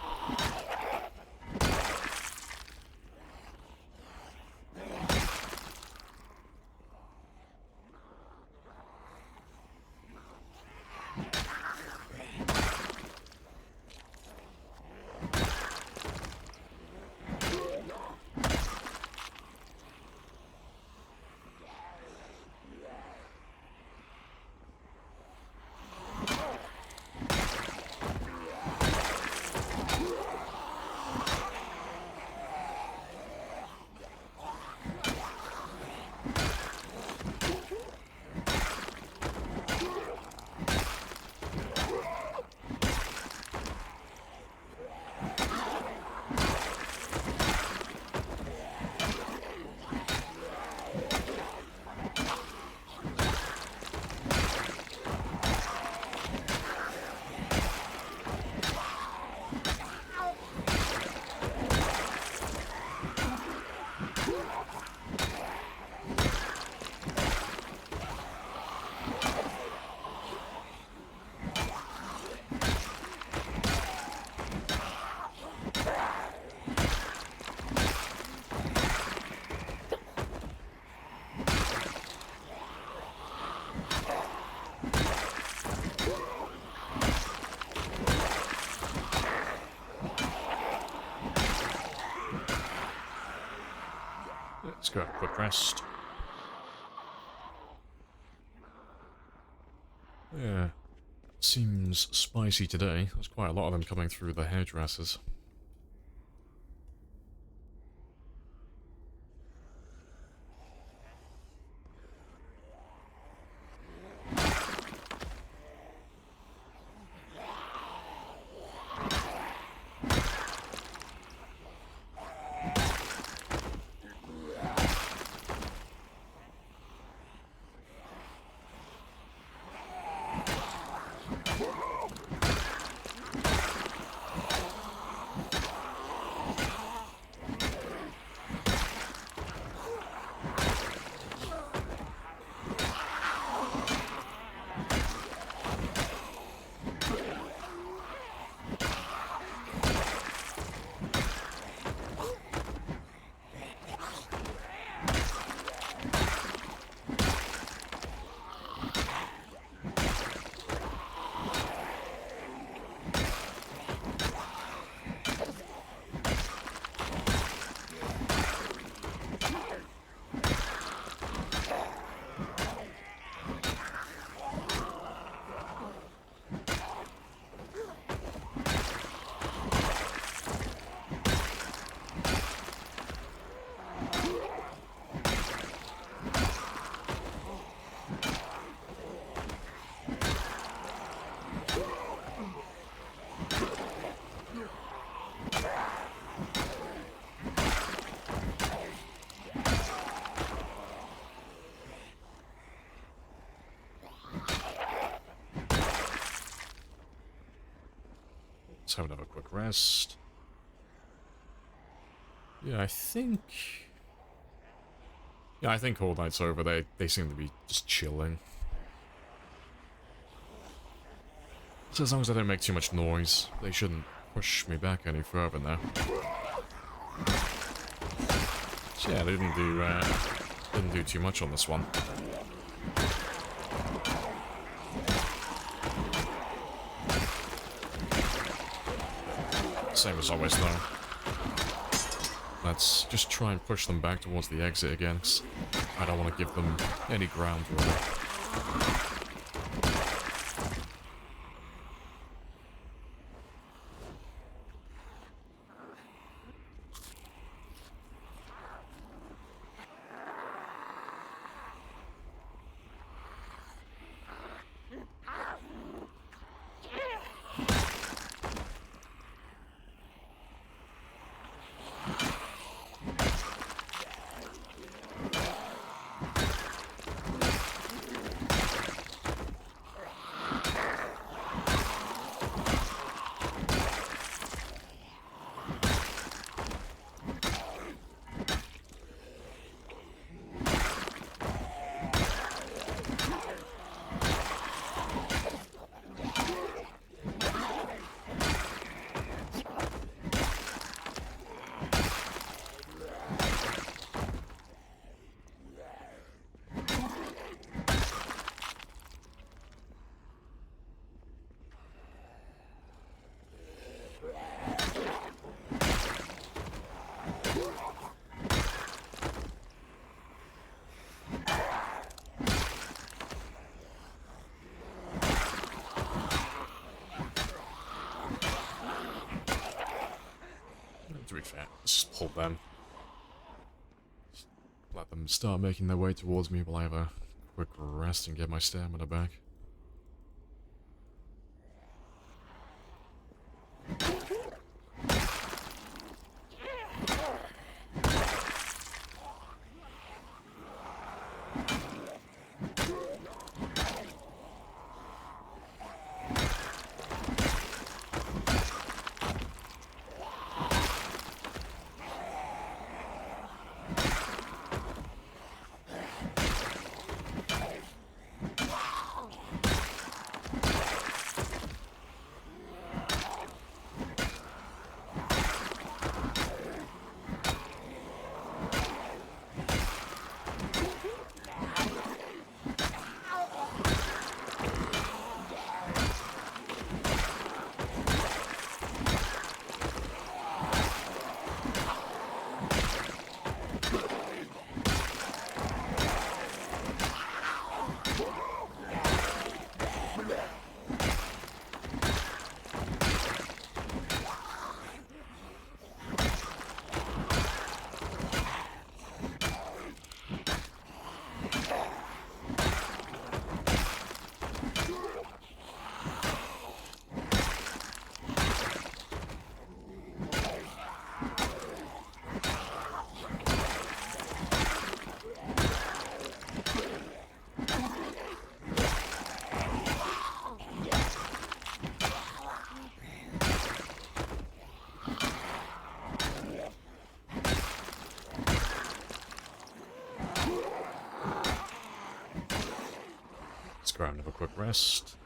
Let's go, quick rest. Yeah, seems spicy today. There's quite a lot of them coming through the hairdressers. Let's have another quick rest. Yeah, I think Horde Night's over. They seem to be just chilling. So as long as I don't make too much noise, they shouldn't push me back any further now. So yeah, they didn't do too much on this one. Same as always though. Let's just try and push them back towards the exit again, 'cause I don't want to give them any ground really. To be fair, let's just pull them. Just let them start making their way towards me while I have a quick rest and get my stamina back. Let's grab another quick rest.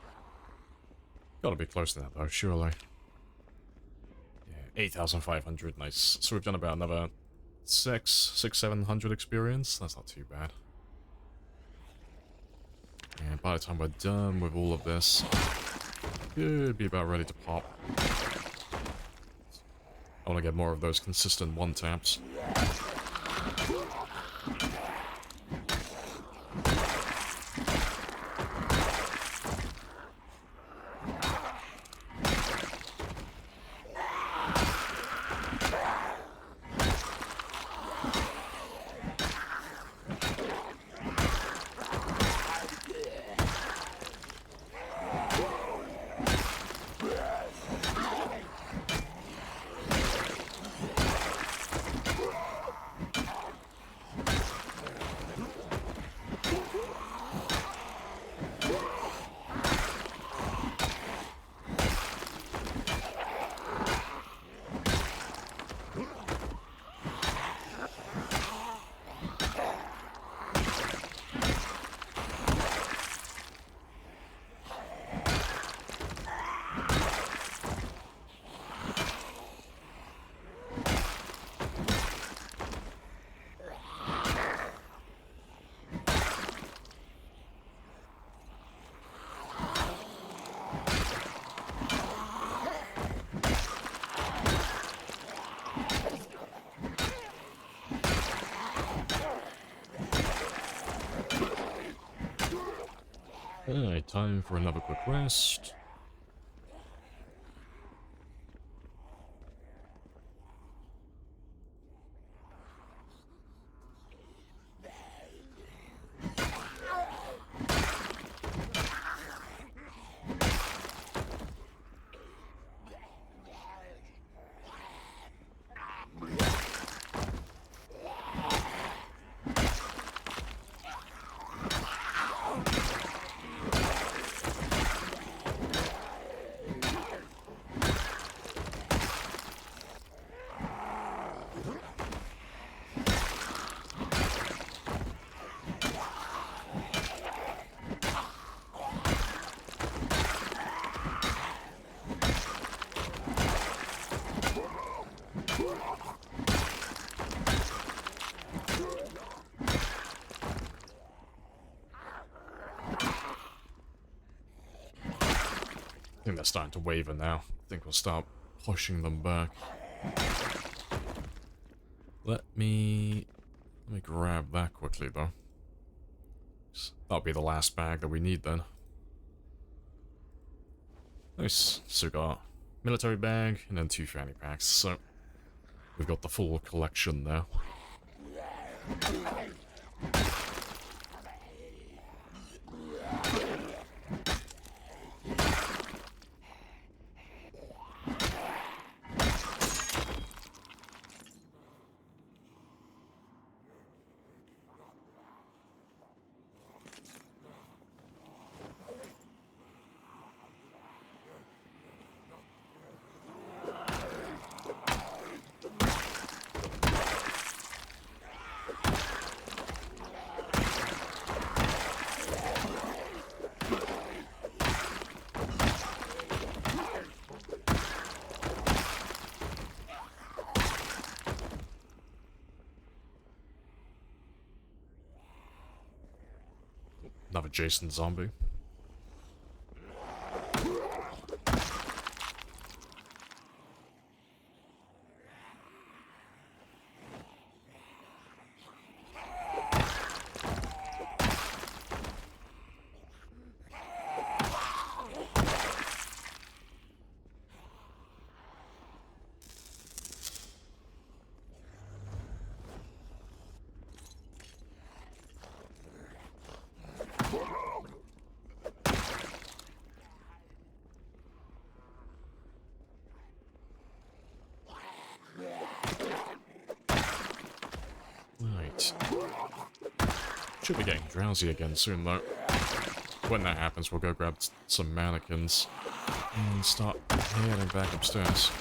Gotta be close to that though, surely. Yeah, 8,500, nice. So we've done about another 700 experience. That's not too bad. And by the time we're done with all of this, could be about ready to pop. I want to get more of those consistent one-taps. Alright, time for another quick rest. I think they're starting to waver now. I think we'll start pushing them back. Let me grab that quickly though. That'll be the last bag that we need then. Nice cigar. Military bag, and then 2 fanny packs, so we've got the full collection now. Another Jason zombie. Right. Should be getting drowsy again soon, though. When that happens, we'll go grab some mannequins and start heading back upstairs.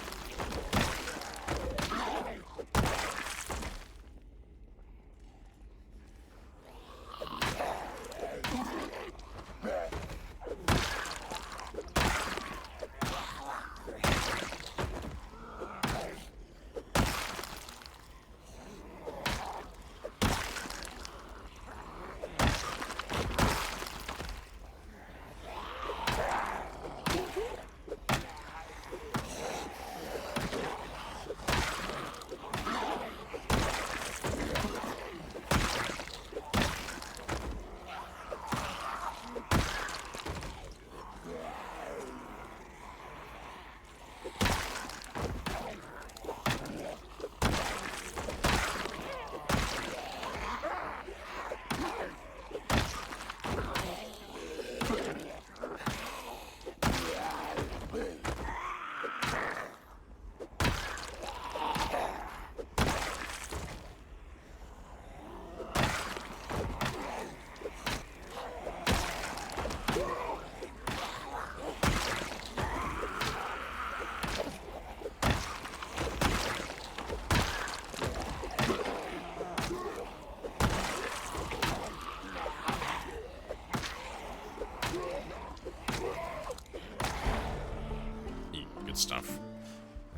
Good stuff.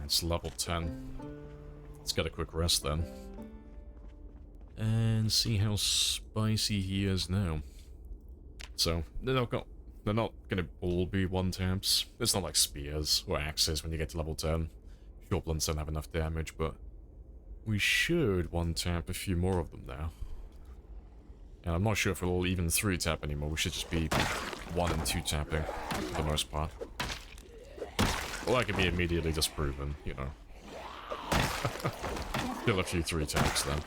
It's level 10. Let's get a quick rest then. And see how spicy he is now. So, they're not gonna all be 1-taps. It's not like spears or axes when you get to level 10. Short blunts don't have enough damage, but we should 1-tap a few more of them now. And I'm not sure if it'll even 3-tap anymore. We should just be 1 and 2 tapping for the most part. Well, that can be immediately disproven, you know. Still a few 3-taps then.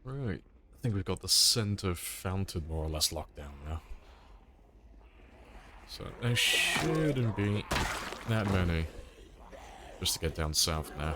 Right, I think we've got the center fountain more or less locked down now. So there shouldn't be that many just to get down south now.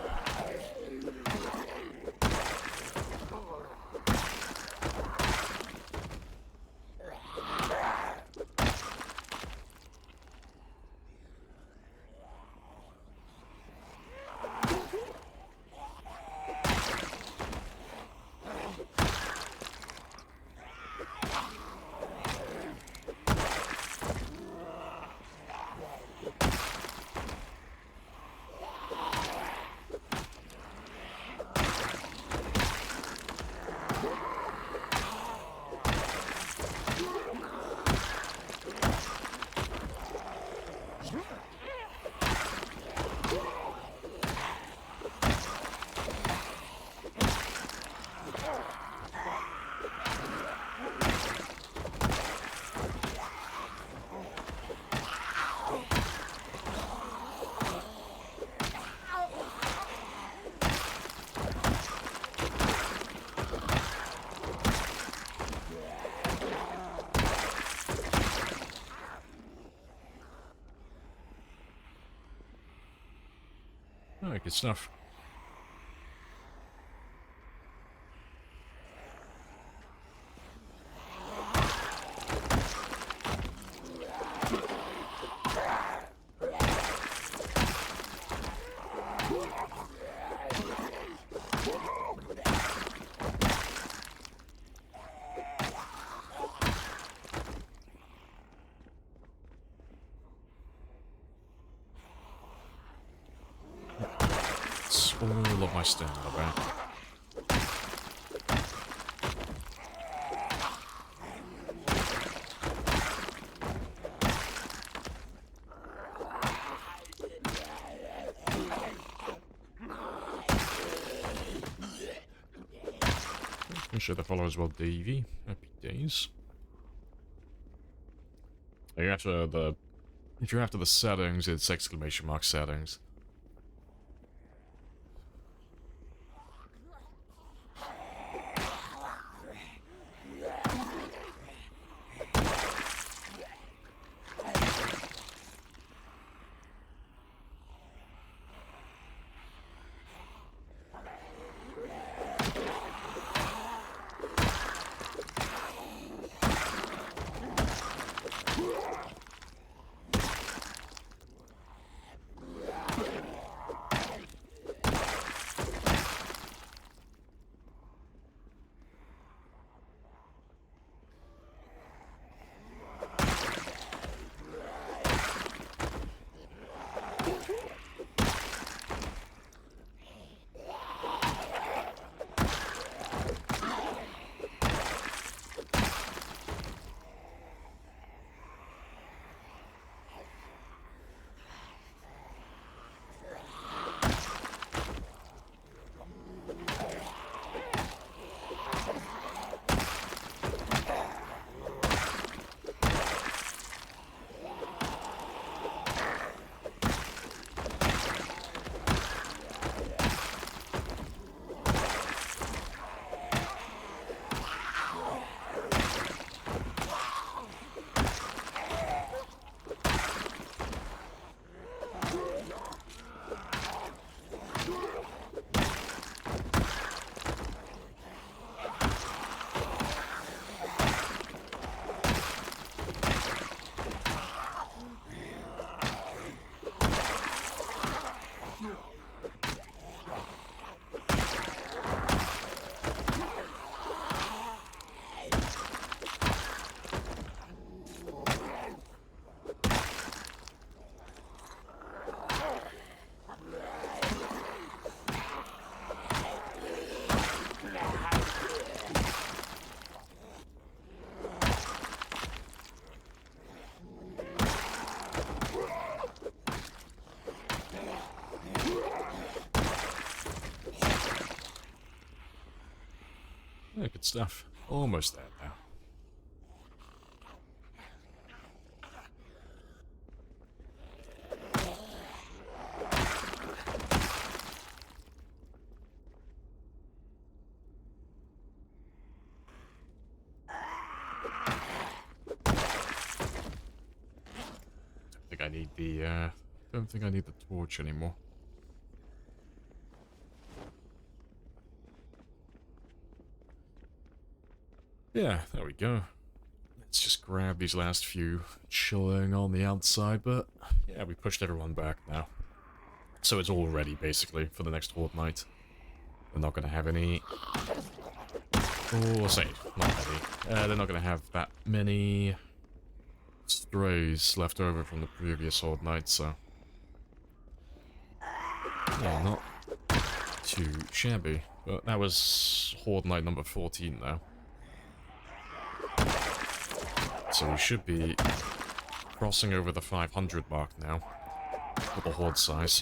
Alright, good stuff. All of my stamina back. I'm sure that follows well, Davey. Happy days. If you're after the settings, it's ! settings. Yeah, good stuff. Almost there now. Don't think I need the torch anymore. Yeah, there we go. Let's just grab these last few chilling on the outside, but yeah, we pushed everyone back now. So it's all ready, basically, for the next Horde night. We're not going to have any... Or say, not ready. They're not going to have that many strays left over from the previous Horde night, so... Yeah, not too shabby. But that was Horde night number 14 now. So we should be crossing over the 500 mark now for the Horde size.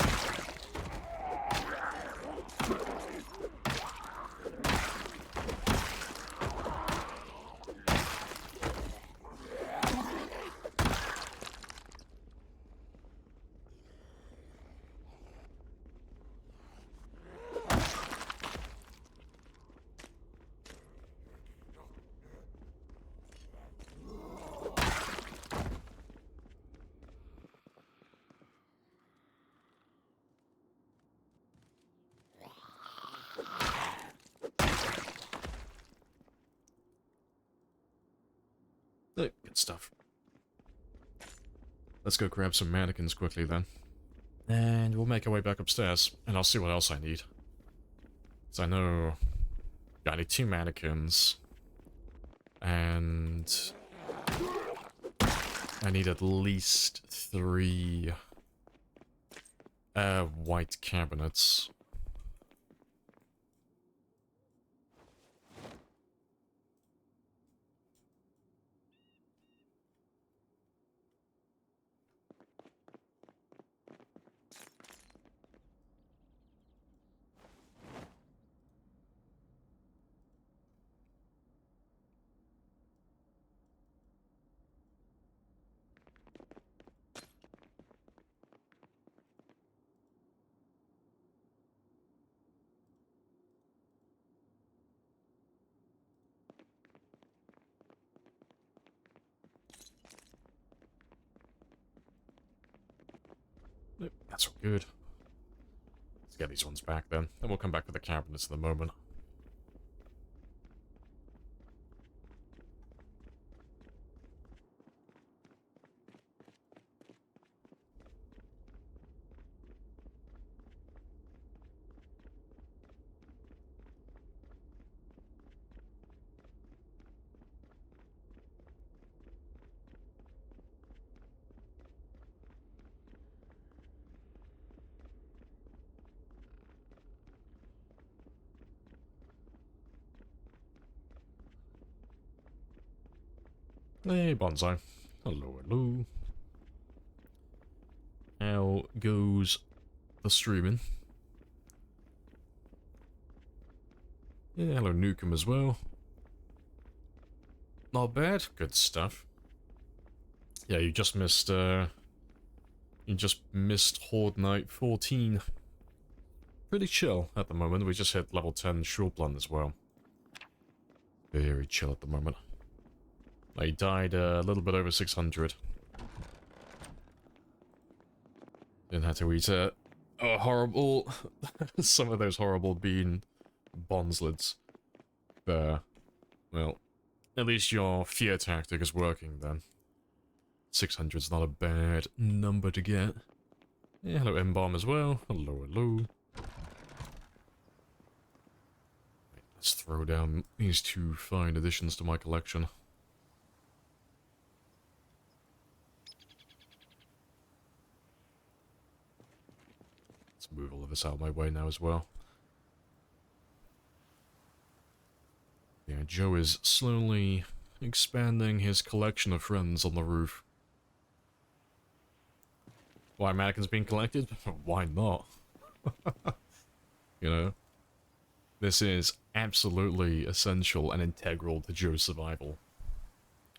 Good stuff. Let's go grab some mannequins quickly then. And we'll make our way back upstairs, and I'll see what else I need. So I know... Yeah, I need 2 mannequins. And... I need at least 3... white cabinets. Nope, that's all good. Let's get these ones back then. Then we'll come back with the cabinets in a moment. Hey, Bonsai. Hello, hello. How goes the streaming? Yeah, hello, Nukem as well. Not bad. Good stuff. Yeah, you just missed Horde Night 14. Pretty chill at the moment. We just hit level 10 Shulplan as well. Very chill at the moment. I died a little bit over 600. Then had to eat a horrible... some of those horrible bean bonslids. There. Well, at least your fear tactic is working then. 600's not a bad number to get. Yeah, hello M-Bomb as well. Hello, hello. Let's throw down these 2 fine additions to my collection. Move all of this out of my way now as well. Yeah, Joe is slowly expanding his collection of friends on the roof. Why mannequins being collected? Why not? You know? This is absolutely essential and integral to Joe's survival.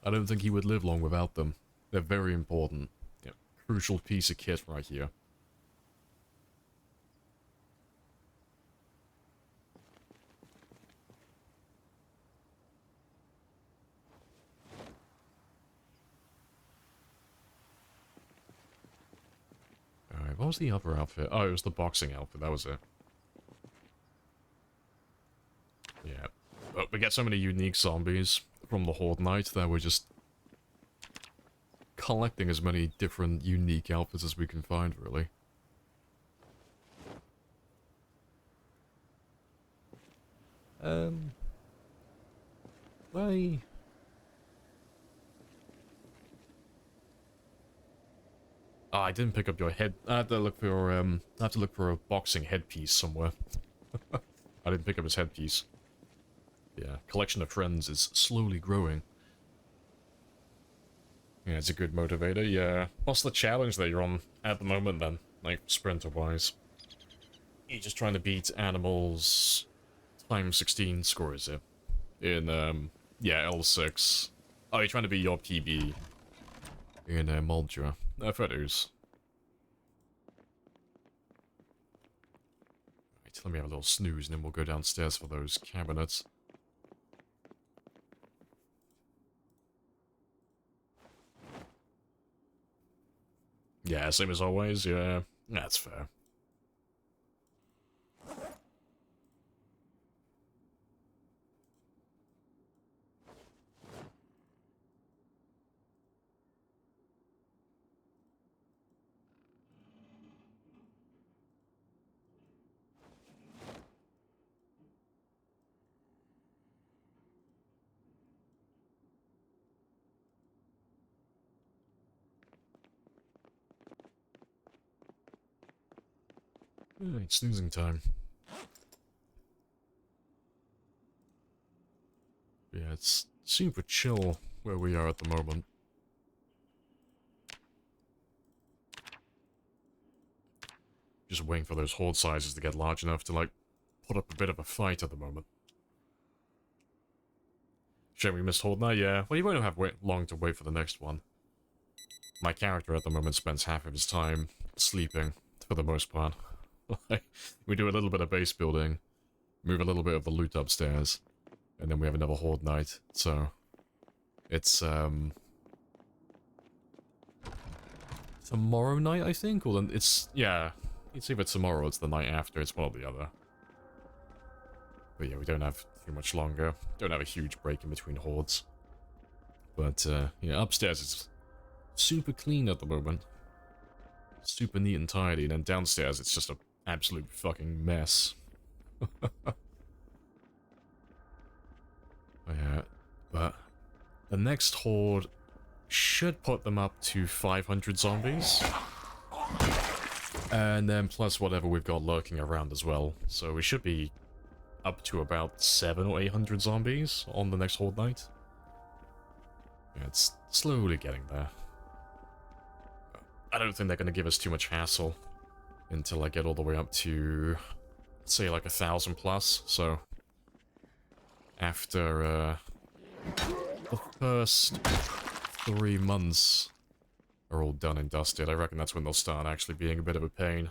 I don't think he would live long without them. They're very important. Yeah, crucial piece of kit right here. Alright, what was the other outfit? Oh, it was the boxing outfit, that was it. Yeah. But we get so many unique zombies from the Horde Night that we're just collecting as many different unique outfits as we can find, really. Why? Oh, I didn't pick up your head. I have to look for a boxing headpiece somewhere. I didn't pick up his headpiece. Yeah, collection of friends is slowly growing. Yeah, it's a good motivator, yeah. What's the challenge that you're on at the moment, then? Like, sprinter-wise? You're just trying to beat animals... times 16 score, is it? In, yeah, L6. Oh, you're trying to beat your PB in, Moldra. Fair dues. Right, let me have a little snooze, and then we'll go downstairs for those cabinets. Yeah, same as always, yeah. That's fair. Alright, snoozing time. Yeah, it's super chill where we are at the moment. Just waiting for those horde sizes to get large enough to, like, put up a bit of a fight at the moment. Shame we missed Horde Night, yeah. Well, you won't have long to wait for the next one. My character at the moment spends half of his time sleeping, for the most part. We do a little bit of base building, move a little bit of the loot upstairs, and then we have another Horde Night, so... It's, tomorrow night, I think? Or then it's... yeah, it's either tomorrow or it's the night after, it's one or the other. But yeah, we don't have too much longer. Don't have a huge break in between hordes. But, yeah, upstairs is super clean at the moment. Super neat and tidy, and then downstairs it's just an absolute fucking mess. Yeah, but the next horde should put them up to 500 zombies. And then plus whatever we've got lurking around as well. So we should be up to about 700 or 800 zombies on the next horde night. Yeah, it's slowly getting there. I don't think they're going to give us too much hassle until I get all the way up to, say, like 1,000 plus. So after the first 3 months are all done and dusted, I reckon that's when they'll start actually being a bit of a pain.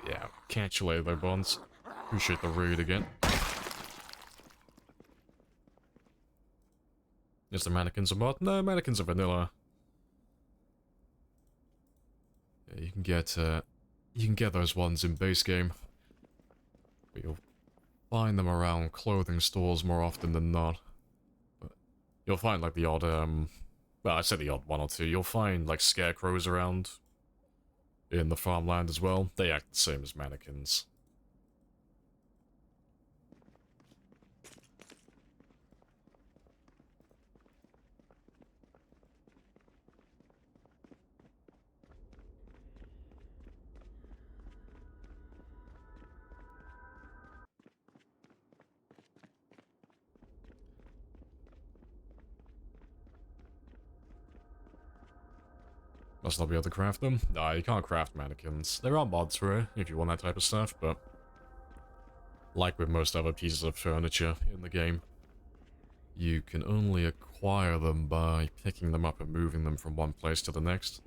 Yeah, catch you later though, Bonds. Appreciate the raid again. Is the mannequins a mod? No, mannequins are vanilla. Yeah, you can get those ones in base game. But you'll find them around clothing stores more often than not. But you'll find like the odd, well, I said the odd one or two. You'll find like scarecrows around in the farmland as well. They act the same as mannequins. Must not be able to craft them? Nah, you can't craft mannequins. There are mods for it, if you want that type of stuff, but... like with most other pieces of furniture in the game, you can only acquire them by picking them up and moving them from one place to the next.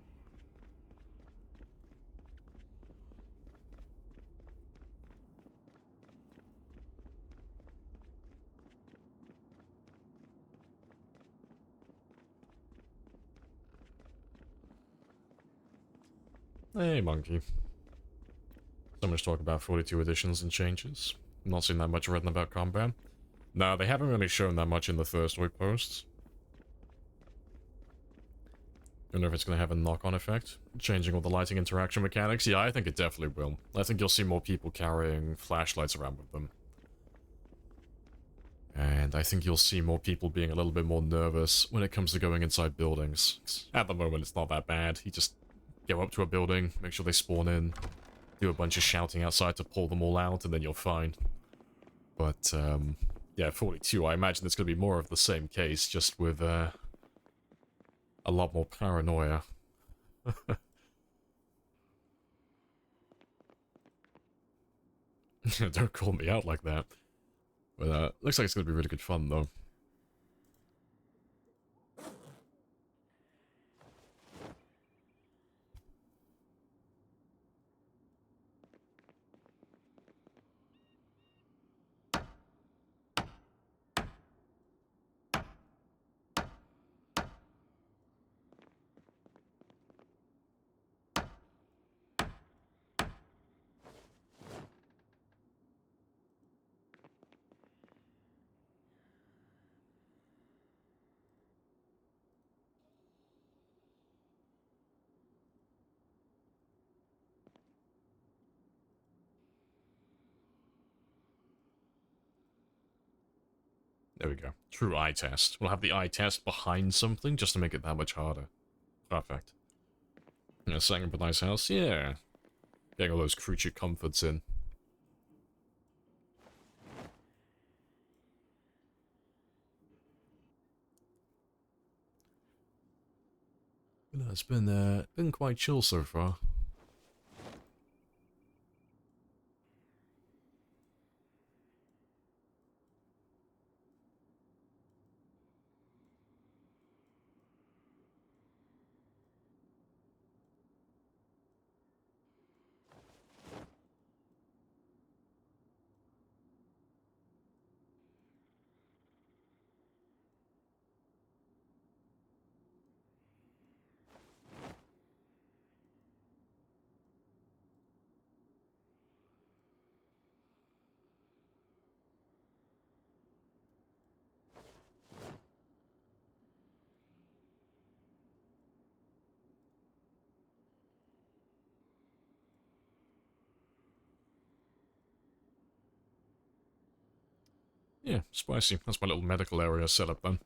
Hey, monkey. So much talk about 42 additions and changes. Not seen that much written about combat. No, they haven't really shown that much in the first week posts. Don't know if it's going to have a knock-on effect. Changing all the lighting interaction mechanics. Yeah, I think it definitely will. I think you'll see more people carrying flashlights around with them. And I think you'll see more people being a little bit more nervous when it comes to going inside buildings. At the moment, it's not that bad. You just go up to a building, make sure they spawn in, do a bunch of shouting outside to pull them all out, and then you're fine. But, yeah, 42, I imagine it's going to be more of the same case, just with, a lot more paranoia. Don't call me out like that. But, looks like it's going to be really good fun, though. There we go. True eye test. We'll have the eye test behind something just to make it that much harder. Perfect. Yeah, setting up a nice house? Yeah. Getting all those creature comforts in. No, it's been quite chill so far. Yeah, spicy. That's my little medical area set up then.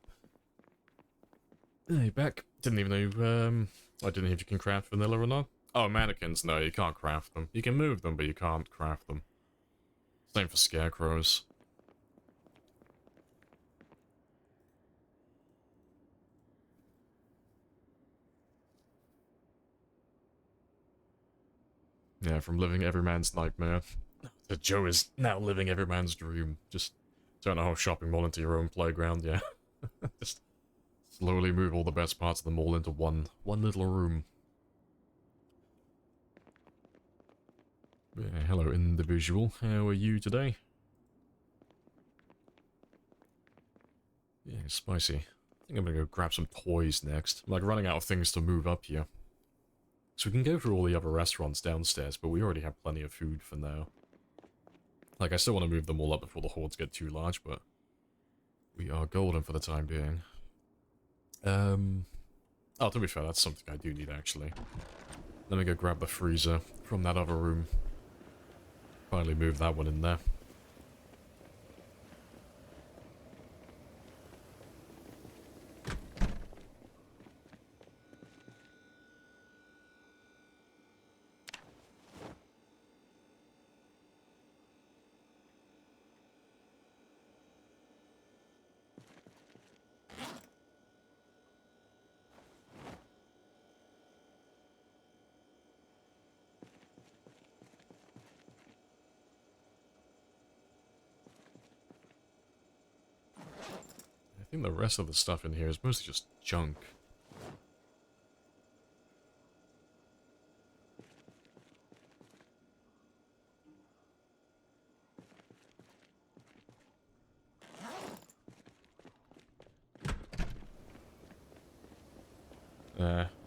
Hey, back. Didn't even know, I didn't know if you can craft vanilla or not. Oh, mannequins, no, you can't craft them. You can move them, but you can't craft them. Same for scarecrows. Yeah, from living every man's nightmare. Joe is now living every man's dream. Just turn a whole shopping mall into your own playground, yeah. Just slowly move all the best parts of the mall into one little room. Yeah, hello, individual. How are you today? Yeah, spicy. I think I'm gonna go grab some toys next. I'm like running out of things to move up here. So we can go through all the other restaurants downstairs, but we already have plenty of food for now. Like, I still want to move them all up before the hordes get too large, but we are golden for the time being. Oh, to be fair, that's something I do need, actually. Let me go grab the freezer from that other room. Finally move that one in there. think the rest of the stuff in here is mostly just junk.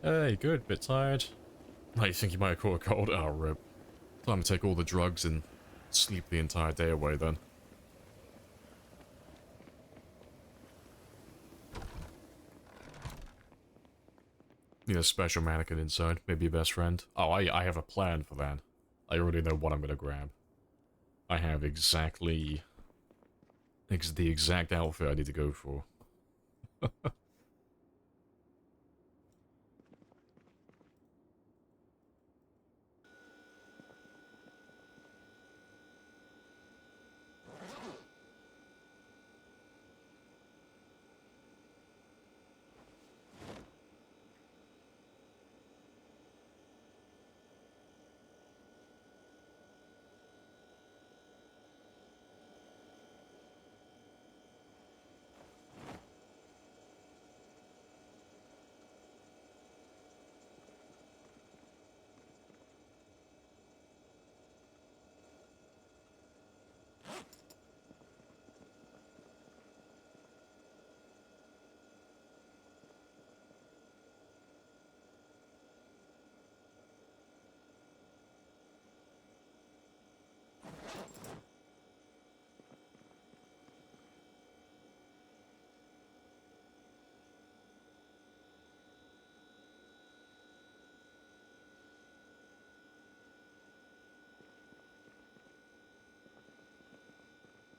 Hey, good, bit tired. Oh, you think you might have caught a cold? Oh, rip. Time to take all the drugs and sleep the entire day away then. Need a special mannequin inside, maybe a best friend. Oh, I have a plan for that. I already know what I'm gonna grab. I have exactly... the exact outfit I need to go for.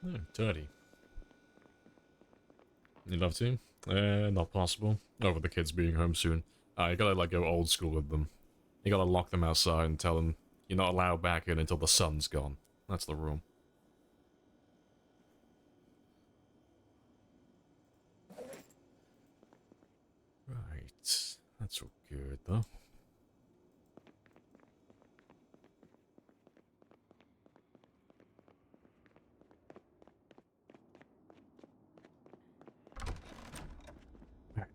Oh, dirty. You'd love to? Not possible. Not with the kids being home soon. You gotta, like, go old school with them. You gotta lock them outside and tell them you're not allowed back in until the sun's gone. That's the rule. Right. That's all good, though.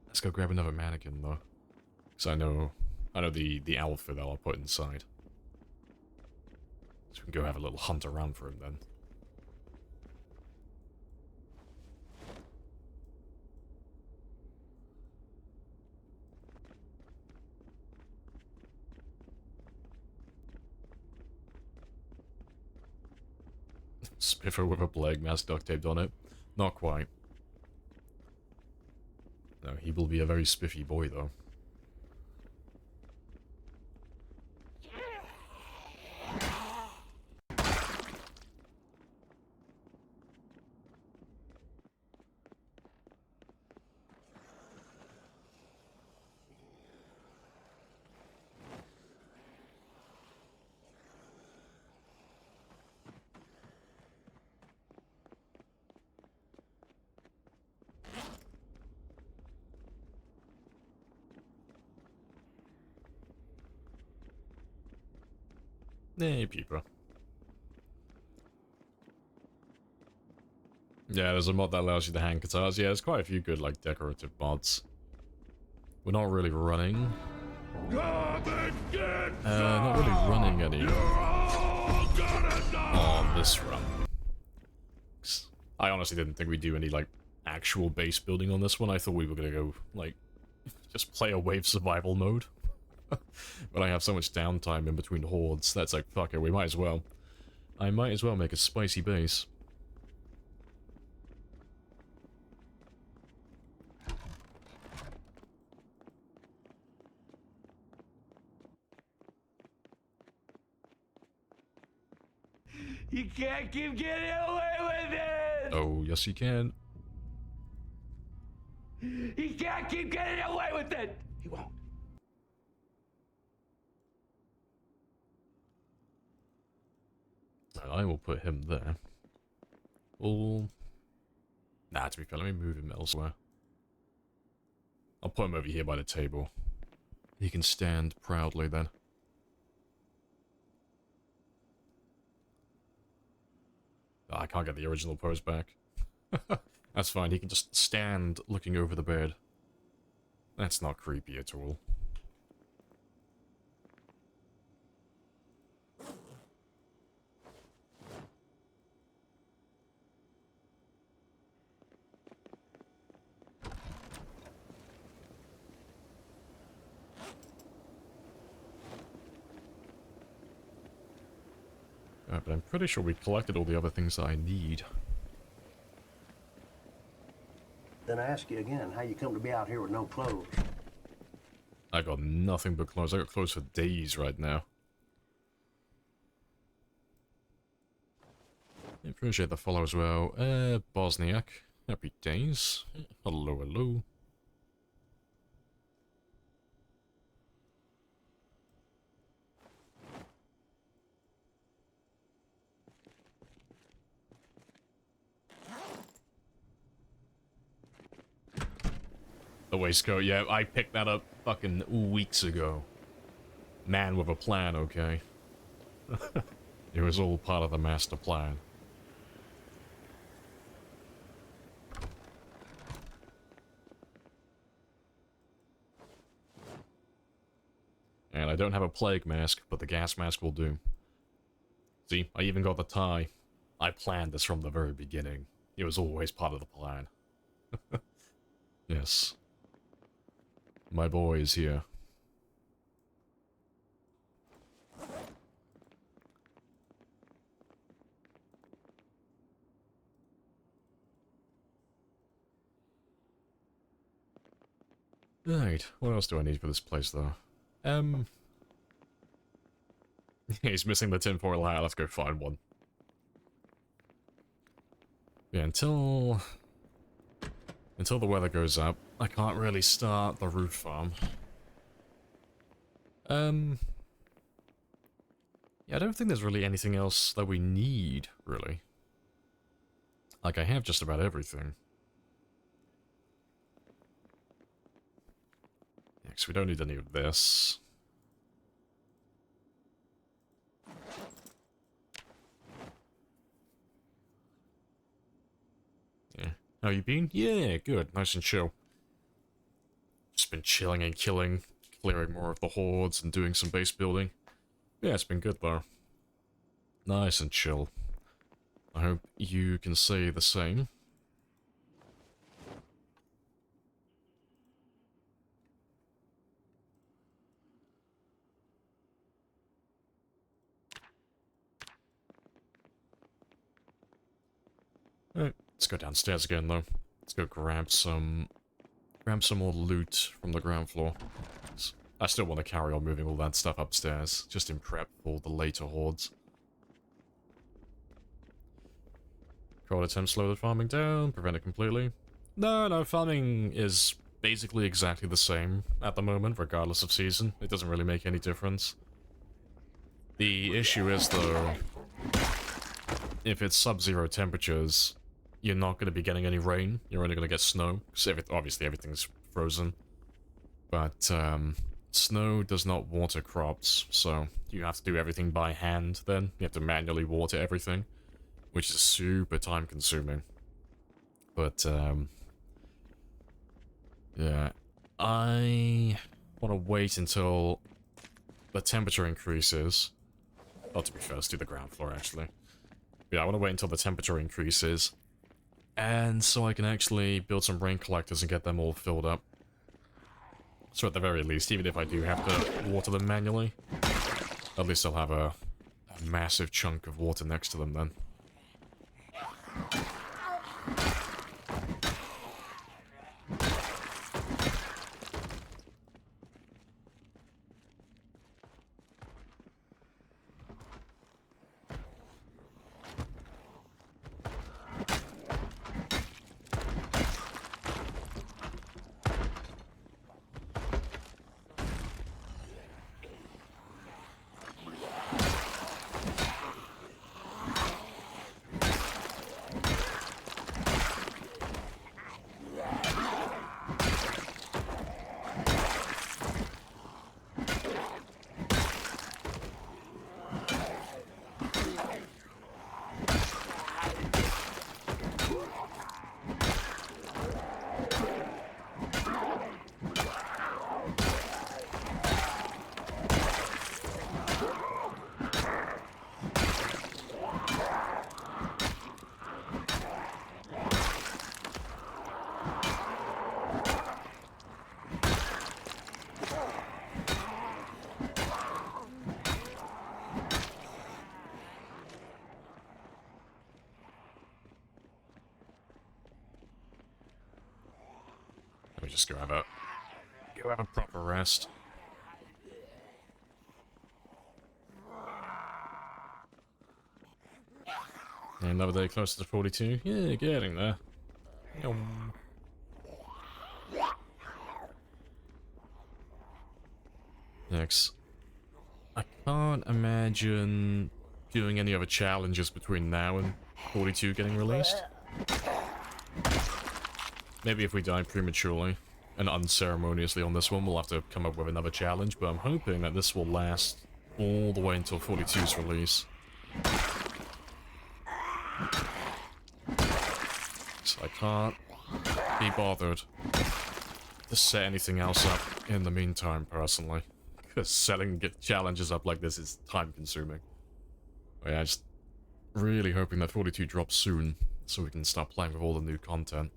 Let's go grab another mannequin, though. Because I know the outfit that I'll put inside. So we can go have a little hunt around for him, then. Spiffer with a plague mask duct taped on it. Not quite. No, he will be a very spiffy boy, though. Hey, people. Yeah, there's a mod that allows you to hang guitars. Yeah, there's quite a few good, like, decorative mods. We're not really running. Not really running any on this run. I honestly didn't think we'd do any, like, actual base building on this one. I thought we were gonna go, like, just play a wave survival mode. But I have so much downtime in between hordes, that's like, fuck it, we might as well. I might as well make a spicy base. You can't keep getting away with it! Oh, yes you can. He can't keep getting away with it! He won't. I will put him there. Well... Nah, to be fair, let me move him elsewhere. I'll put him over here by the table. He can stand proudly then. I can't get the original pose back. That's fine, he can just stand looking over the bed. That's not creepy at all. But I'm pretty sure we collected all the other things I need. Then I ask you again, how you come to be out here with no clothes? I got nothing but clothes. I got clothes for days right now. Appreciate the follow as well. Bosniak. Happy days. Hello, hello. The waistcoat, yeah, I picked that up fucking weeks ago. Man with a plan, okay? It was all part of the master plan. And I don't have a plague mask, but the gas mask will do. See, I even got the tie. I planned this from the very beginning. It was always part of the plan. Yes. My boy is here. Right, what else do I need for this place, though? He's missing the tinfoil hat, let's go find one. Yeah, until the weather goes up, I can't really start the roof farm. Yeah, I don't think there's really anything else that we need, really. Like, I have just about everything. Yeah, 'cause we don't need any of this. Yeah. How you been? Yeah, good. Nice and chill. Just been chilling and killing, clearing more of the hordes and doing some base building. Yeah, it's been good though. Nice and chill. I hope you can say the same. Alright, let's go downstairs again though. Let's go grab some more loot from the ground floor. I still want to carry on moving all that stuff upstairs, just in prep for the later hordes. Cold attempt slow the farming down, prevent it completely. No, farming is basically exactly the same at the moment, regardless of season. It doesn't really make any difference. The issue is, though, if it's sub-zero temperatures, you're not going to be getting any rain. You're only going to get snow, because obviously everything's frozen. But snow does not water crops, so you have to do everything by hand then. You have to manually water everything, which is super time-consuming. But, yeah, I want to wait until the temperature increases. Oh, to be fair, let's do the ground floor, actually. Yeah, I want to wait until the temperature increases, and so I can actually build some rain collectors and get them all filled up. So at the very least, even if I do have to water them manually, at least I'll have a massive chunk of water next to them then. just go have a proper rest. Another day closer to 42. Yeah, getting there. Yum. Next. I can't imagine doing any other challenges between now and 42 getting released. Maybe if we die prematurely and unceremoniously on this one, we'll have to come up with another challenge, but I'm hoping that this will last all the way until 42's release. So I can't be bothered to set anything else up in the meantime, personally. Because setting challenges up like this is time-consuming. But yeah, just really hoping that 42 drops soon, so we can start playing with all the new content.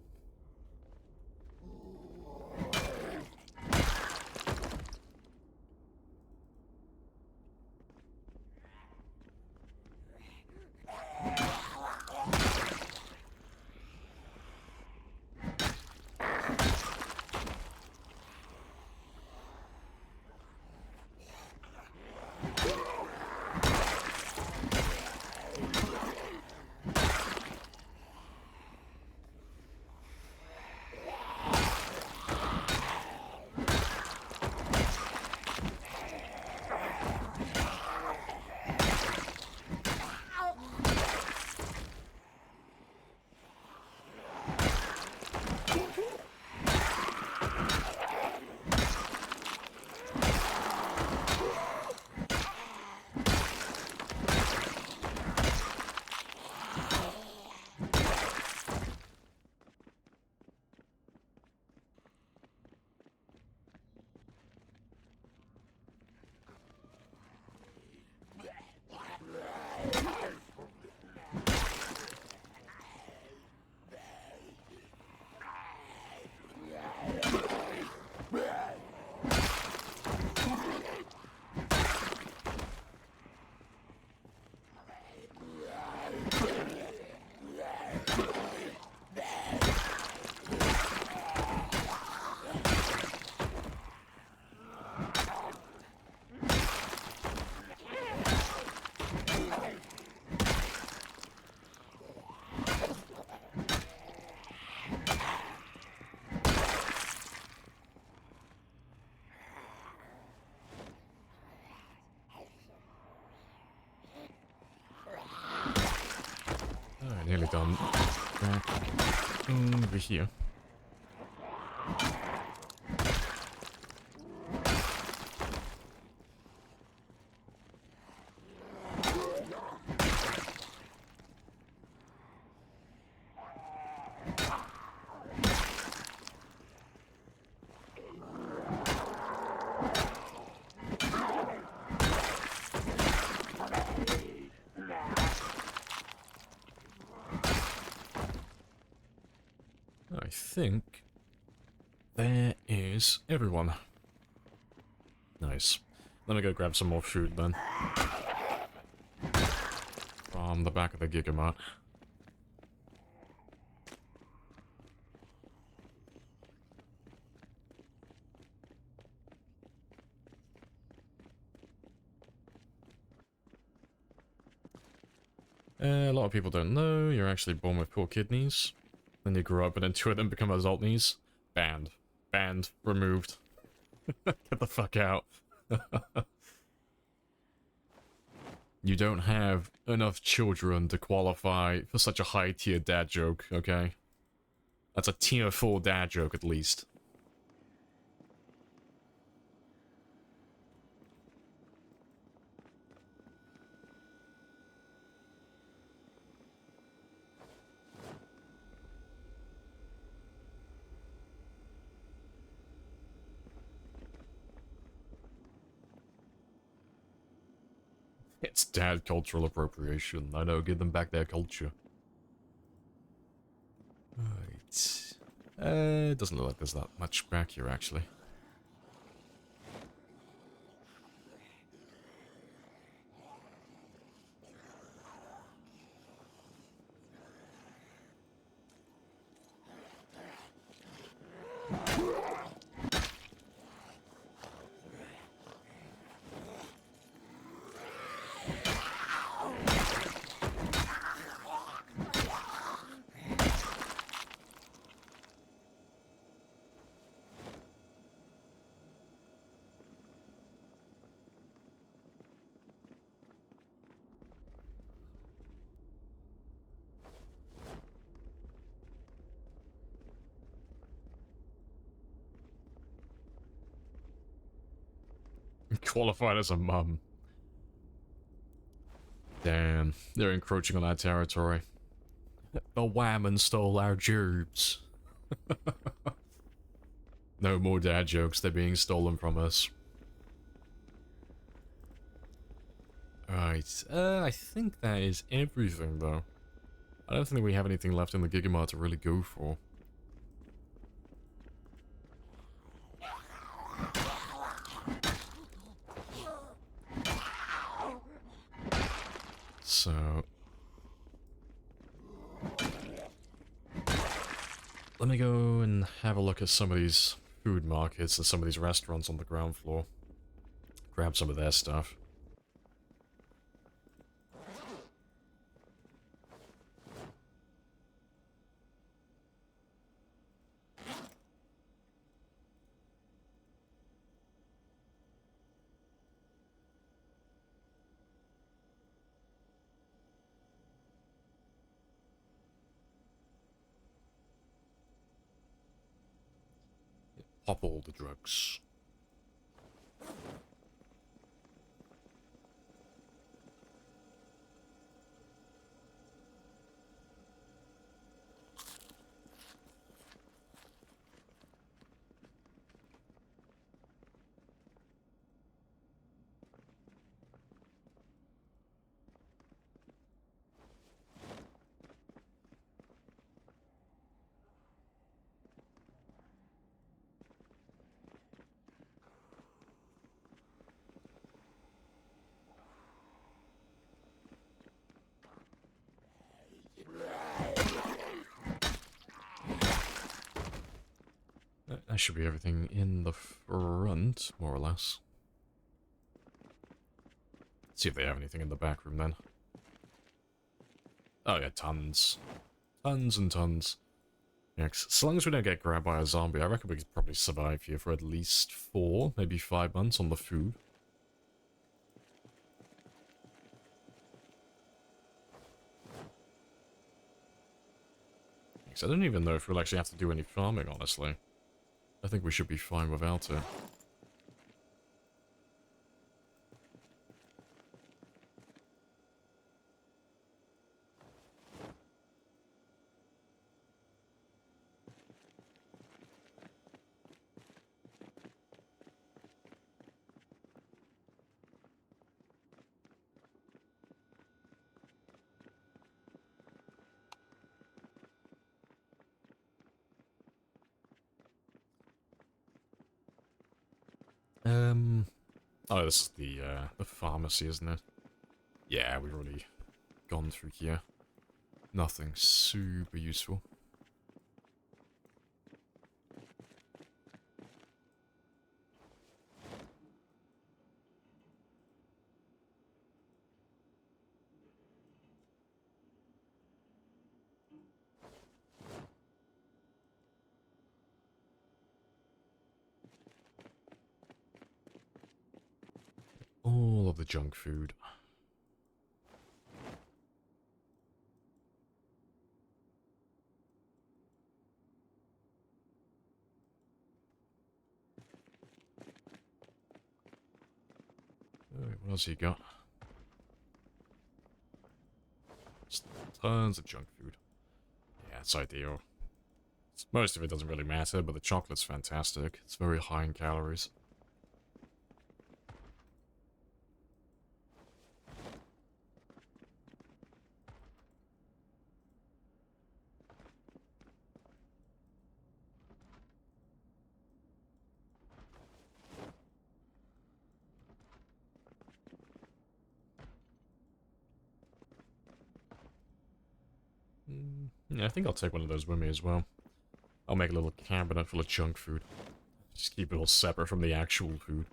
Nearly done. Back over here. I think there is everyone. Nice. Let me go grab some more food then. From the back of the Gigamart. A lot of people don't know you're actually born with poor kidneys. Then you grow up and then two of them become adult knees. Banned. Banned. Removed. Get the fuck out. You don't have enough children to qualify for such a high tier dad joke, okay? That's a tier 4 dad joke at least. It's dad cultural appropriation. I know, give them back their culture. Right. It doesn't look like there's that much back here, actually. qualified as a mum. Damn, they're encroaching on our territory. The whammon stole our jobs. No more dad jokes, they're being stolen from us. Right, I think that is everything, though. I don't think we have anything left in the Gigamart to really go for. So... let me go and have a look at some of these food markets and some of these restaurants on the ground floor. Grab some of their stuff. Pop all the drugs. That should be everything in the front, more or less. Let's see if they have anything in the back room then. Oh yeah, tons. Tons and tons. Yeah, so long as we don't get grabbed by a zombie, I reckon we could probably survive here for at least 4, maybe 5 months on the food. I don't even know if we'll actually have to do any farming, honestly. I think we should be fine without it. Oh, this is the pharmacy, isn't it? Yeah, we've already gone through here. Nothing super useful. All of the junk food. What else you got? Just tons of junk food. Yeah, it's ideal. Most of it doesn't really matter, but the chocolate's fantastic. It's very high in calories. Yeah, I think I'll take one of those with me as well. I'll make a little cabinet full of junk food. Just keep it all separate from the actual food.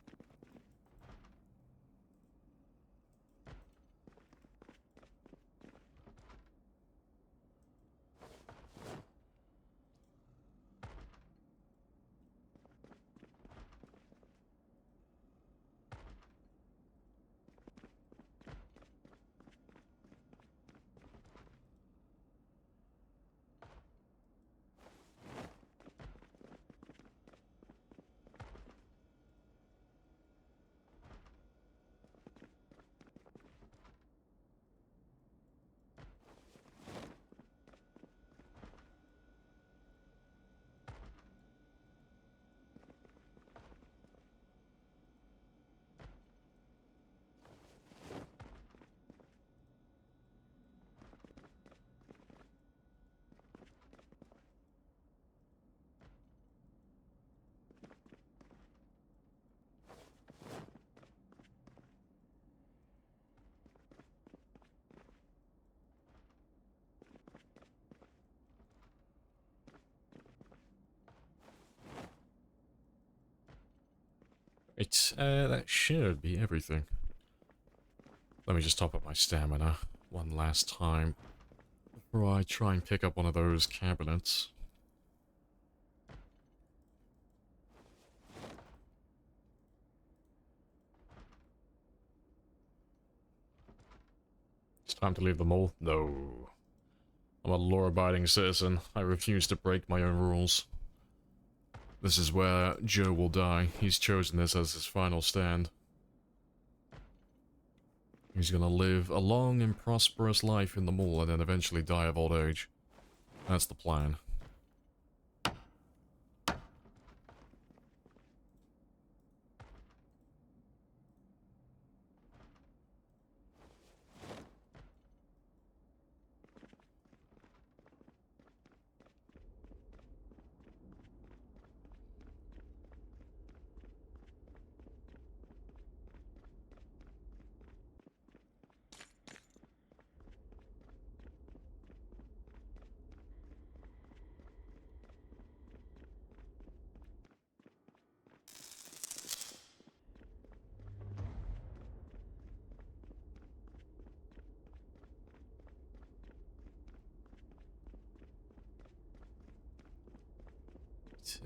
Right, that should be everything. Let me just top up my stamina one last time before I try and pick up one of those cabinets. It's time to leave the mall? No. I'm a law-abiding citizen. I refuse to break my own rules. This is where Joe will die. He's chosen this as his final stand. He's gonna live a long and prosperous life in the mall and then eventually die of old age. That's the plan.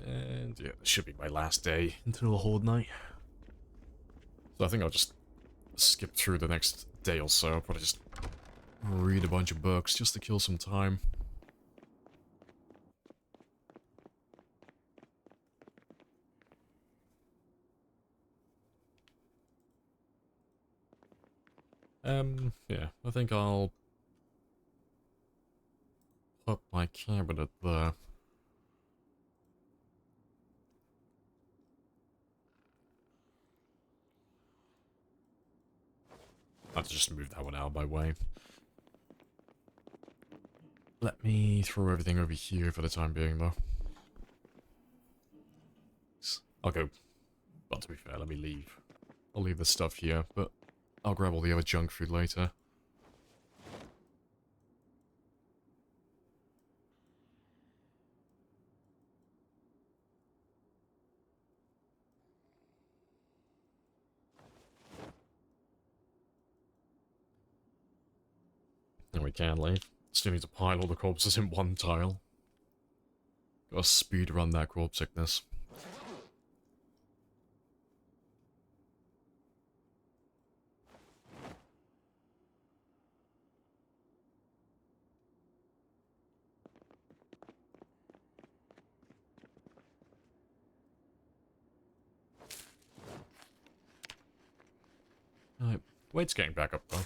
And yeah, this should be my last day until a Horde night. So I think I'll just skip through the next day or so. I'll probably just read a bunch of books just to kill some time. Yeah, I think I'll put my cabinet there. I'll just move that one out of my way. Let me throw everything over here for the time being, though. I'll go. Well, to be fair, let me leave. I'll leave the stuff here, but I'll grab all the other junk food later. And we can leave. Still need to pile all the corpses in one tile. Gotta speed run that corpse sickness. Alright, weight's getting back up though.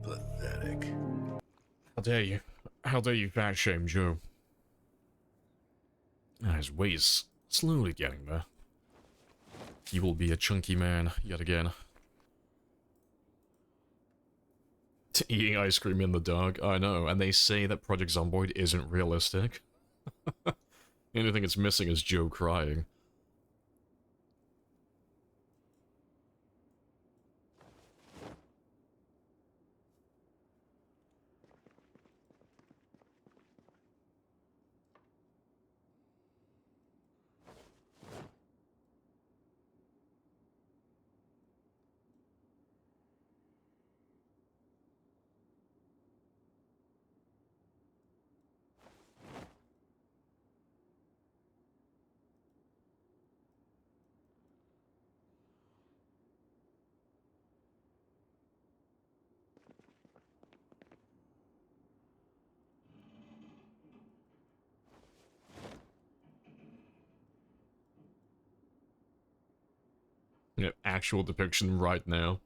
Pathetic. How dare you? How dare you fat shame Joe? His weight is slowly getting there. He will be a chunky man yet again. Eating ice cream in the dark, I know, and they say that Project Zomboid isn't realistic. The only thing it's missing is Joe crying. Yep, actual depiction right now.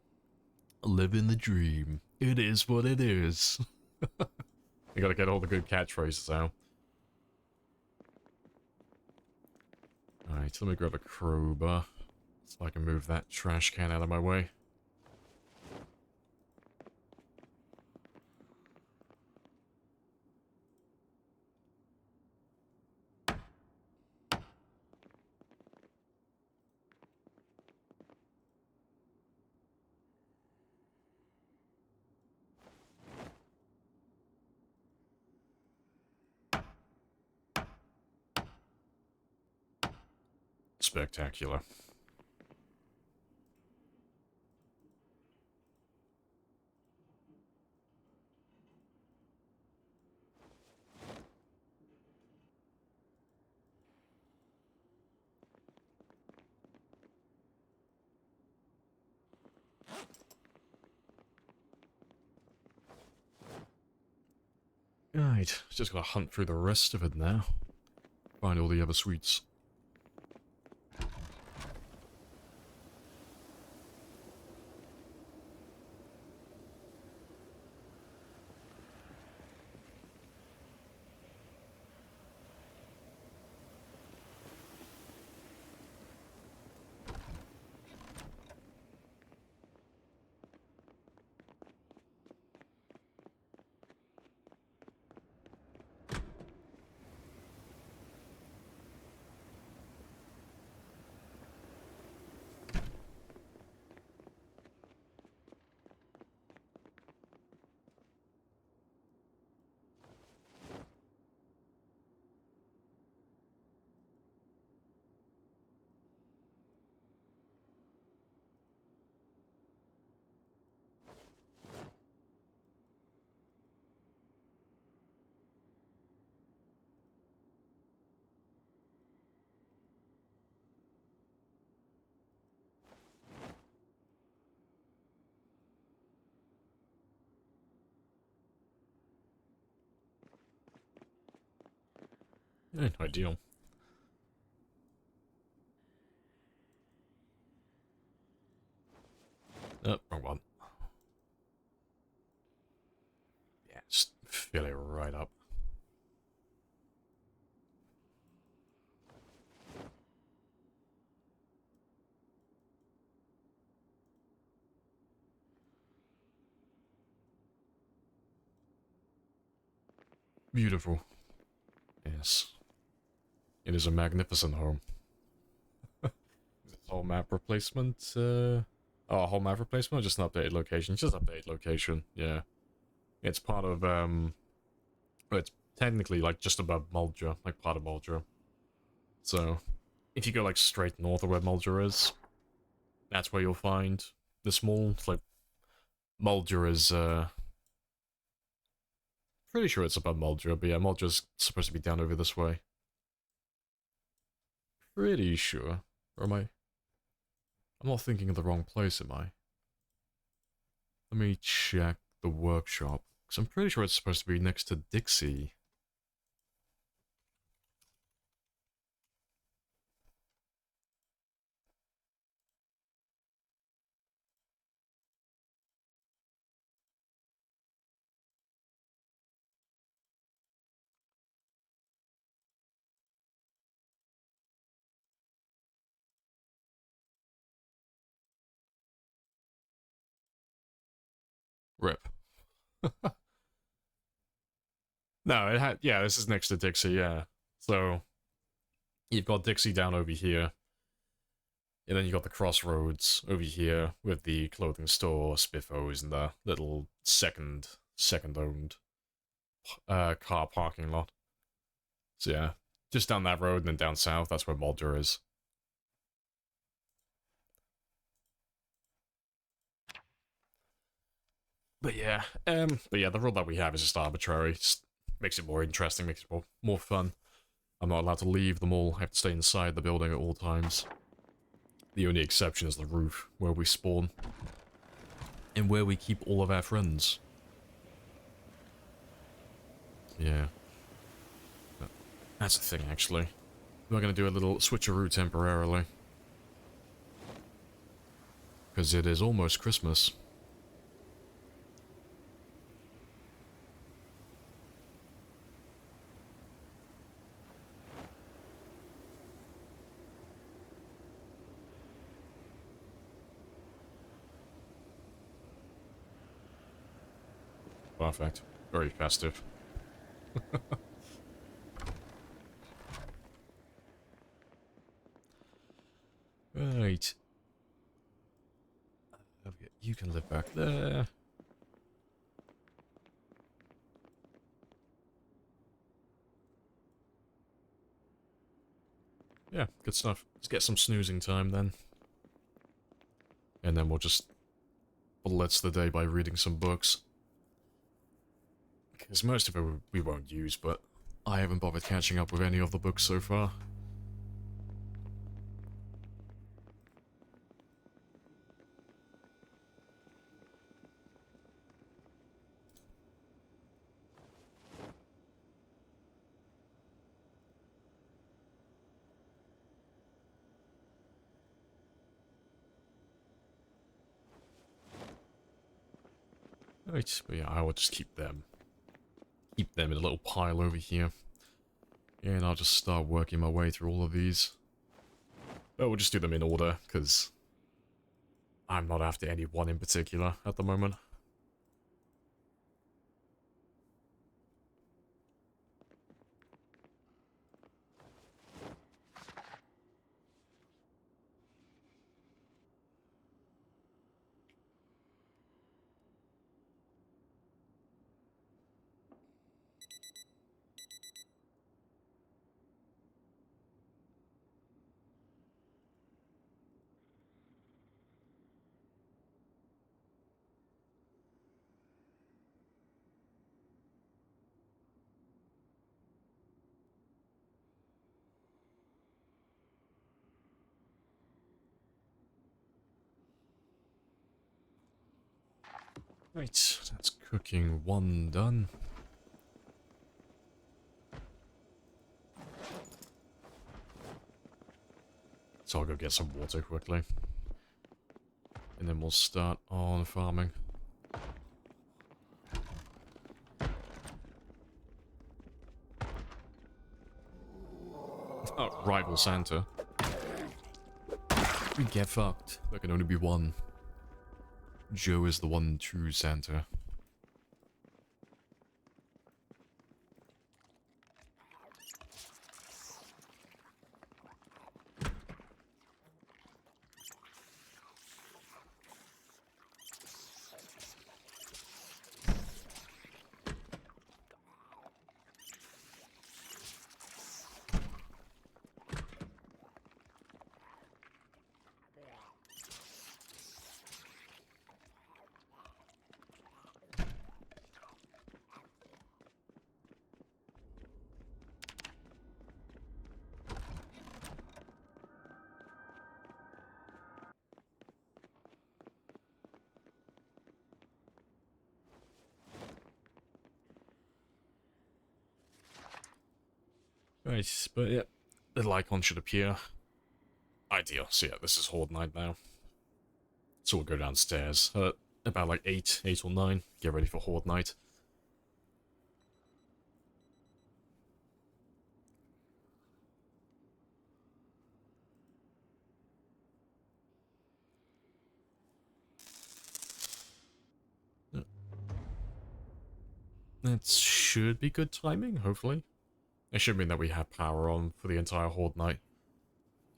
Living the dream. It is what it is. You gotta get all the good catchphrases out. Alright, let me grab a crowbar so I can move that trash can out of my way. Spectacular. Right, just gotta hunt through the rest of it now. Find all the other sweets. Ideal. Wrong one. Yeah, just fill it right up. Beautiful. Yes. It is a magnificent home. Whole map replacement, oh, whole map replacement or just an updated location? Just updated location, yeah. It's part of, well, it's technically, like, just above Mulder, like, part of Mulder. So, if you go, like, straight north of where Mulder is, that's where you'll find this mall. It's like, Mulder is, pretty sure it's above Mulder, but yeah, Mulder's supposed to be down over this way. Pretty sure. Or am I? I'm not thinking of the wrong place, am I? Let me check the workshop. Because I'm pretty sure it's supposed to be next to Dixie. Rip. No, it had, yeah, this is next to Dixie, yeah. So, you've got Dixie down over here. And then you got the crossroads over here with the clothing store, Spiffos, and the little second-owned car parking lot. So yeah, just down that road and then down south, that's where Mulder is. But yeah, the rule that we have is just arbitrary. Just makes it more interesting, makes it more fun. I'm not allowed to leave the mall, I have to stay inside the building at all times. The only exception is the roof, where we spawn. And where we keep all of our friends. Yeah. That's the thing, actually. We're gonna do a little switcheroo temporarily. Because it is almost Christmas. Perfect. Very festive. Right. You can live back there. Yeah, good stuff. Let's get some snoozing time then. And then we'll just blitz the day by reading some books. Because most of it we won't use, but I haven't bothered catching up with any of the books so far. Right, but yeah, I will just keep them. Keep them in a little pile over here. And I'll just start working my way through all of these. But we'll just do them in order, because I'm not after any one in particular at the moment. Right, that's cooking one done. So I'll go get some water quickly. And then we'll start on farming. Oh, rival Santa. We get fucked. There can only be one. Joe is the one true Santa. Right, but yeah, the little icon should appear. Ideal. So yeah, this is Horde night now. So we'll go downstairs about like 8 or 9. Get ready for Horde night. That should be good timing, hopefully. It should mean that we have power on for the entire Horde night.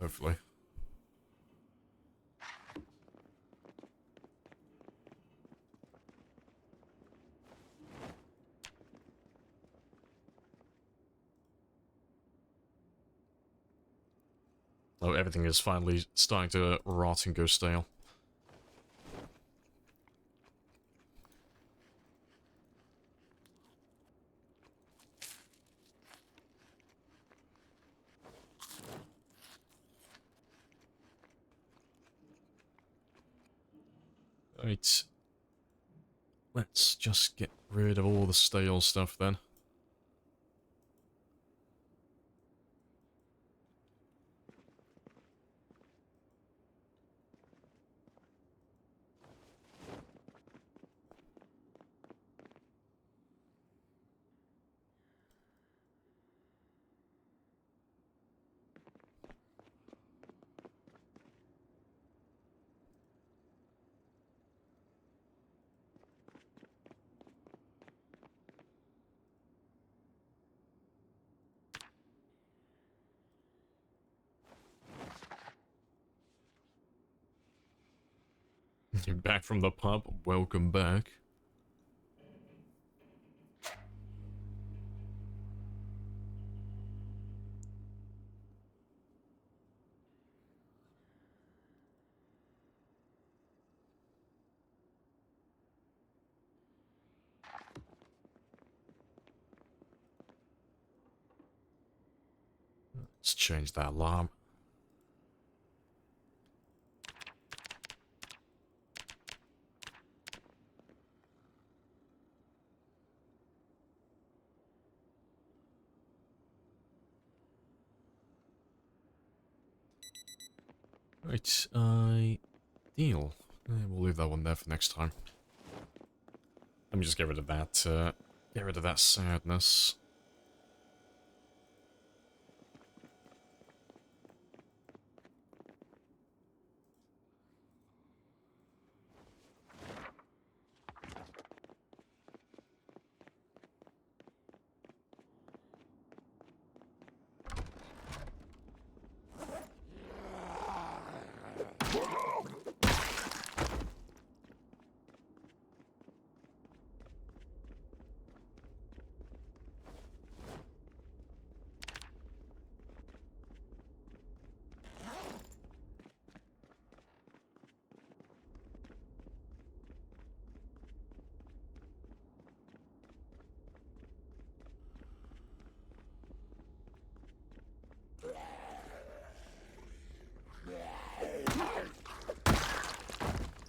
Hopefully. Oh, everything is finally starting to rot and go stale. Right. Let's just get rid of all the stale stuff then. You're back from the pub. Welcome back. Let's change that alarm. Right, deal. We'll leave that one there for next time. Let me just get rid of that sadness.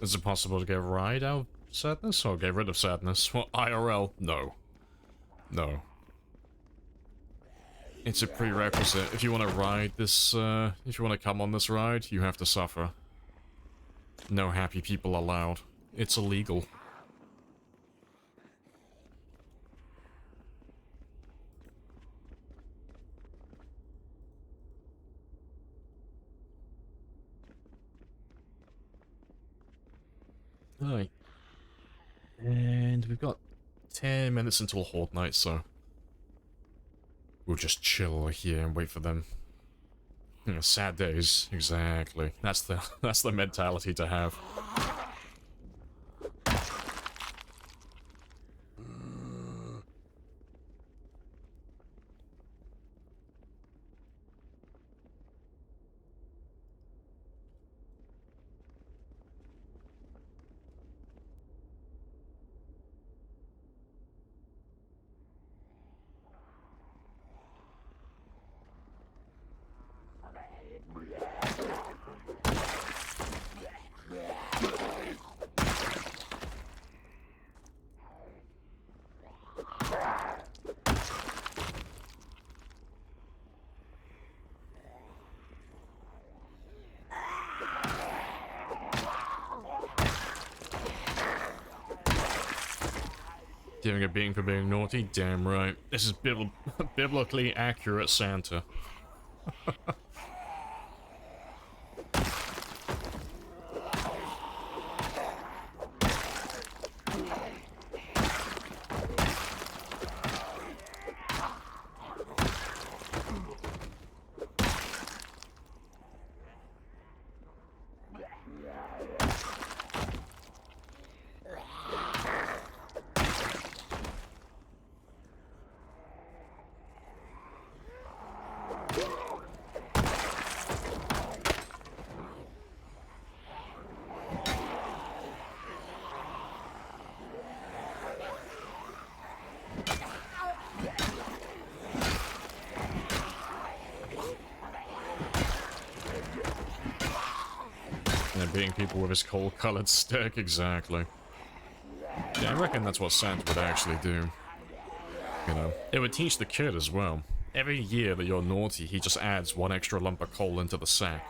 Is it possible to get right out of sadness or get rid of sadness? Well, IRL, no. No. It's a prerequisite. If you want to ride this, if you want to come on this ride, you have to suffer. No happy people allowed. It's illegal. Right. And we've got 10 minutes until Horde night, so we'll just chill here and wait for them. You know, sad days, exactly. That's the mentality to have. Giving a beating for being naughty? Damn right. This is biblically accurate Santa. Beating people with his coal-colored stick, exactly. Yeah, I reckon that's what Santa would actually do. You know, it would teach the kid as well. Every year that you're naughty, he just adds one extra lump of coal into the sack.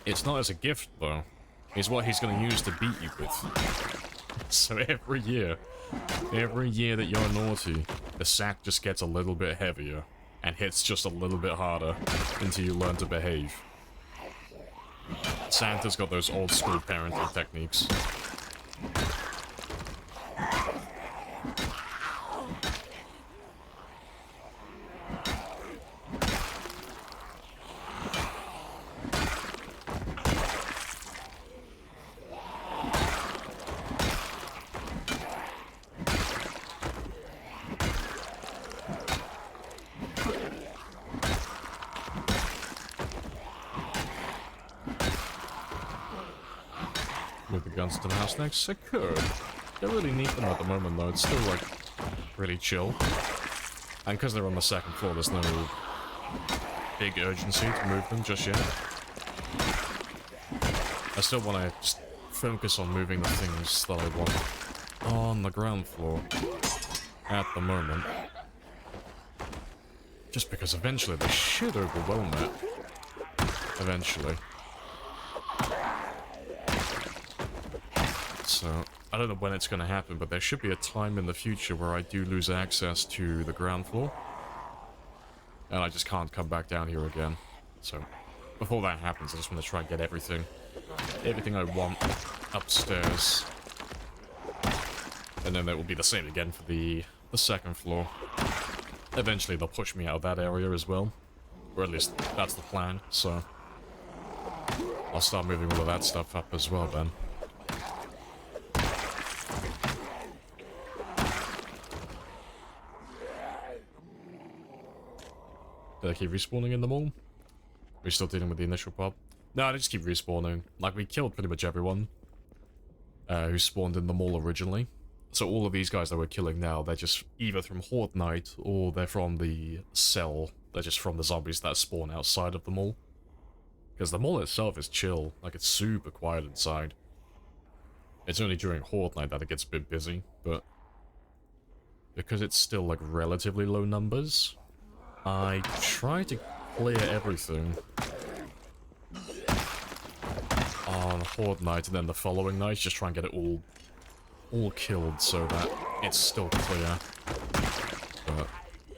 It's not as a gift, though. It's what he's going to use to beat you with. So every year that you're naughty, the sack just gets a little bit heavier and hits just a little bit harder until you learn to behave. Santa's got those old school parenting techniques. To the house next? I could. Don't really need them at the moment though, it's still like really chill. And because they're on the second floor, there's no big urgency to move them just yet. I still want to just focus on moving the things that I want on the ground floor at the moment. Just because eventually they should overwhelm it. Eventually. So, I don't know when it's going to happen, but there should be a time in the future where I do lose access to the ground floor. And I just can't come back down here again. So, before that happens, I just want to try and get everything I want upstairs. And then it will be the same again for the second floor. Eventually they'll push me out of that area as well. Or at least that's the plan, so I'll start moving all of that stuff up as well then. Did I keep respawning in the mall? Are we still dealing with the initial pop? No, I just keep respawning. Like, we killed pretty much everyone who spawned in the mall originally. So all of these guys that we're killing now, they're just either from Horde Night or they're from the cell. They're just from the zombies that spawn outside of the mall. Because the mall itself is chill. Like, it's super quiet inside. It's only during Horde Night that it gets a bit busy, but because it's still, like, relatively low numbers, I try to clear everything on Horde Night, and then the following night, just try and get it all killed so that it's still clear. But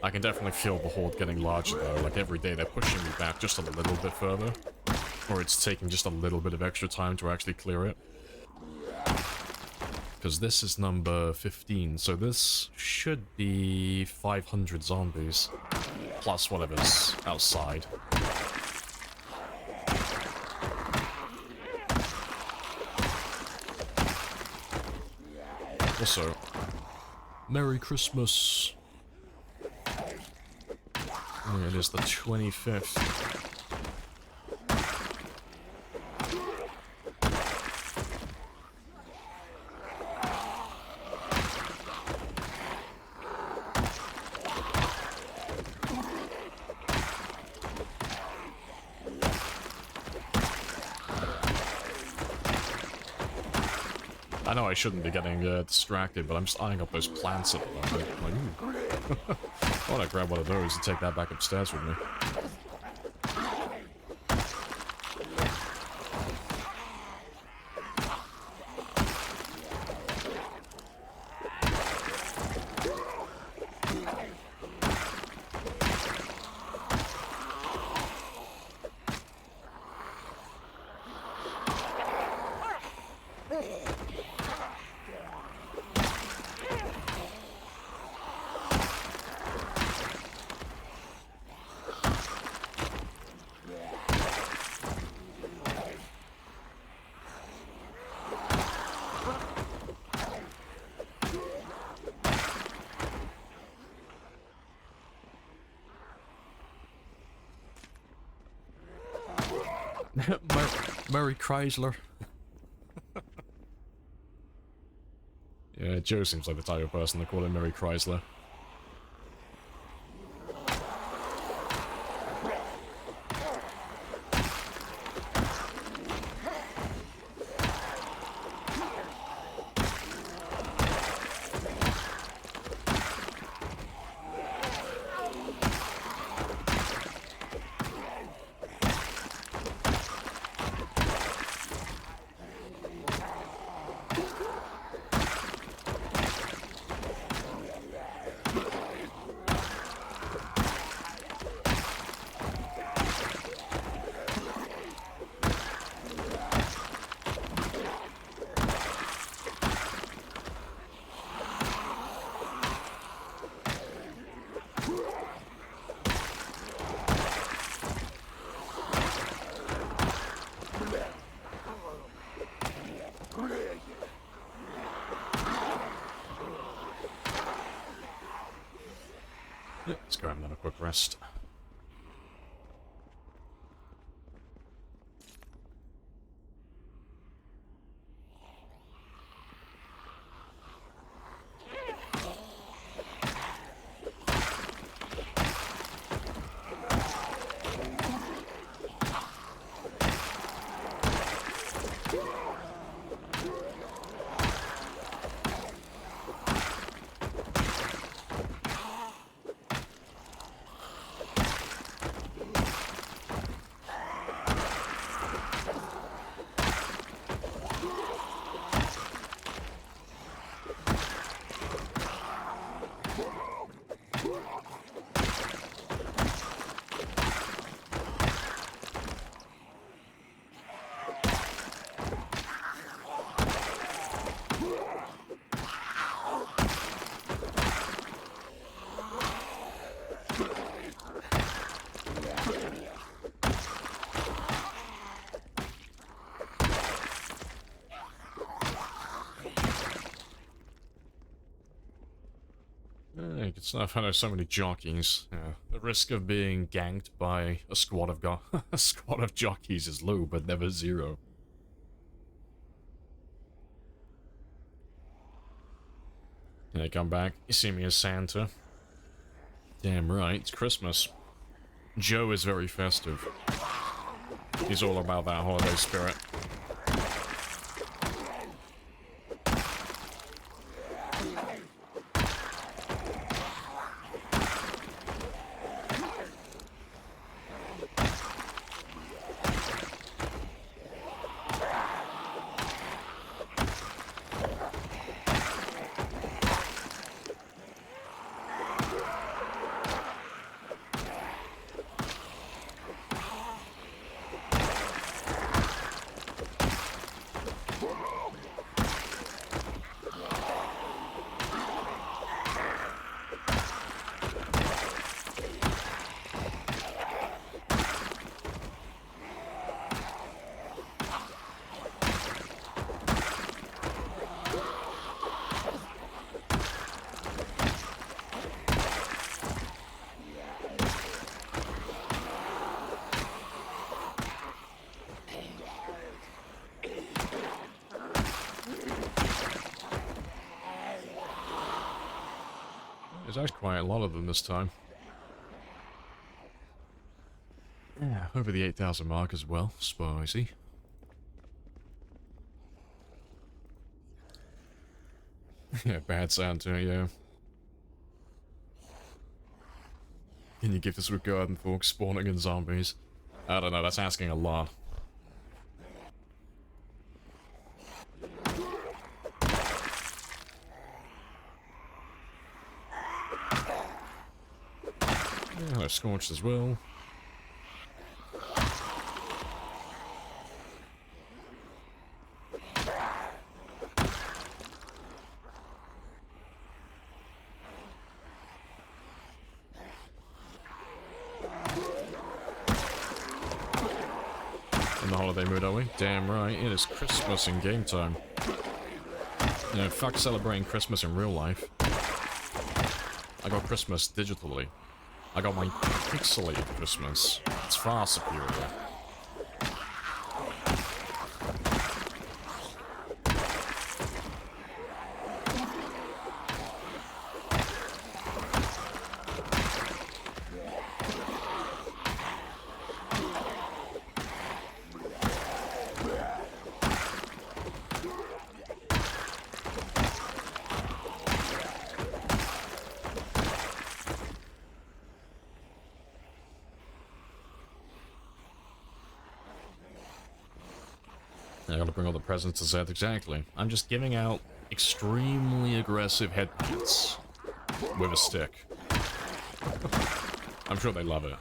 I can definitely feel the Horde getting larger though. Like, every day they're pushing me back just a little bit further. Or it's taking just a little bit of extra time to actually clear it. Because this is number 15, so this should be 500 zombies. Plus whatever's outside. Also, Merry Christmas. It is the 25th. I know I shouldn't be getting distracted, but I'm just eyeing up those plants at the moment. Like, ooh. I want to grab one of those and take that back upstairs with me. Mary Chrysler. Yeah, Joe seems like the type of person to call him Mary Chrysler. Let's go have another quick rest. Good stuff. I know so many jockeys. The risk of being ganked by a squad of a squad of jockeys is low, but never zero. Can I come back? You see me as Santa? Damn right, it's Christmas. Joe is very festive. He's all about that holiday spirit. There's actually quite a lot of them this time. Yeah, over the 8,000 mark as well. Spicy. Yeah, bad Santa, yeah. Can you give this regard and folks spawning in zombies? I don't know, that's asking a lot. Yeah, they're scorched as well. In the holiday mood, are we? Damn right, it is Christmas in game time. You know, fuck celebrating Christmas in real life. I got Christmas digitally. I got my pixelated Christmas. It's far superior. I gotta bring all the presents to Seth, exactly. I'm just giving out extremely aggressive headpats with a stick. I'm sure they love it.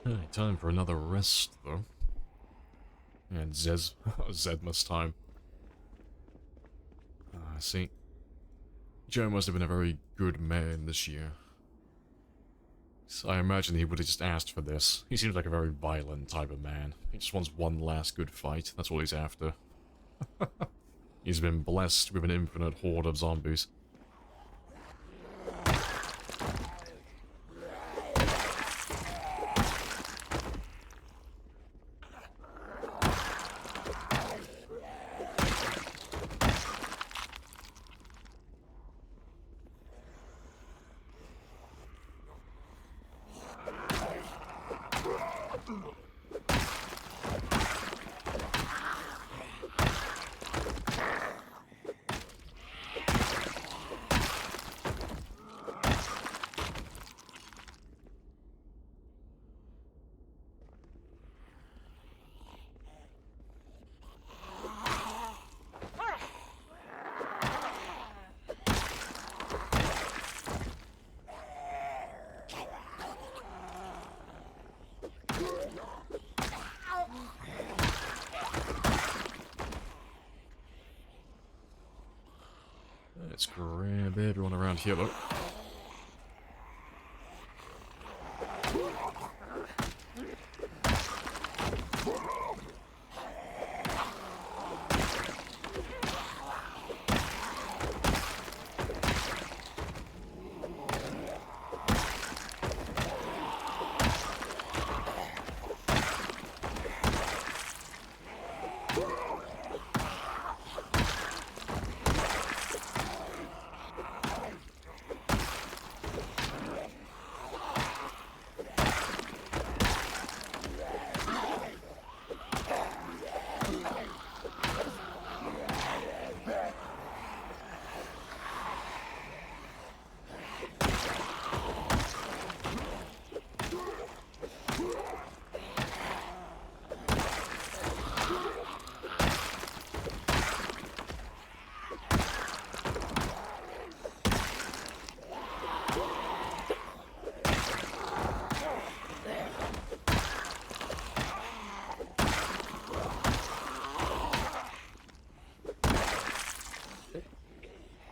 Alright, time for another rest, though. And Zedma's time. I see. Joe must have been a very good man this year. So I imagine he would have just asked for this. He seems like a very violent type of man. He just wants one last good fight. That's all he's after. He's been blessed with an infinite horde of zombies. Let's grab everyone around here, though.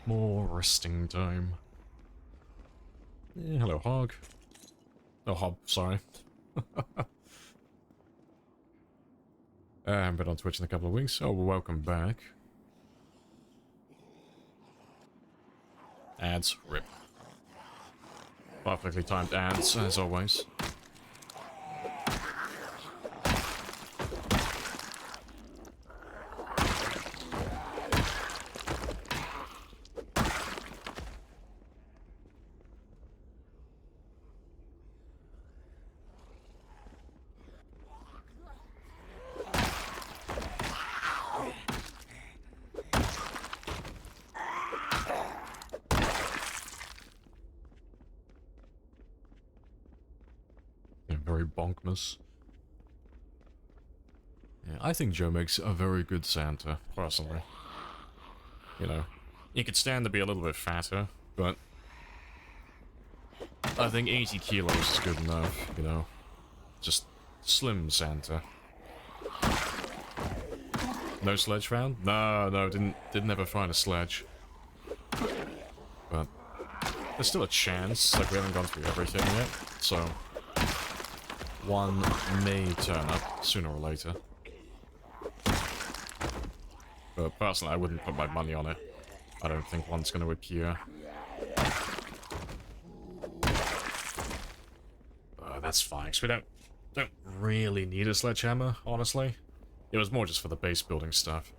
More resting time. Yeah, hello, Hog. Oh, Hob, sorry. I haven't been on Twitch in a couple of weeks. Oh, well, welcome back. Ads, rip. Perfectly timed ads, as always. Very bonkmas. Yeah, I think Joe makes a very good Santa, personally. You know, he could stand to be a little bit fatter, but I think 80 kilos is good enough, you know. Just slim Santa. No sledge found? No, didn't ever find a sledge. But there's still a chance, like we haven't gone through everything yet, so one may turn up sooner or later. But personally, I wouldn't put my money on it. I don't think one's going to appear. That's fine, because we don't really need a sledgehammer, honestly. It was more just for the base building stuff.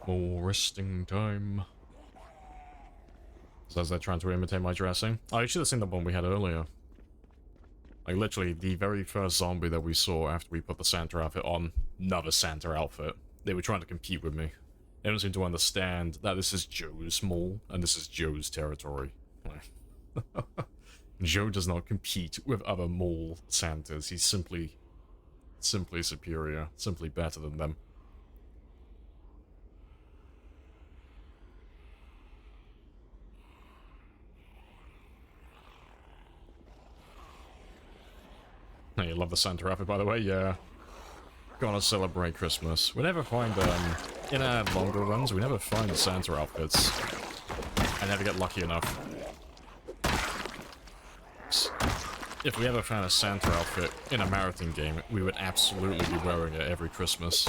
More resting time. So as they're trying to imitate my dressing. Oh, you should have seen the one we had earlier. Like, literally, the very first zombie that we saw after we put the Santa outfit on, another Santa outfit. They were trying to compete with me. They don't seem to understand that this is Joe's mall, and this is Joe's territory. Joe does not compete with other mall Santas. He's simply superior, simply better than them. Hey, you love the Santa outfit, by the way? Yeah. Gonna celebrate Christmas. We never find, in our longer runs, we never find Santa outfits. I never get lucky enough. If we ever found a Santa outfit in a marathon game, we would absolutely be wearing it every Christmas.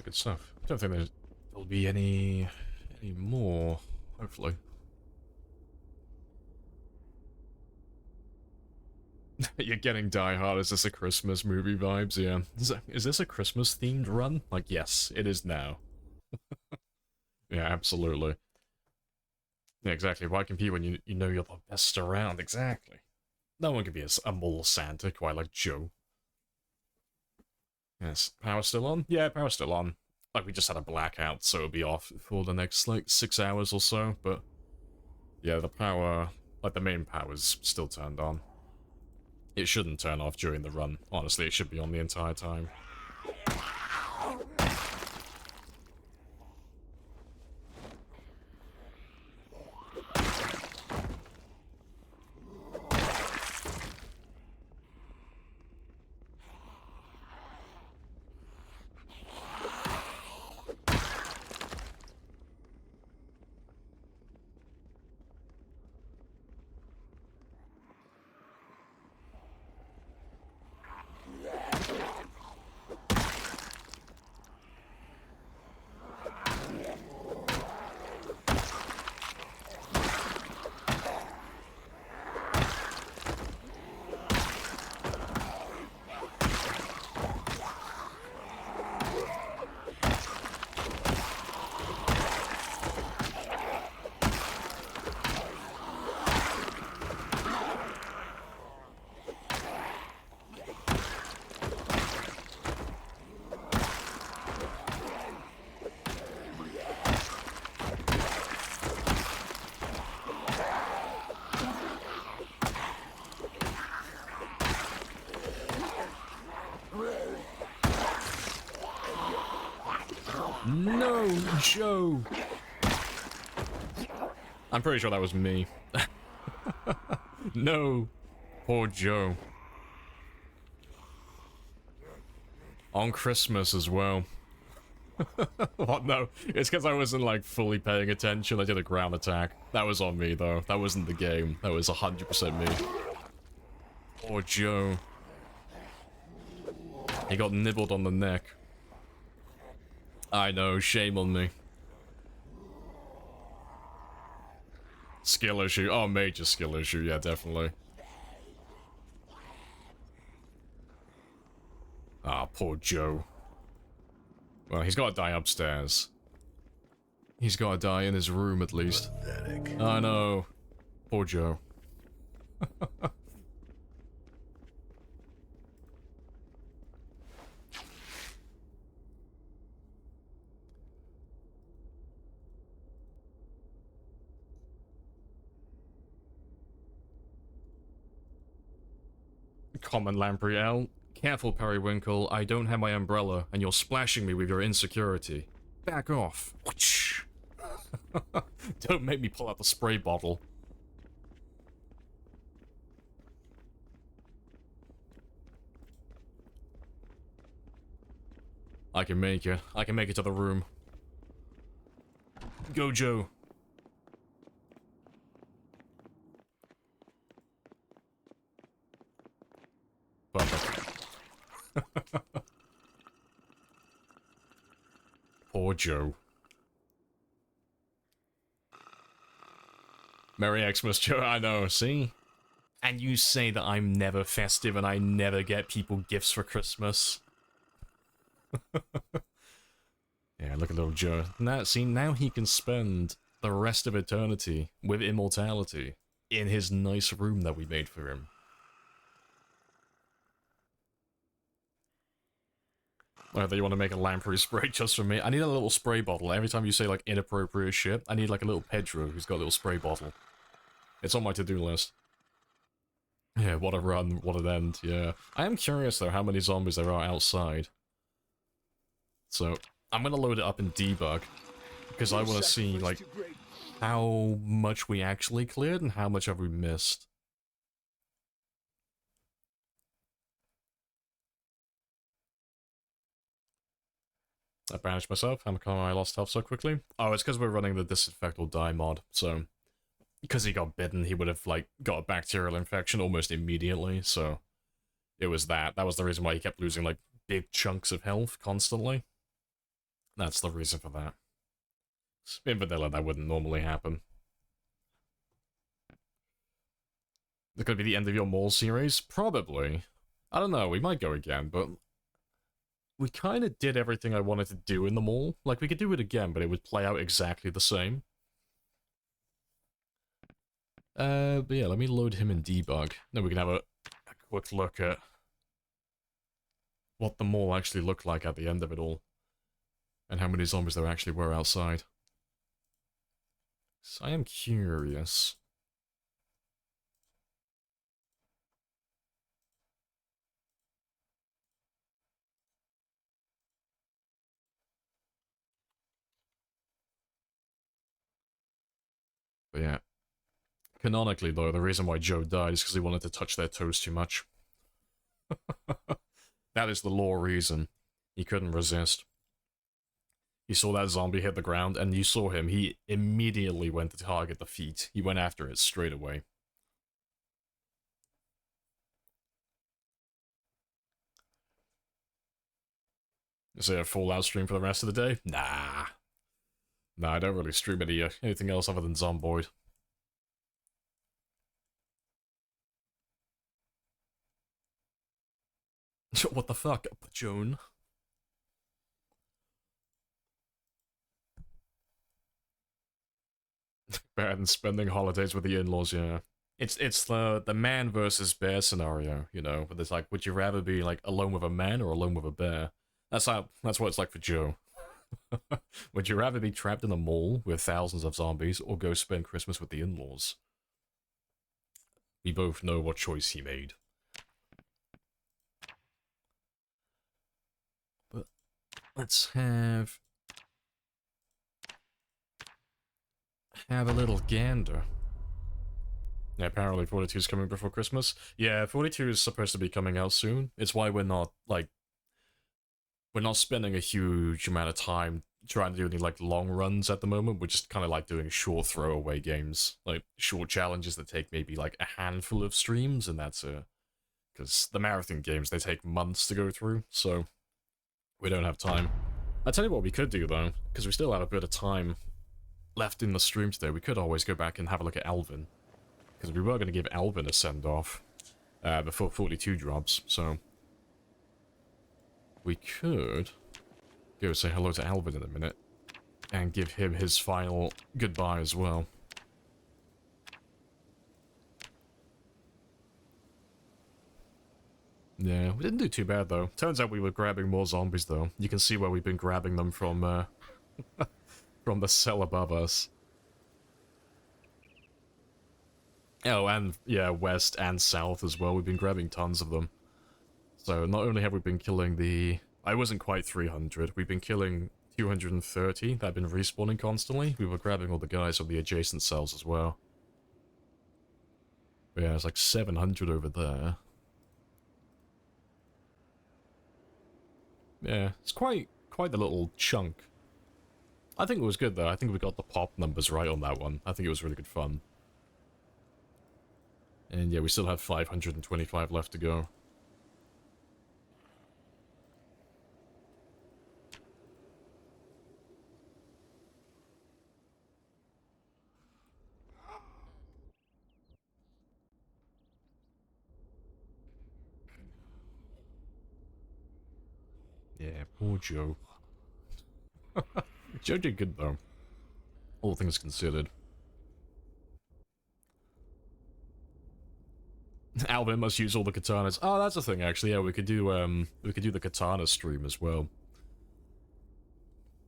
Good stuff. I don't think there'll be any more, hopefully. You're getting Die Hard. Is this a Christmas movie vibes? Yeah. Is this a Christmas themed run? Like, yes, it is now. Yeah, absolutely. Yeah, exactly. Why compete when you know you're the best around? Exactly. No one can be a mall Santa quite like Joe. Yes. Power still on? Yeah, power's still on. Like, we just had a blackout, so it'll be off for the next, like, 6 hours or so, but... yeah, the power... like, the main power's still turned on. It shouldn't turn off during the run. Honestly, it should be on the entire time. No, Joe! I'm pretty sure that was me. No. Poor Joe. On Christmas as well. What? No. It's because I wasn't, like, fully paying attention. I did a ground attack. That was on me, though. That wasn't the game. That was 100% me. Poor Joe. He got nibbled on the neck. I know, shame on me. Skill issue. Oh, major skill issue. Yeah, definitely. Ah, poor Joe. Well, he's got to die upstairs. He's got to die in his room, at least. I know. Poor Joe. Common Lamprey L. Careful, Periwinkle. I don't have my umbrella, and you're splashing me with your insecurity. Back off. Don't make me pull out the spray bottle. I can make it. I can make it to the room. Go, Joe. Perfect. Poor Joe. Merry Xmas, Joe. I know, see? And you say that I'm never festive and I never get people gifts for Christmas. Yeah, look at little Joe. Now, see, now he can spend the rest of eternity with immortality in his nice room that we made for him. Whether you want to make a lamprey spray just for me. I need a little spray bottle. Every time you say, like, inappropriate shit, I need, like, a little Pedro who's got a little spray bottle. It's on my to-do list. Yeah, what a run, what an end, yeah. I am curious, though, how many zombies there are outside. So, I'm gonna load it up in debug, because I want to see, like, how much we actually cleared and how much have we missed. I banished myself. How come I lost health so quickly? Oh, it's because we're running the Disinfect or Die mod, so... Because he got bitten, he would have, like, got a bacterial infection almost immediately, so... It was that. That was the reason why he kept losing, like, big chunks of health constantly. That's the reason for that. In vanilla, that wouldn't normally happen. Is it going to be the end of your mall series? Probably. I don't know, we might go again, but... We kind of did everything I wanted to do in the mall. Like, we could do it again, but it would play out exactly the same. But yeah, let me load him in debug. Then we can have a quick look at what the mall actually looked like at the end of it all. And how many zombies there actually were outside. So I am curious. But yeah. Canonically, though, the reason why Joe died is because he wanted to touch their toes too much. That is the law reason. He couldn't resist. He saw that zombie hit the ground, and you saw him. He immediately went to target the feet. He went after it straight away. Is there a Fallout stream for the rest of the day? Nah. Nah, I don't really stream anything else other than Zomboid. What the fuck, Joan? Better than spending holidays with the in-laws, yeah. It's the man versus bear scenario, you know, but it's like, would you rather be like alone with a man or alone with a bear? That's what it's like for Joe. Would you rather be trapped in a mall with thousands of zombies or go spend Christmas with the in-laws? We both know what choice he made. But let's have a little gander. Yeah, apparently 42 is coming before Christmas. Yeah, 42 is supposed to be coming out soon. It's why we're not, like, we're not spending a huge amount of time trying to do any, like, long runs at the moment. We're just kind of, like, doing short throwaway games. Like, short challenges that take maybe, like, a handful of streams, and that's it. Because the marathon games, they take months to go through, so we don't have time. I'll tell you what we could do, though, because we still have a bit of time left in the stream today, we could always go back and have a look at Alvin. Because we were going to give Alvin a send-off before 42 drops, so... we could go say hello to Alvin in a minute. And give him his final goodbye as well. Yeah, we didn't do too bad though. Turns out we were grabbing more zombies though. You can see where we've been grabbing them from from the cell above us. Oh, and yeah, west and south as well. We've been grabbing tons of them. So not only have we been killing the... I wasn't quite 300. We've been killing 230 that have been respawning constantly. We were grabbing all the guys from the adjacent cells as well. But yeah, it's like 700 over there. Yeah, it's quite the little chunk. I think it was good though. I think we got the pop numbers right on that one. I think it was really good fun. And yeah, we still have 525 left to go. Yeah, poor Joe. Joe did good though. All things considered. Alvin must use all the katanas. Oh, that's a thing actually. Yeah, we could do the katana stream as well.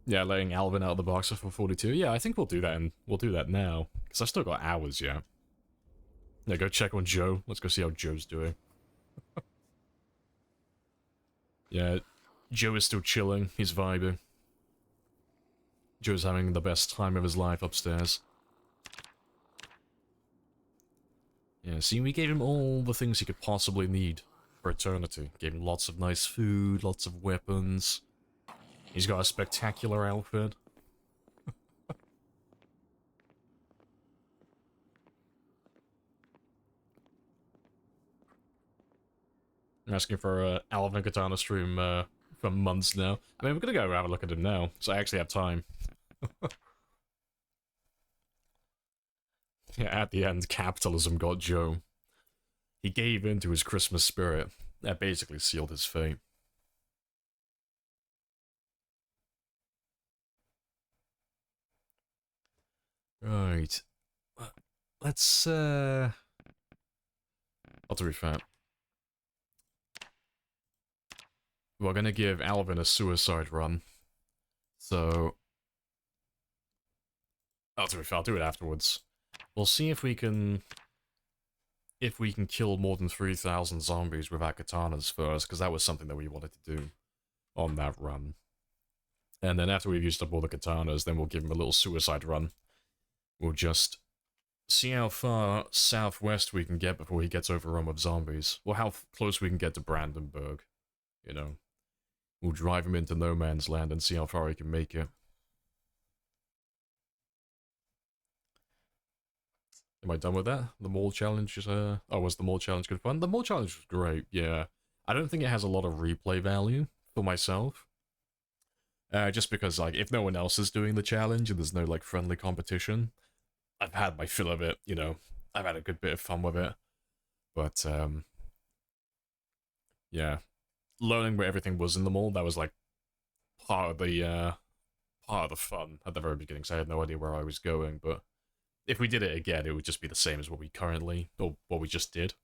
Yeah, letting Alvin out of the box for 42. Yeah, I think we'll do that and we'll do that now. Because I've still got hours yet. Yeah, go check on Joe. Let's go see how Joe's doing. Yeah, Joe is still chilling. He's vibing. Joe's having the best time of his life upstairs. Yeah, see, we gave him all the things he could possibly need for eternity. Gave him lots of nice food, lots of weapons. He's got a spectacular outfit. I'm asking for a Alvin Katana stream for months now. I mean, we're gonna go have a look at him now, so I actually have time. Yeah, at the end, capitalism got Joe. He gave in to his Christmas spirit. That basically sealed his fate. Right. Let's, I'll to be fair. We're gonna give Alvin a suicide run. So... I'll do it afterwards. We'll see if we can... kill more than 3,000 zombies with our katanas first, because that was something that we wanted to do on that run. And then after we've used up all the katanas, then we'll give him a little suicide run. We'll just see how far southwest we can get before he gets overrun with zombies. Or how close we can get to Brandenburg. You know. We'll drive him into no man's land and see how far he can make it. Am I done with that? The mall challenge is, oh, was the mall challenge good fun? The mall challenge was great, yeah. I don't think it has a lot of replay value for myself. Just because, like, if no one else is doing the challenge and there's no, like, friendly competition, I've had my fill of it, you know. I've had a good bit of fun with it. But, yeah. Learning where everything was in the mall, that was, like, part of the fun at the very beginning, so I had no idea where I was going, but... if we did it again, it would just be the same as what we currently, or what we just did.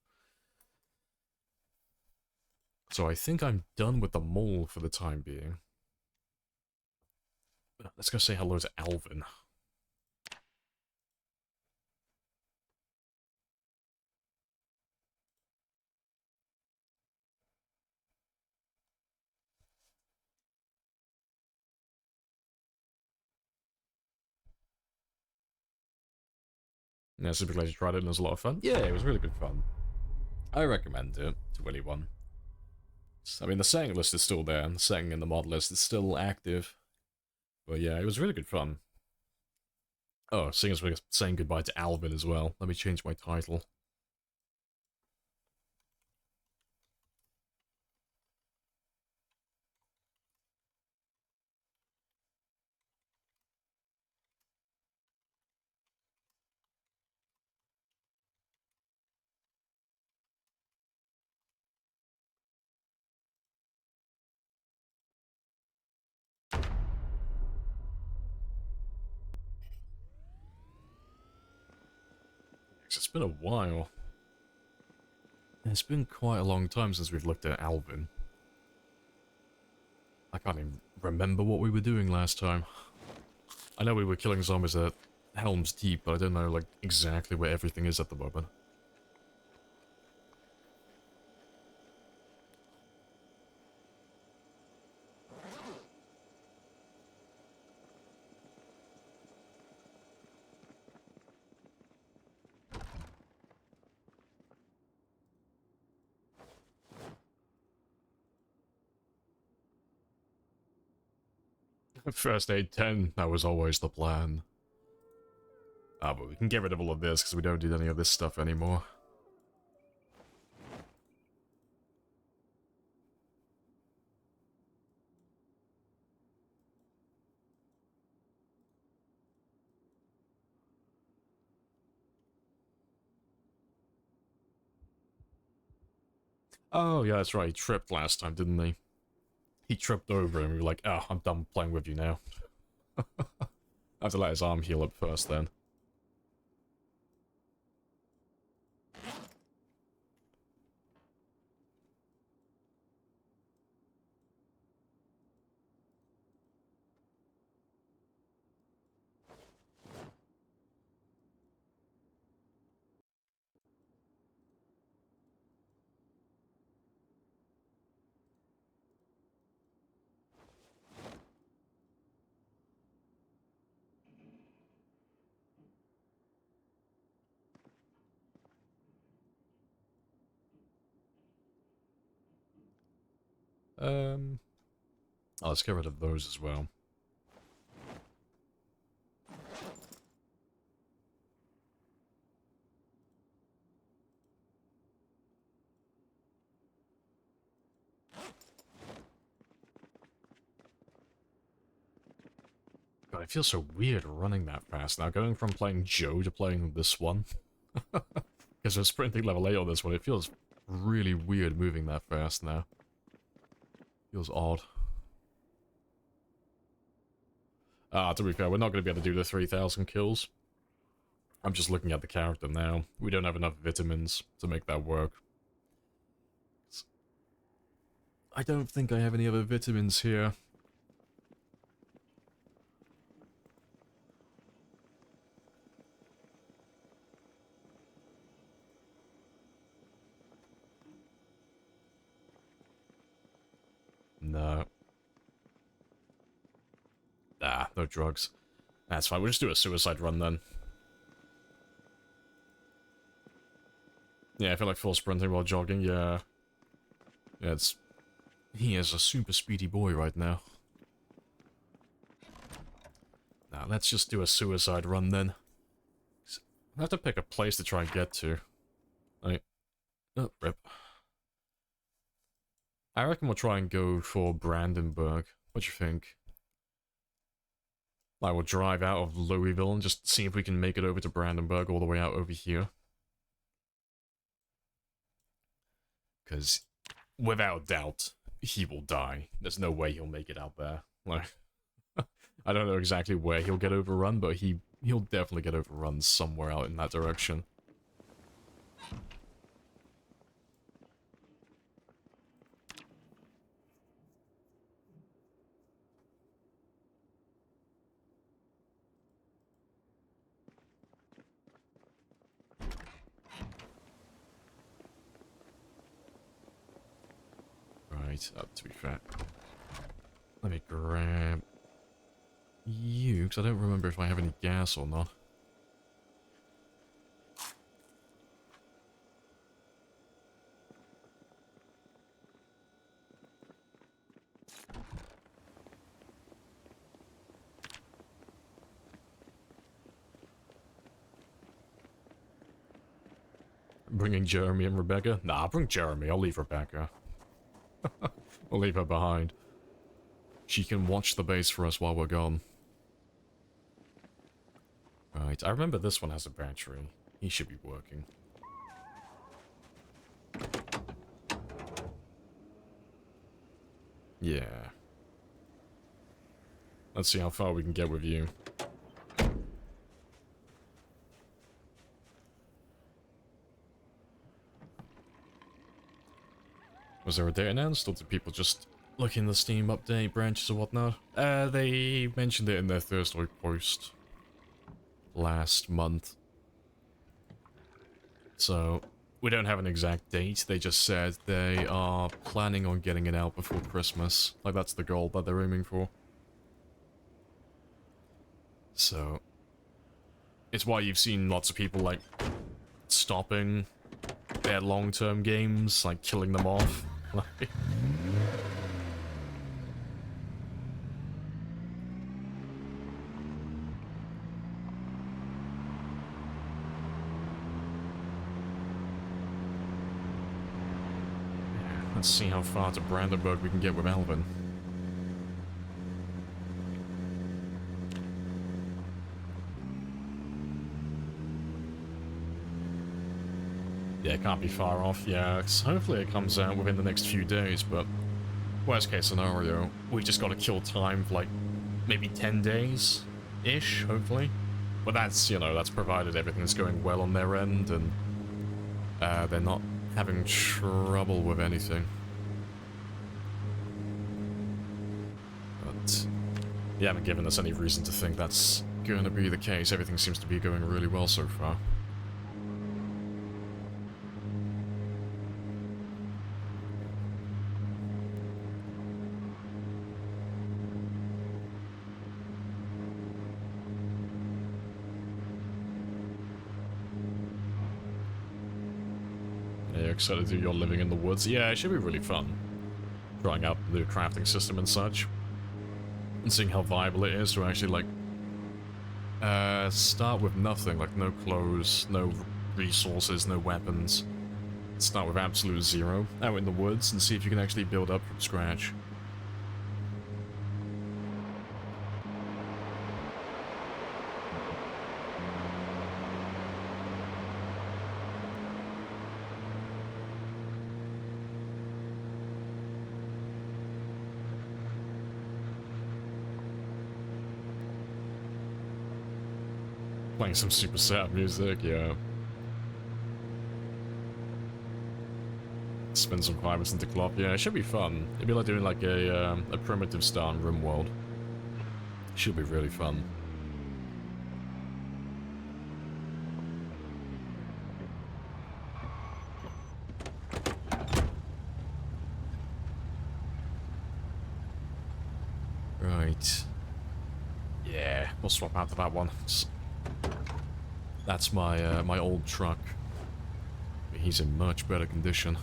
So I think I'm done with the mall for the time being. Let's go say hello to Alvin. Yeah, super glad you tried it and it was a lot of fun. Yeah, it was really good fun. I recommend it to anyone. I mean, the setting list is still there, and the setting in the mod list is still active. But yeah, it was really good fun. Oh, seeing as we're saying goodbye to Alvin as well, let me change my title. It's been a while. It's been quite a long time since we've looked at Alvin. I can't even remember what we were doing last time. I know we were killing zombies at Helm's Deep, but I don't know, like, exactly where everything is at the moment. First aid 10, that was always the plan. Ah, but we can get rid of all of this because we don't need any of this stuff anymore. Oh, yeah, that's right. He tripped last time, didn't he? He tripped over and we were like, oh, I'm done playing with you now. I have to let his arm heal up first then. Oh, let's get rid of those as well. God, it feels so weird running that fast now, going from playing Joe to playing this one. Because we're sprinting level 8 on this one, it feels really weird moving that fast now. Feels odd. Ah, to be fair, we're not going to be able to do the 3,000 kills. I'm just looking at the character now. We don't have enough vitamins to make that work. I don't think I have any other vitamins here. No. Ah, no drugs. That's fine, we'll just do a suicide run then. Yeah, I feel like full sprinting while jogging, yeah. Yeah, it's... He is a super speedy boy right now. Now, let's just do a suicide run then. I have to pick a place to try and get to. Like... Oh, rip. I reckon we'll try and go for Brandenburg. What do you think? Like, we'll drive out of Louisville and just see if we can make it over to Brandenburg all the way out over here. Because, without doubt, he will die. There's no way he'll make it out there. Like, I don't know exactly where he'll get overrun, but he'll definitely get overrun somewhere out in that direction. Right, to be fair. Let me grab you, because I don't remember if I have any gas or not. Bringing Jeremy and Rebecca? Nah, I'll bring Jeremy. I'll leave Rebecca. We'll leave her behind. She can watch the base for us while we're gone. Right, I remember this one has a battery. He should be working. Yeah. Let's see how far we can get with you. Was there a date announced, or did people just look in the Steam update branches or whatnot? They mentioned it in their Thursday post last month. So, we don't have an exact date. They just said they are planning on getting it out before Christmas. Like, that's the goal that they're aiming for. So, it's why you've seen lots of people, like, stopping their long-term games, like, killing them off. Like... Let's see how far to Brandenburg we can get with Alvin. Yeah, it can't be far off. Yeah, hopefully it comes out within the next few days, but worst case scenario, we just gotta kill time for like maybe 10 days-ish, hopefully. But that's, you know, that's provided everything's going well on their end and they're not having trouble with anything. But they haven't given us any reason to think that's going to be the case. Everything seems to be going really well so far. Excited to do your living in the woods. Yeah, it should be really fun. Trying out the crafting system and such. And seeing how viable it is to actually, like, start with nothing. Like, no clothes, no resources, no weapons. Start with absolute zero out in the woods and see if you can actually build up from scratch. Playing some super sad music, yeah. Spin some climates into Clop, yeah, it should be fun. It'd be like doing like a primitive style in RimWorld. Should be really fun. Right. Yeah, we'll swap out to that one. That's my my old truck. He's in much better condition.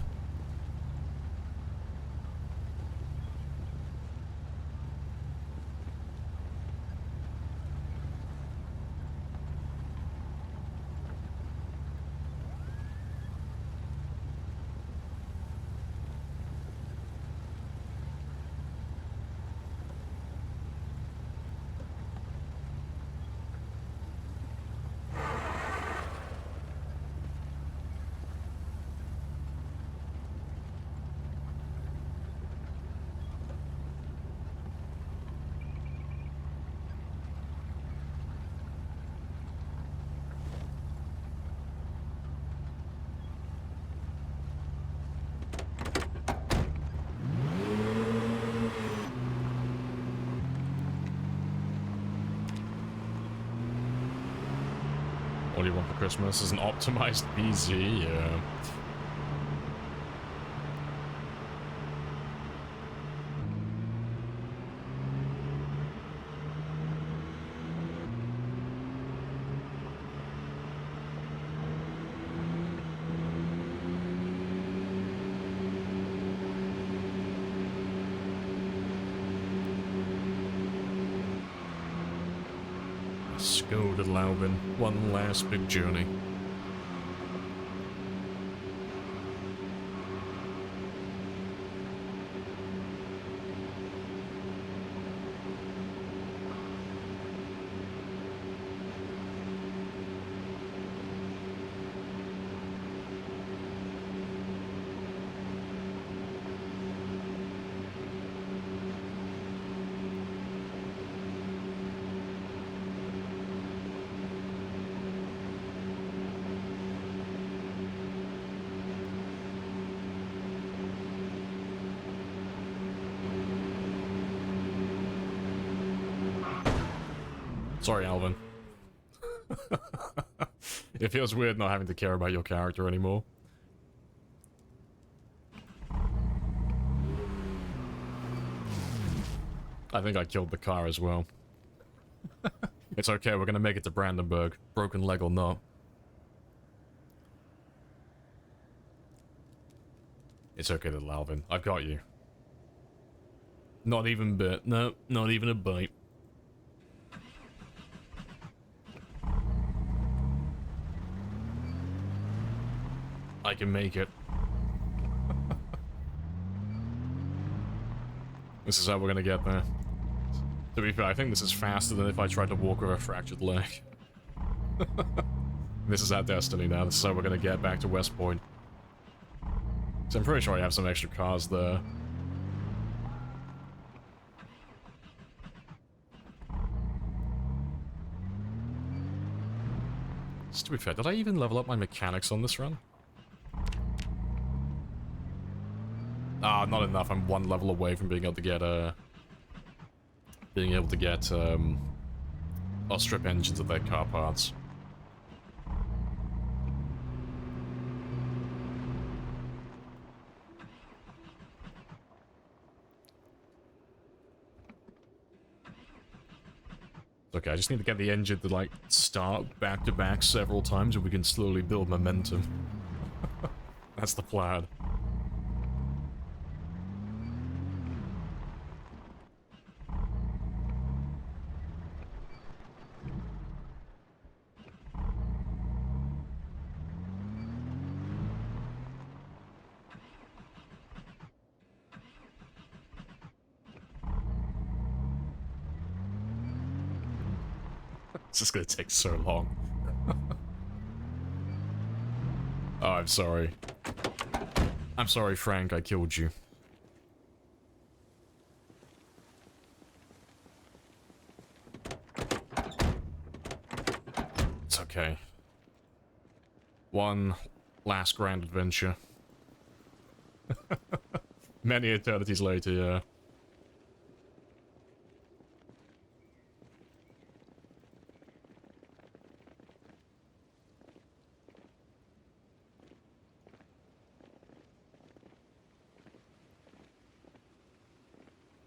All you want for Christmas is an optimized BZ, yeah. Go, little Alvin. One last big journey. Sorry, Alvin. It feels weird not having to care about your character anymore. I think I killed the car as well. It's okay, we're gonna make it to Brandenburg, broken leg or not. It's okay, little Alvin. I've got you. Not even a bit. No, not even a bite. I can make it. This is how we're gonna get there. To be fair, I think this is faster than if I tried to walk with a fractured leg. This is our destiny now. This is how we're gonna get back to West Point. So I'm pretty sure I have some extra cars there. Just to be fair, did I even level up my mechanics on this run? Ah, not enough. I'm one level away from being able to get or strip engines of their car parts. Okay, I just need to get the engine to, like, start back-to-back several times and we can slowly build momentum. That's the plan. It's just gonna take so long. Oh, I'm sorry. I'm sorry, Frank, I killed you. It's okay. One last grand adventure. Many eternities later, yeah.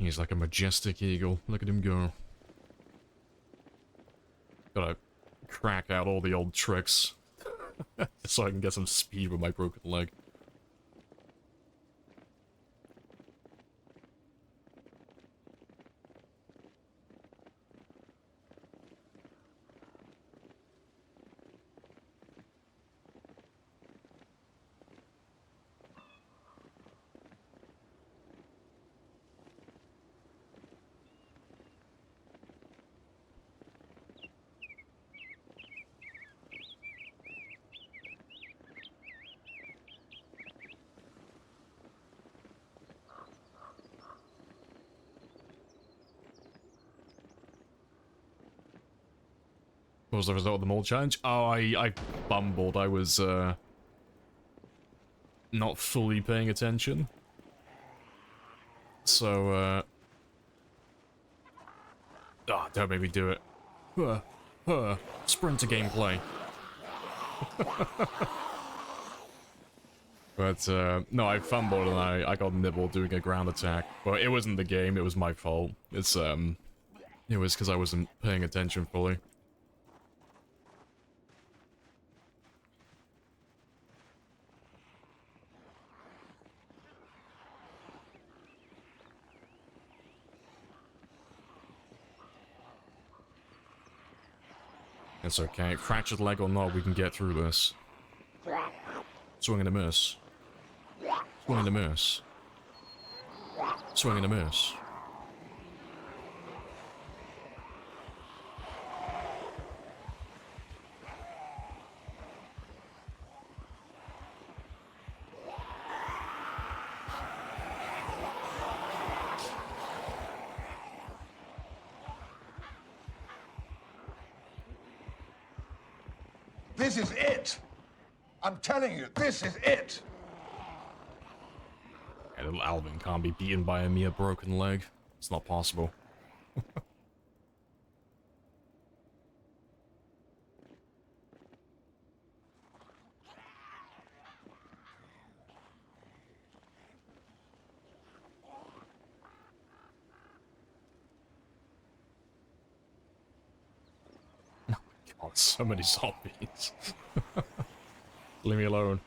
He's like a majestic eagle. Look at him go. Gotta crack out all the old tricks. So I can get some speed with my broken leg. What was the result of the mold challenge? Oh, I bumbled. I was, not fully paying attention. So, don't make me do it. Sprinter gameplay. But, no, I fumbled and I got nibbled doing a ground attack. Well, it wasn't the game, it was my fault. It's, it was because I wasn't paying attention fully. It's okay. Fractured leg or not, we can get through this. Swing and a miss. Swing and a miss. Swing and a miss. This is it! I'm telling you, this is it! Yeah, little Alvin can't be beaten by a mere broken leg. It's not possible. Oh, so many zombies. Leave me alone.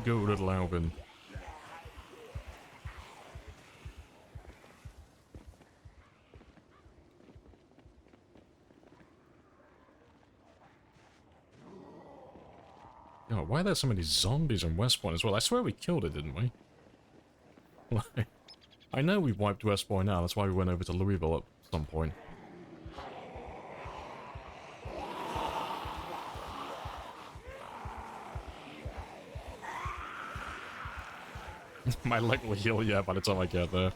Go, little Alvin. Oh, why are there so many zombies in West Point as well? I swear we killed it, didn't we? Like, I know we wiped West Point out, that's why we went over to Louisville at some point. My leg will heal, yeah, by the time I get there.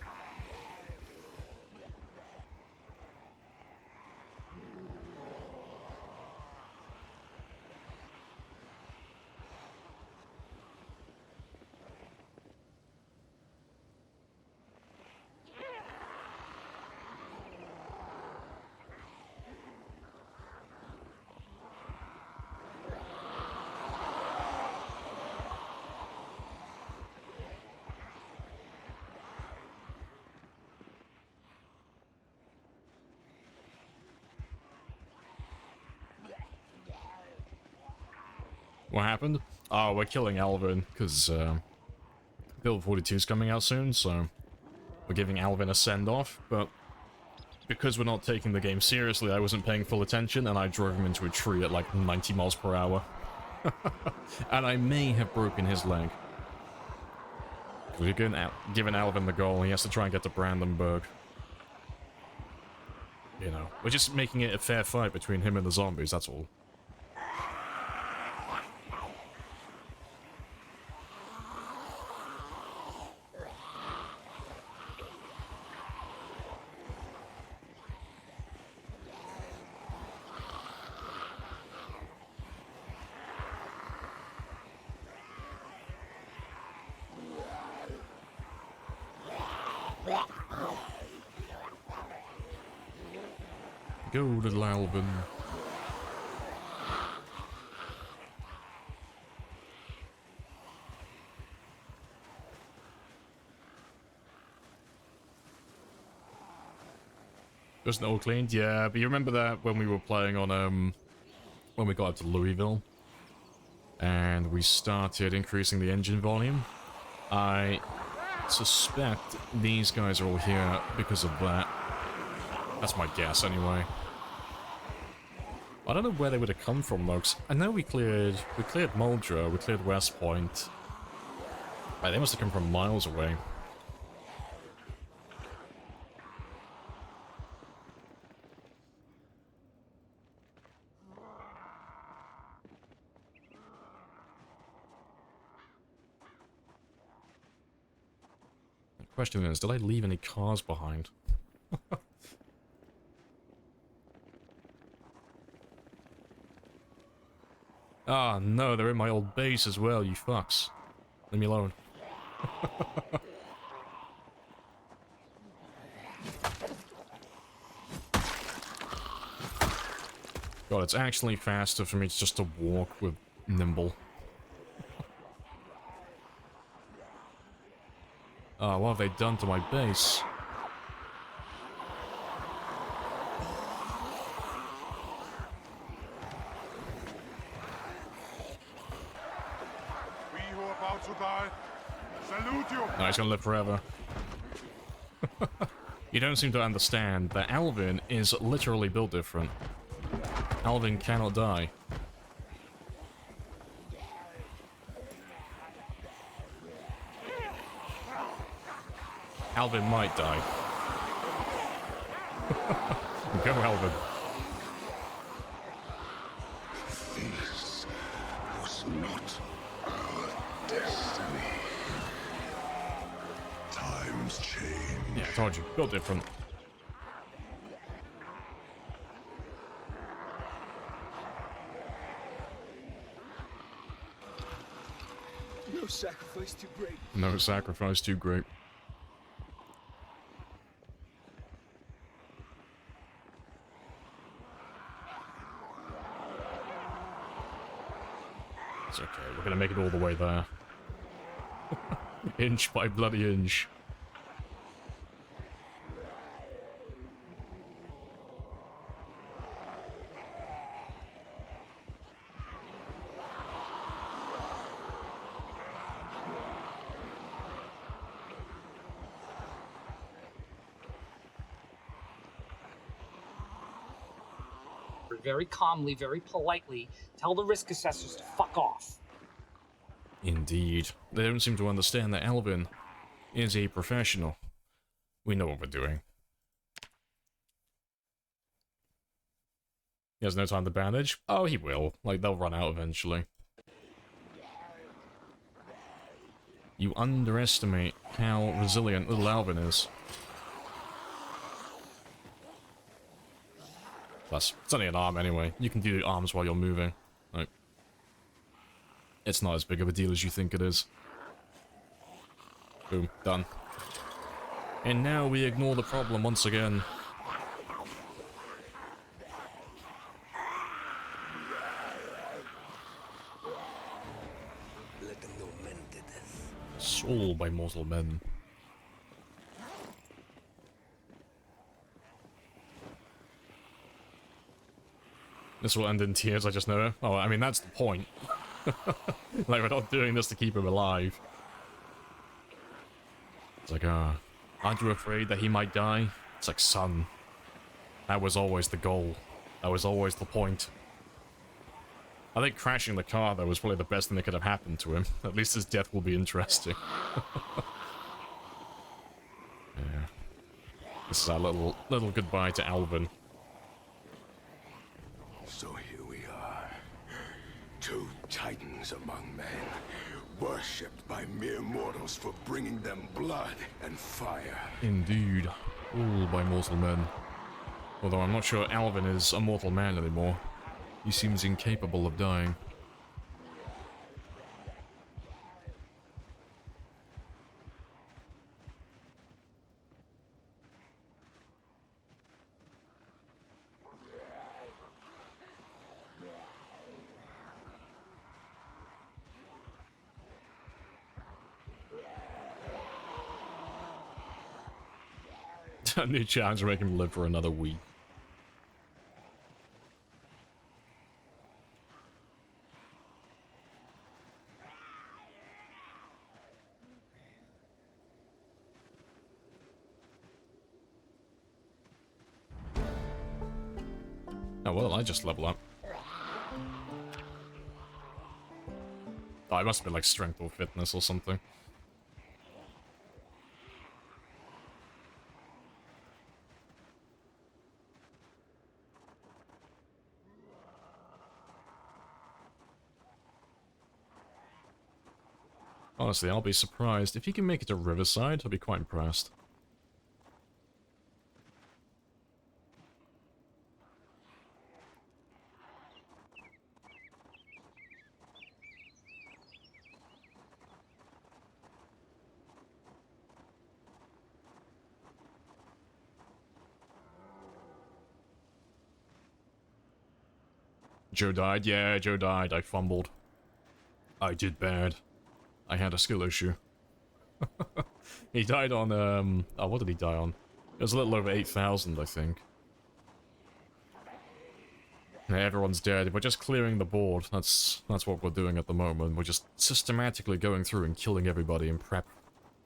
What happened? Oh, we're killing Alvin, because Build 42 is coming out soon, so we're giving Alvin a send-off, but because we're not taking the game seriously, I wasn't paying full attention, and I drove him into a tree at like 90 miles per hour. And I may have broken his leg. We're giving Alvin the goal, he has to try and get to Brandenburg. You know, we're just making it a fair fight between him and the zombies, that's all. Go, little Alvin. Wasn't all cleaned? Yeah, but you remember that when we were playing on, when we got up to Louisville? And we started increasing the engine volume? I suspect these guys are all here because of that. That's my guess, anyway. I don't know where they would have come from, though, 'cause I know we cleared Muldrow, we cleared West Point. Right, they must have come from miles away. The question is, did I leave any cars behind? Ah, no, they're in my old base as well, you fucks. Leave me alone. God, it's actually faster for me just to walk with Nimble. Ah, what have they done to my base? No, he's gonna live forever. You don't seem to understand that Alvin is literally built different. Alvin cannot die. Alvin might die. Go, Alvin. This was not told you, built different. No sacrifice too great. No sacrifice too great. It's okay, we're gonna make it all the way there. Inch by bloody inch. Very calmly, very politely, tell the risk assessors to fuck off. Indeed. They don't seem to understand that Alvin is a professional. We know what we're doing. He has no time to bandage? Oh, he will. Like, they'll run out eventually. You underestimate how resilient little Alvin is. Plus, it's only an arm anyway. You can do arms while you're moving. Like, it's not as big of a deal as you think it is. Boom, done. And now we ignore the problem once again. Soul by mortal men. This will end in tears, I just know. Oh, I mean, that's the point. Like, we're not doing this to keep him alive. It's like, aren't you afraid that he might die? It's like, son, that was always the goal. That was always the point. I think crashing the car, though, was probably the best thing that could have happened to him. At least his death will be interesting. Yeah. This is our little goodbye to Alvin. So here we are, two titans among men, worshipped by mere mortals for bringing them blood and fire. Indeed, all by mortal men. Although I'm not sure Alvin is a mortal man anymore. He seems incapable of dying. A new challenge to make him live for another week. Oh, well, I just level up. Oh, it must have been like strength or fitness or something. Honestly, I'll be surprised. If he can make it to Riverside, I'll be quite impressed. Joe died? Yeah, Joe died. I fumbled. I did bad. I had a skill issue. He died on, oh, what did he die on? It was a little over 8,000, I think. Yeah, everyone's dead. We're just clearing the board. That's what we're doing at the moment. We're just systematically going through and killing everybody in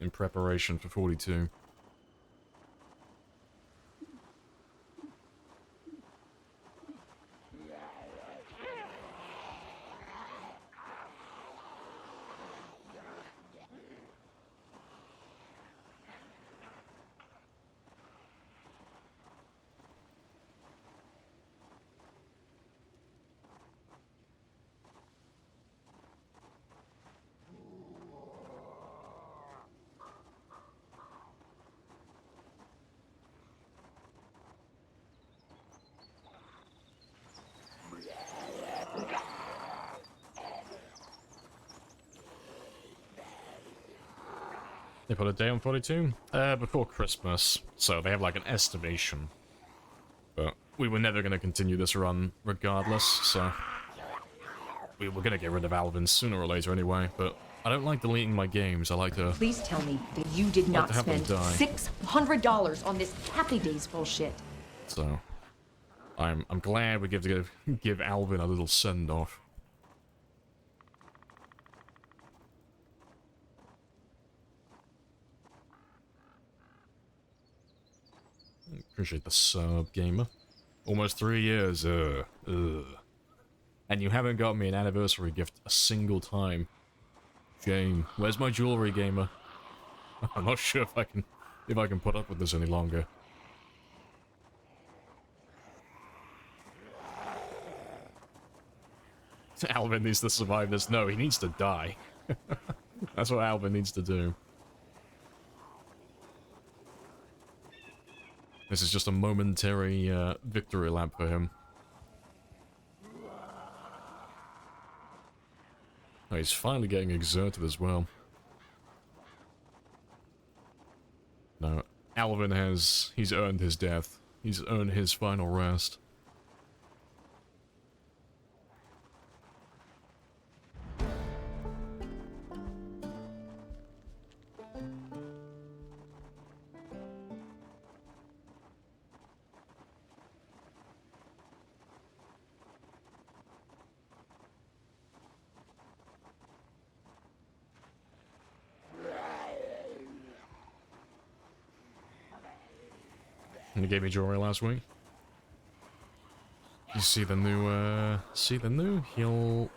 preparation for 42. They put a day on 42? Before Christmas, so they have like an estimation. But we were never going to continue this run regardless, so we were going to get rid of Alvin sooner or later anyway, but I don't like deleting my games. I like to... Please tell me that you did like not to have them spend die. $600 on this Happy Days bullshit. So, I'm glad we get to give Alvin a little send-off. Appreciate the sub, gamer. Almost 3 years, ugh. And you haven't got me an anniversary gift a single time. Shame. Where's my jewelry, gamer? I'm not sure if I can put up with this any longer. Alvin needs to survive this. No, he needs to die. That's what Alvin needs to do. This is just a momentary victory lap for him. Oh, he's finally getting exerted as well. No, Alvin he's earned his death. He's earned his final rest. And he gave me jewelry last week. You see the new heel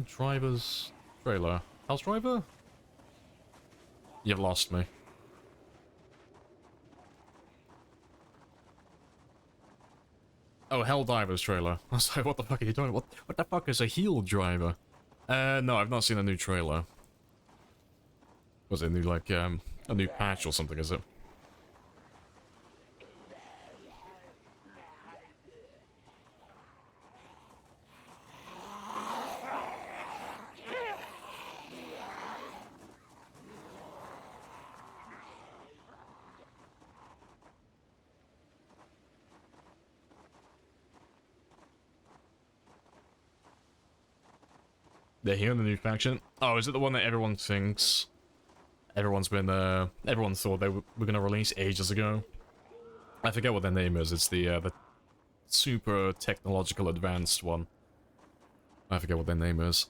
driver's trailer. House driver? You've lost me. Oh, Helldiver's trailer. I was like, what the fuck are you doing? What the fuck is a heel driver? No, I've not seen a new trailer. Was it new, like, a new patch or something, is it? They're here in the new faction. Oh, is it the one that everyone thinks? Everyone thought they were gonna release ages ago. I forget what their name is. It's the super technological advanced one. I forget what their name is.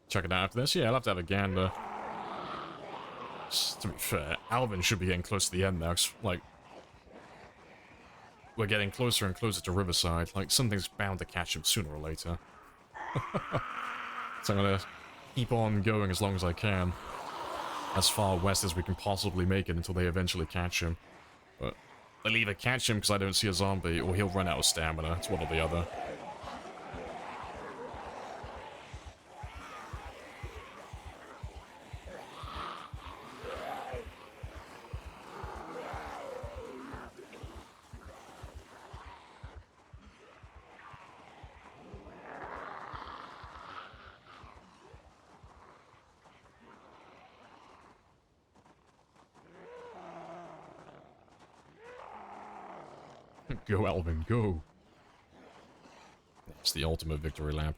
Check it out after this. Yeah, I'll have to have a gander. Just to be fair, Alvin should be getting close to the end now. 'Cause, like, we're getting closer and closer to Riverside. Like, something's bound to catch him sooner or later. So I'm gonna keep on going as long as I can. As far west as we can possibly make it until they eventually catch him. But they'll either catch him because I don't see a zombie, or he'll run out of stamina. It's one or the other. Go, Alvin, go. It's the ultimate victory lap.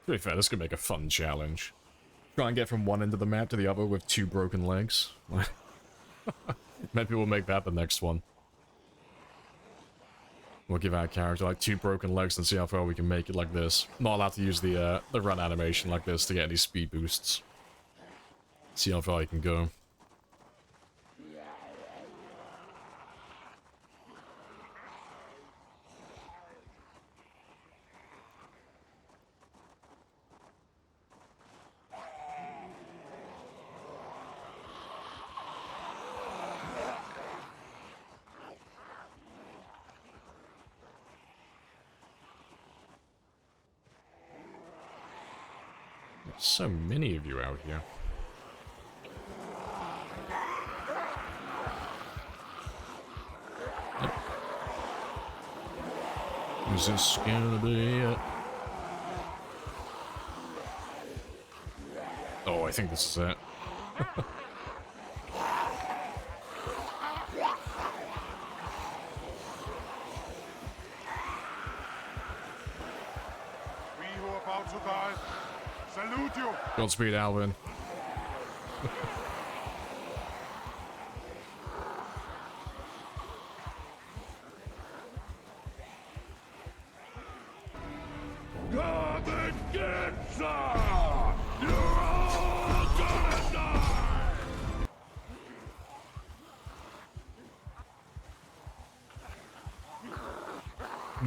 To be fair, this could make a fun challenge. Try and get from one end of the map to the other with 2 broken legs. Maybe we'll make that the next one. We'll give our character like 2 broken legs and see how far we can make it like this. Not allowed to use the run animation like this to get any speed boosts. See how far you can go. So many of you out here. Is this gonna be it? Oh, I think this is it. We who are about to die, salute you! Godspeed, Alvin. Come and get some! You're all gonna die!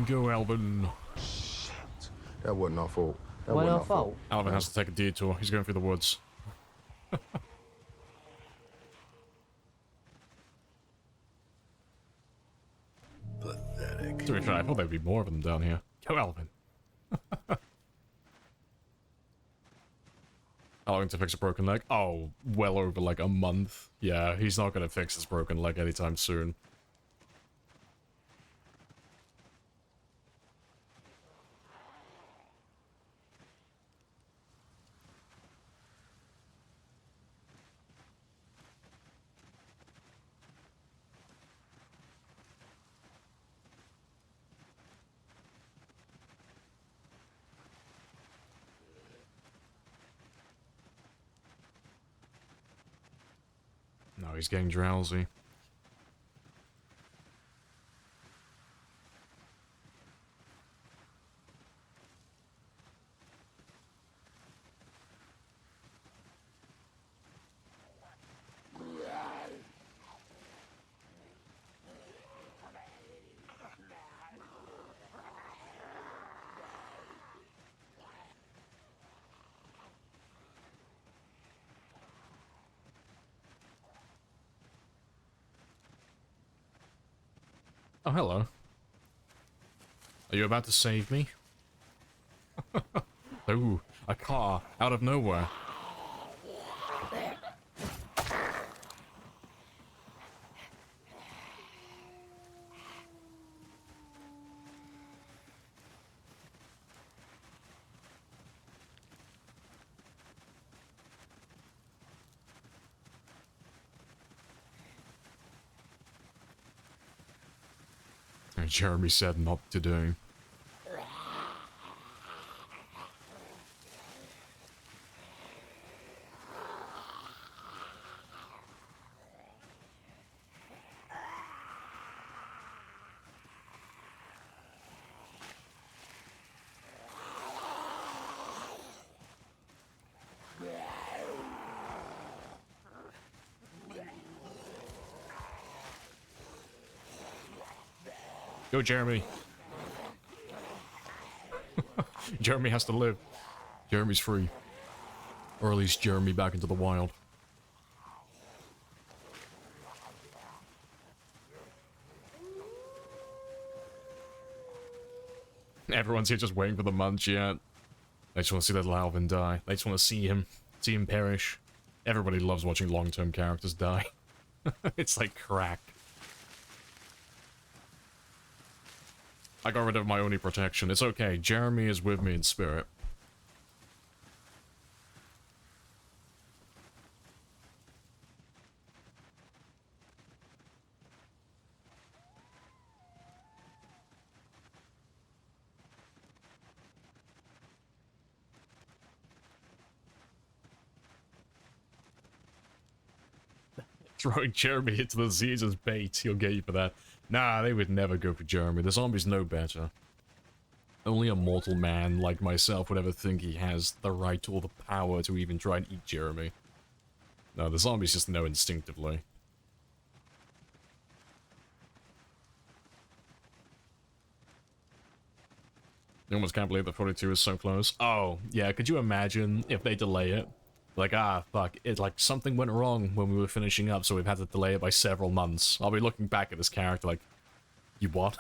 Go, Alvin. That wasn't our fault. That Well, wasn't our our fault. Alvin has to take a detour. He's going through the woods. Pathetic. To be fair, I thought there'd be more of them down here. Go, Alvin. Alvin to fix a broken leg? Oh, well over like a month. Yeah, he's not gonna fix his broken leg anytime soon. No, he's getting drowsy. Oh, hello. Are you about to save me? Ooh, a car out of nowhere. Jeremy said not to do. Go, Jeremy. Jeremy has to live. Jeremy's free. Or release Jeremy back into the wild. Everyone's here just waiting for the munch yet. They just want to see that Alvin die. They just want to see him perish. Everybody loves watching long-term characters die. It's like crack. I got rid of my only protection. It's okay. Jeremy is with me in spirit. Throwing Jeremy into the seas as bait. He'll get you for that. Nah, they would never go for Jeremy. The zombies know better. Only a mortal man like myself would ever think he has the right or the power to even try and eat Jeremy. No, the zombies just know instinctively. You almost can't believe that 42 is so close. Oh, yeah, could you imagine if they delay it? Like, ah, fuck, it's like something went wrong when we were finishing up, so we've had to delay it by several months. I'll be looking back at this character like, you what?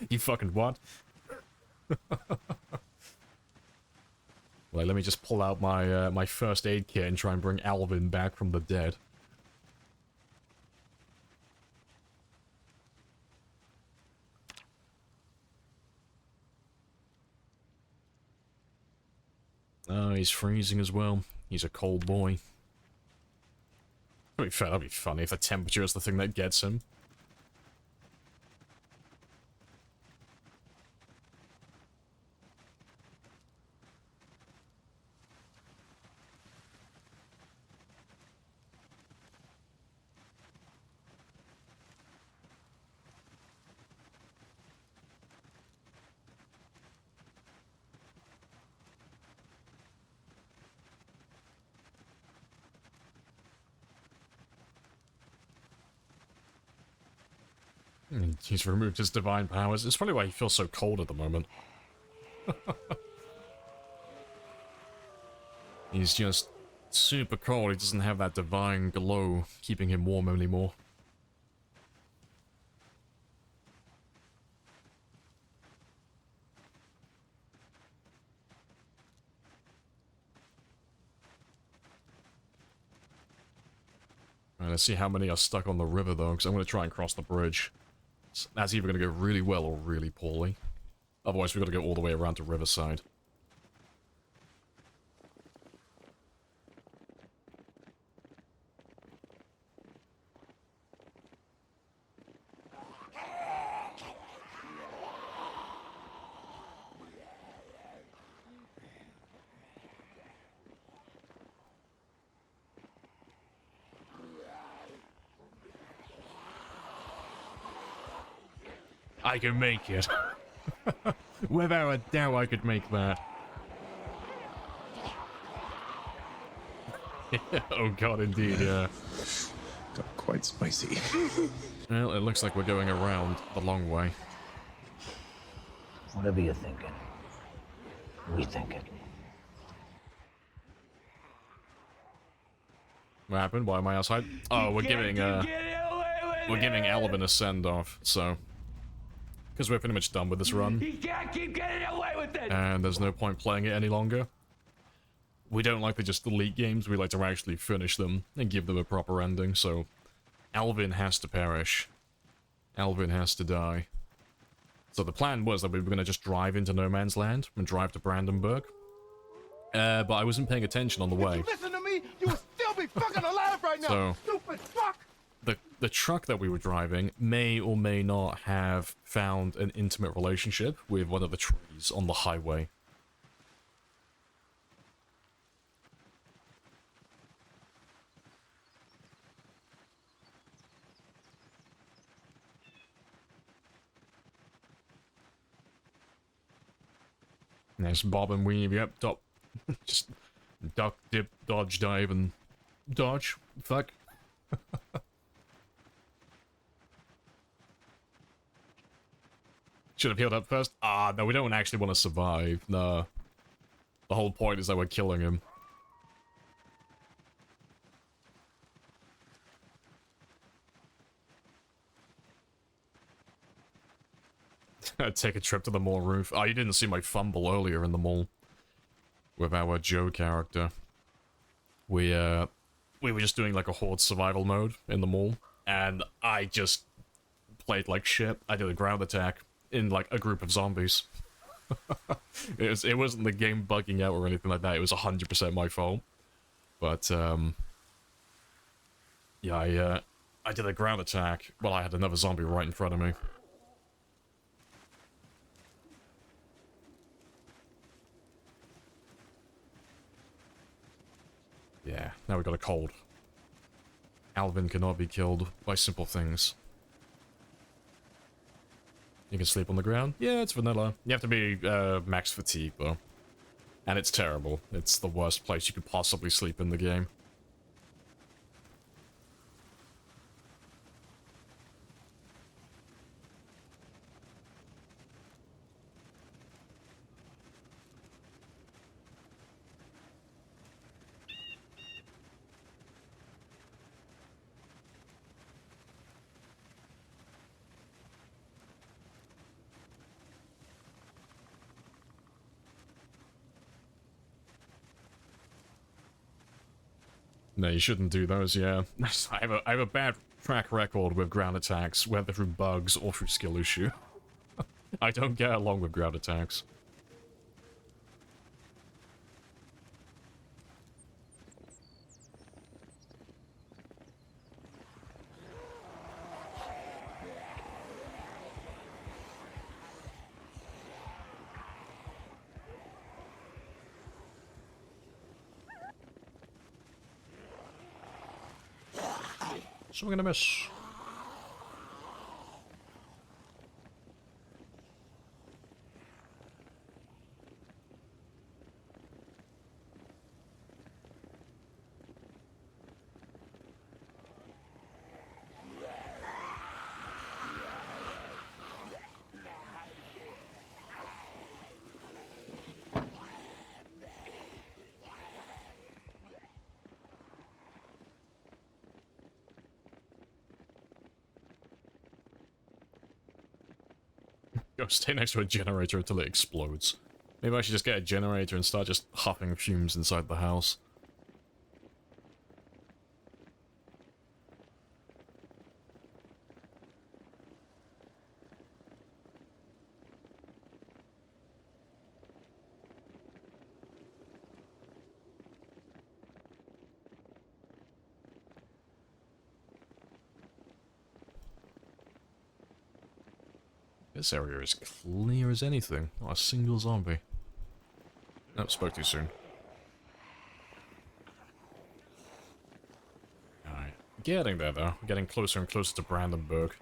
You fucking what? Like, let me just pull out my my first aid kit and try and bring Alvin back from the dead. Oh, he's freezing as well. He's a cold boy. To be fair, that'd be funny if the temperature is the thing that gets him. He's removed his divine powers. It's probably why he feels so cold at the moment. He's just super cold. He doesn't have that divine glow keeping him warm anymore. Alright, let's see how many are stuck on the river though, because I'm going to try and cross the bridge. That's either going to go really well or really poorly. Otherwise, we've got to go all the way around to Riverside. I can make it. Without a doubt, I could make that. Oh god, indeed, yeah. Got quite spicy. Well, it looks like we're going around the long way. Whatever you're thinking, we think it. What happened? Why am I outside? Oh, we're giving Alvin a send-off, so... Because we're pretty much done with this run. He can't keep getting away with it! And there's no point playing it any longer. We don't like to just delete games, we like to actually finish them and give them a proper ending, so... Alvin has to perish. Alvin has to die. So the plan was that we were going to just drive into No Man's Land and drive to Brandenburg. But I wasn't paying attention on the way. If you listen to me, you would still be fucking alive right now, So, stupid fuck! the truck that we were driving may or may not have found an intimate relationship with one of the trees on the highway. Nice bob and weave, yep, top. Just duck, dip, dodge, dive, and dodge. Fuck. Should have healed up first. Ah, no, we don't actually want to survive. No. The whole point is that we're killing him. Take a trip to the mall roof. Oh, you didn't see my fumble earlier in the mall. With our Joe character. We were just doing like a Horde survival mode in the mall. And I just played like shit. I did a ground attack in like a group of zombies. It wasn't the game bugging out or anything like that. It was 100% my fault. But, yeah, I did a ground attack while I had another zombie right in front of me. Yeah, now we got a cold. Alvin cannot be killed by simple things. You can sleep on the ground? Yeah, it's vanilla. You have to be max fatigue, though. And it's terrible. It's the worst place you could possibly sleep in the game. No, you shouldn't do those, yeah. I have a bad track record with ground attacks, whether through bugs or through skill issue. I don't get along with ground attacks. Swing and a miss. Go stay next to a generator until it explodes. Maybe I should just get a generator and start just huffing fumes inside the house. This area is clear as anything. Not a single zombie. Nope, spoke too soon. Alright. Getting there, though. Getting closer and closer to Brandenburg.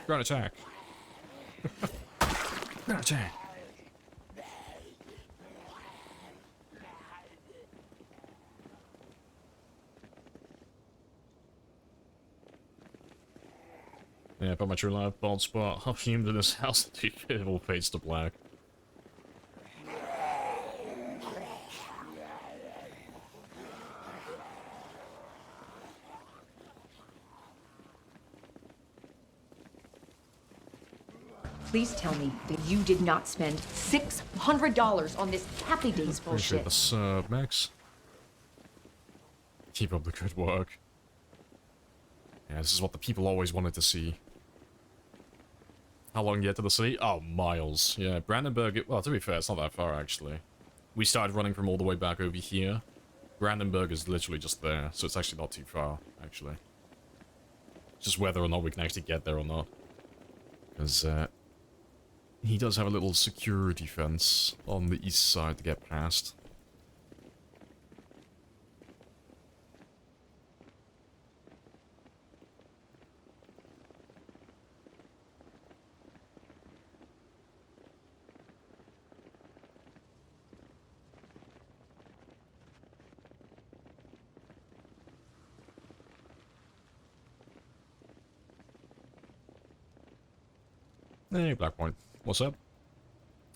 Ground attack. Ground attack. Yeah, but my true life bald spot. Half fumed in this house. It all fades to black. Please tell me that you did not spend $600 on this Happy Days Appreciate bullshit. the sub, Max. Keep up the good work. Yeah, this is what the people always wanted to see. How long you get to the city? Oh, miles. Yeah, Brandenburg, well, to be fair, it's not that far, actually. We started running from all the way back over here. Brandenburg is literally just there, so it's actually not too far, actually. Just whether or not we can actually get there or not. Because, he does have a little security fence on the east side to get past. Hey, Blackpoint. What's up?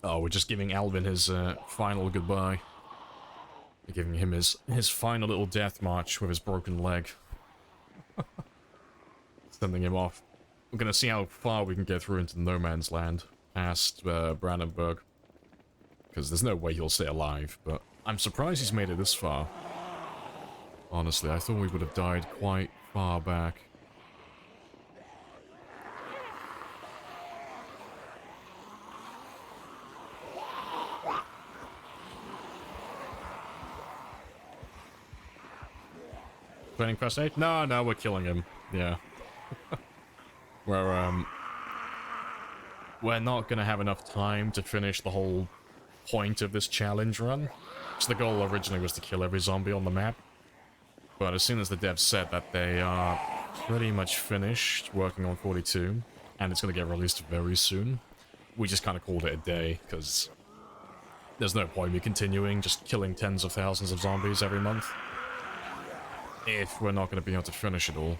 Oh, we're just giving Alvin his final goodbye. We're giving him his final little death march with his broken leg. Sending him off. We're gonna see how far we can get through into no man's land, past Brandenburg. Because there's no way he'll stay alive, but I'm surprised he's made it this far. Honestly, I thought we would have died quite far back. Planning first aid? No, we're killing him. Yeah. We're not gonna have enough time to finish the whole point of this challenge run. So the goal originally was to kill every zombie on the map. But as soon as the devs said that they are pretty much finished working on 42, and it's gonna get released very soon, we just kind of called it a day, because there's no point in me continuing just killing tens of thousands of zombies every month if we're not going to be able to finish it all.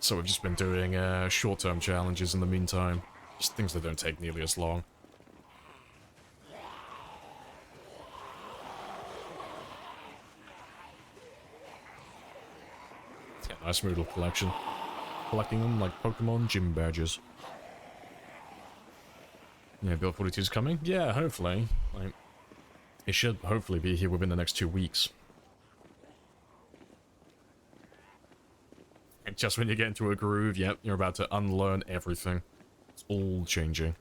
So we've just been doing short-term challenges in the meantime. Just things that don't take nearly as long. Yeah, nice Moodle collection. Collecting them like Pokemon gym badges. Yeah, Build 42 is coming. Yeah, hopefully. Like, it should hopefully be here within the next 2 weeks. And just when you get into a groove, yep, you're about to unlearn everything. It's all changing.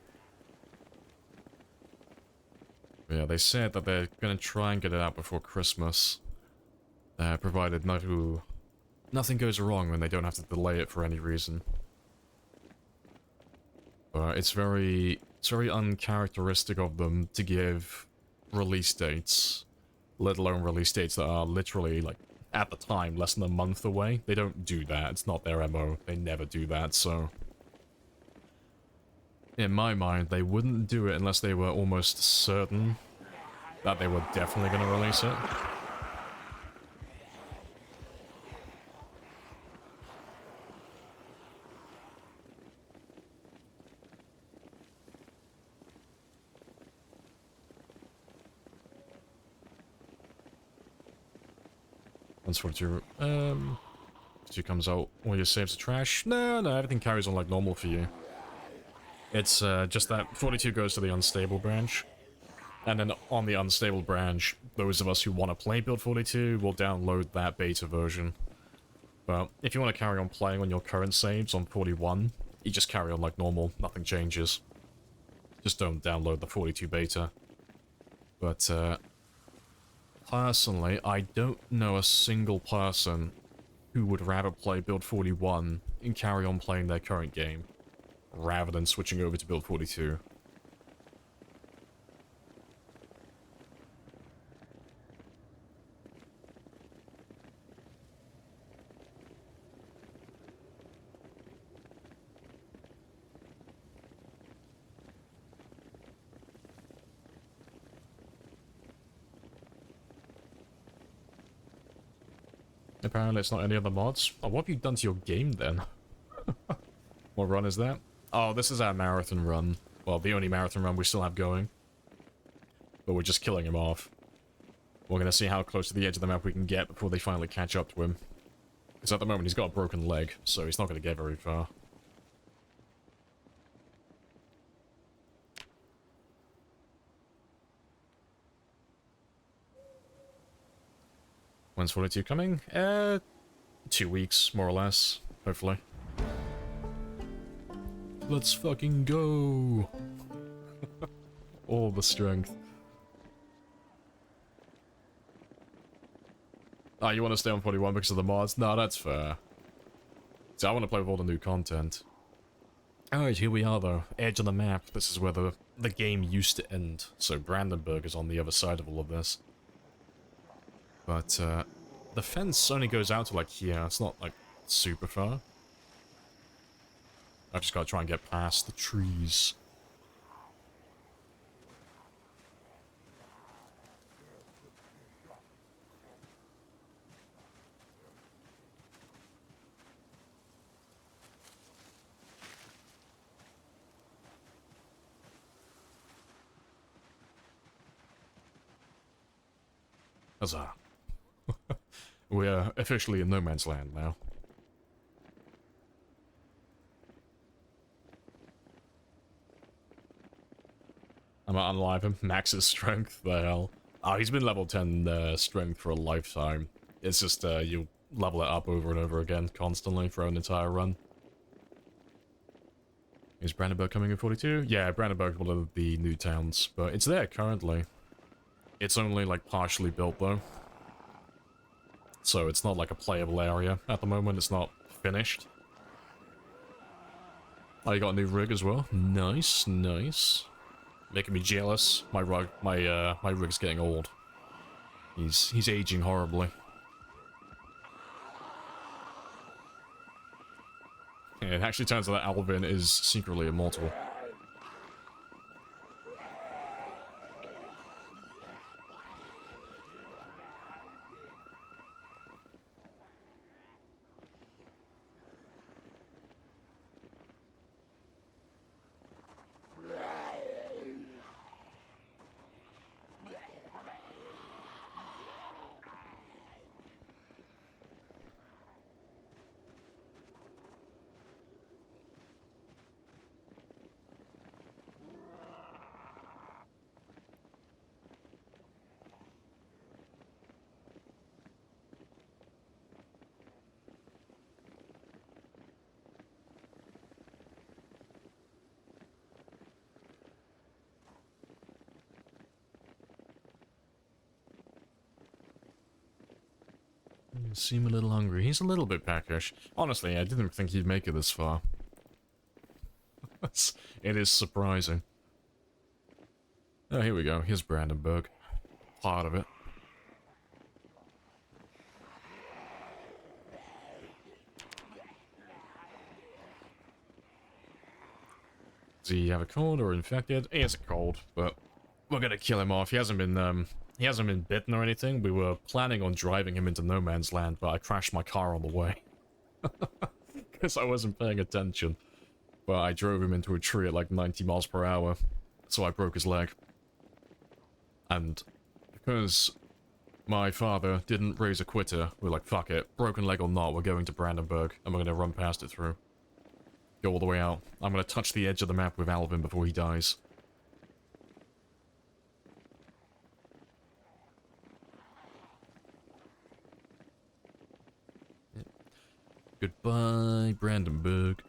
But yeah, they said that they're gonna try and get it out before Christmas. Provided nothing goes wrong when they don't have to delay it for any reason. But it's very uncharacteristic of them to give release dates, let alone release dates that are literally, like, at the time, less than a month away. They don't do that. It's not their MO. They never do that, so... In my mind, they wouldn't do it unless they were almost certain that they were definitely going to release it. Once 42, 42 comes out, all your saves are trash. No, everything carries on like normal for you. It's just that 42 goes to the unstable branch. And then on the unstable branch, those of us who want to play Build 42 will download that beta version. But if you want to carry on playing on your current saves on 41, you just carry on like normal, nothing changes. Just don't download the 42 beta. But, personally, I don't know a single person who would rather play Build 41 and carry on playing their current game, rather than switching over to Build 42. Apparently it's not any other mods. Oh, what have you done to your game then? What run is that? Oh, this is our marathon run. Well, the only marathon run we still have going. But we're just killing him off. We're gonna see how close to the edge of the map we can get before they finally catch up to him. Because at the moment he's got a broken leg, so he's not gonna get very far. When's 42 coming? 2 weeks, more or less, hopefully. Let's fucking go! All the strength. Ah, you want to stay on 41 because of the mods? No, that's fair. See, I want to play with all the new content. Alright, here we are though. Edge of the map. This is where the game used to end. So Brandenburg is on the other side of all of this. But, the fence only goes out to, like, here. It's not, like, super far. I've just got to try and get past the trees. Huzzah. We're officially in no man's land now. I'm gonna unlive him. Max his strength, the hell. Oh, he's been level 10 strength for a lifetime. It's just, you level it up over and over again, constantly, for an entire run. Is Brandenburg coming in 42? Yeah, Brandenburg is one of the new towns, but it's there currently. It's only, like, partially built, though. So it's not, like, a playable area at the moment. It's not finished. Oh, you got a new rig as well? Nice, nice. Making me jealous. My rig's getting old. He's aging horribly. Yeah, it actually turns out that Alvin is secretly immortal. seem a little hungry. He's a little bit peckish. Honestly, I didn't think he'd make it this far. It is surprising. Oh, here we go. Here's Brandenburg. Part of it. Does he have a cold or infected? He has a cold, but we're gonna kill him off. He hasn't been bitten or anything. We were planning on driving him into no man's land, but I crashed my car on the way. Because I wasn't paying attention. But I drove him into a tree at like 90 miles per hour, so I broke his leg. And because my father didn't raise a quitter, we're like, fuck it, broken leg or not, we're going to Brandenburg, and we're gonna run past it through. Go all the way out. I'm gonna touch the edge of the map with Alvin before he dies. Goodbye, Brandenburg.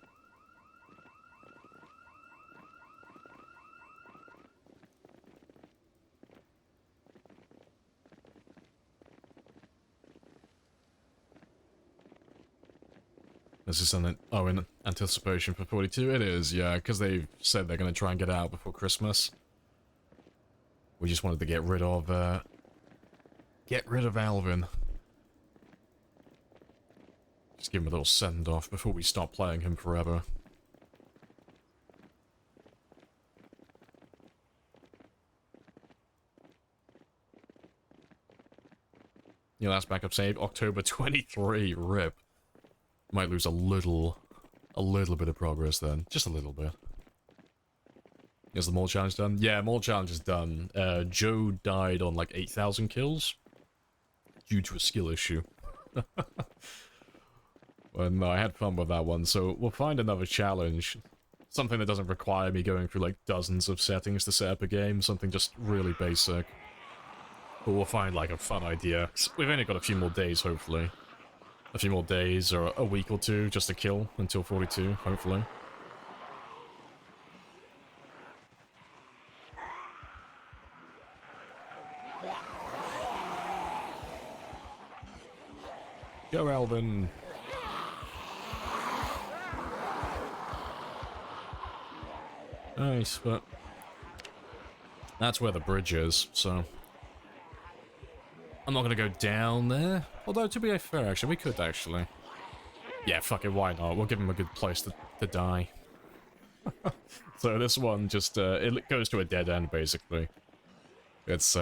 This is something... Oh, in anticipation for 42? It is, yeah, because they've said they're going to try and get out before Christmas. We just wanted to get rid of Alvin. Just give him a little send-off before we stop playing him forever. Your last backup save, October 23, rip. Might lose a little bit of progress then. Just a little bit. Is the mole challenge done? Yeah, mole challenge is done. Joe died on like 8,000 kills. Due to a skill issue. Well, no, I had fun with that one, so we'll find another challenge. Something that doesn't require me going through like dozens of settings to set up a game. Something just really basic. But we'll find like a fun idea. We've only got a few more days, hopefully. A few more days or a week or two just to kill until 42, hopefully. Go, Alvin! Nice, but... that's where the bridge is, so... I'm not gonna go down there. Although, to be fair, actually, we could, actually. Yeah, fuck it, why not? We'll give him a good place to die. So this one just, it goes to a dead end, basically. It's,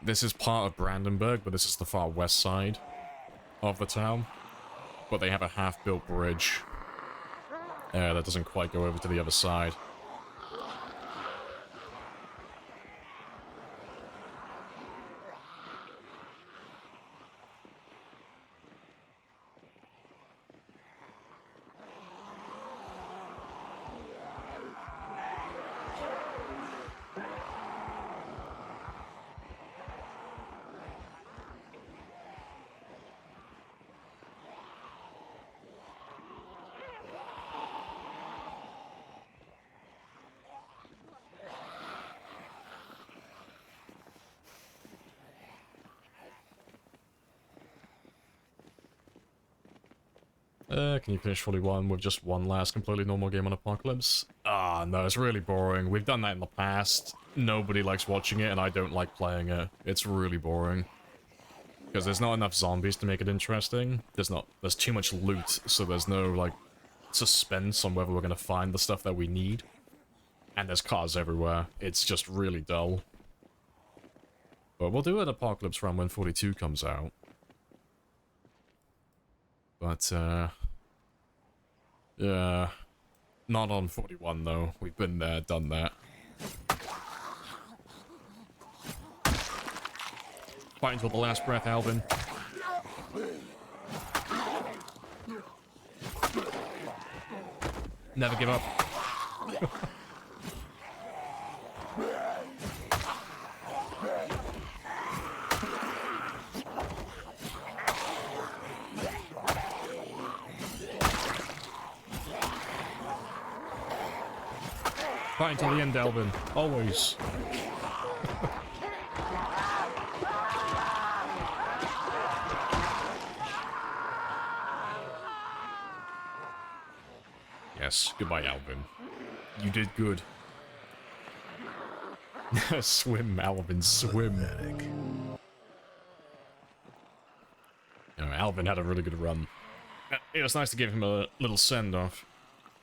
this is part of Brandenburg, but this is the far west side of the town. But they have a half-built bridge. That doesn't quite go over to the other side. Can you finish 41 with just one last completely normal game on Apocalypse? Ah, no, it's really boring. We've done that in the past. Nobody likes watching it, and I don't like playing it. It's really boring. Because there's not enough zombies to make it interesting. There's too much loot, so there's no, like, suspense on whether we're gonna find the stuff that we need. And there's cars everywhere. It's just really dull. But we'll do an Apocalypse run when 42 comes out. But, yeah, not on 41 though. We've been there, done that. Fight until the last breath, Alvin. Never give up. Fight until the end, Alvin. Always. Yes, goodbye, Alvin. You did good. Swim, Alvin, swim. You know, Alvin had a really good run. It was nice to give him a little send-off.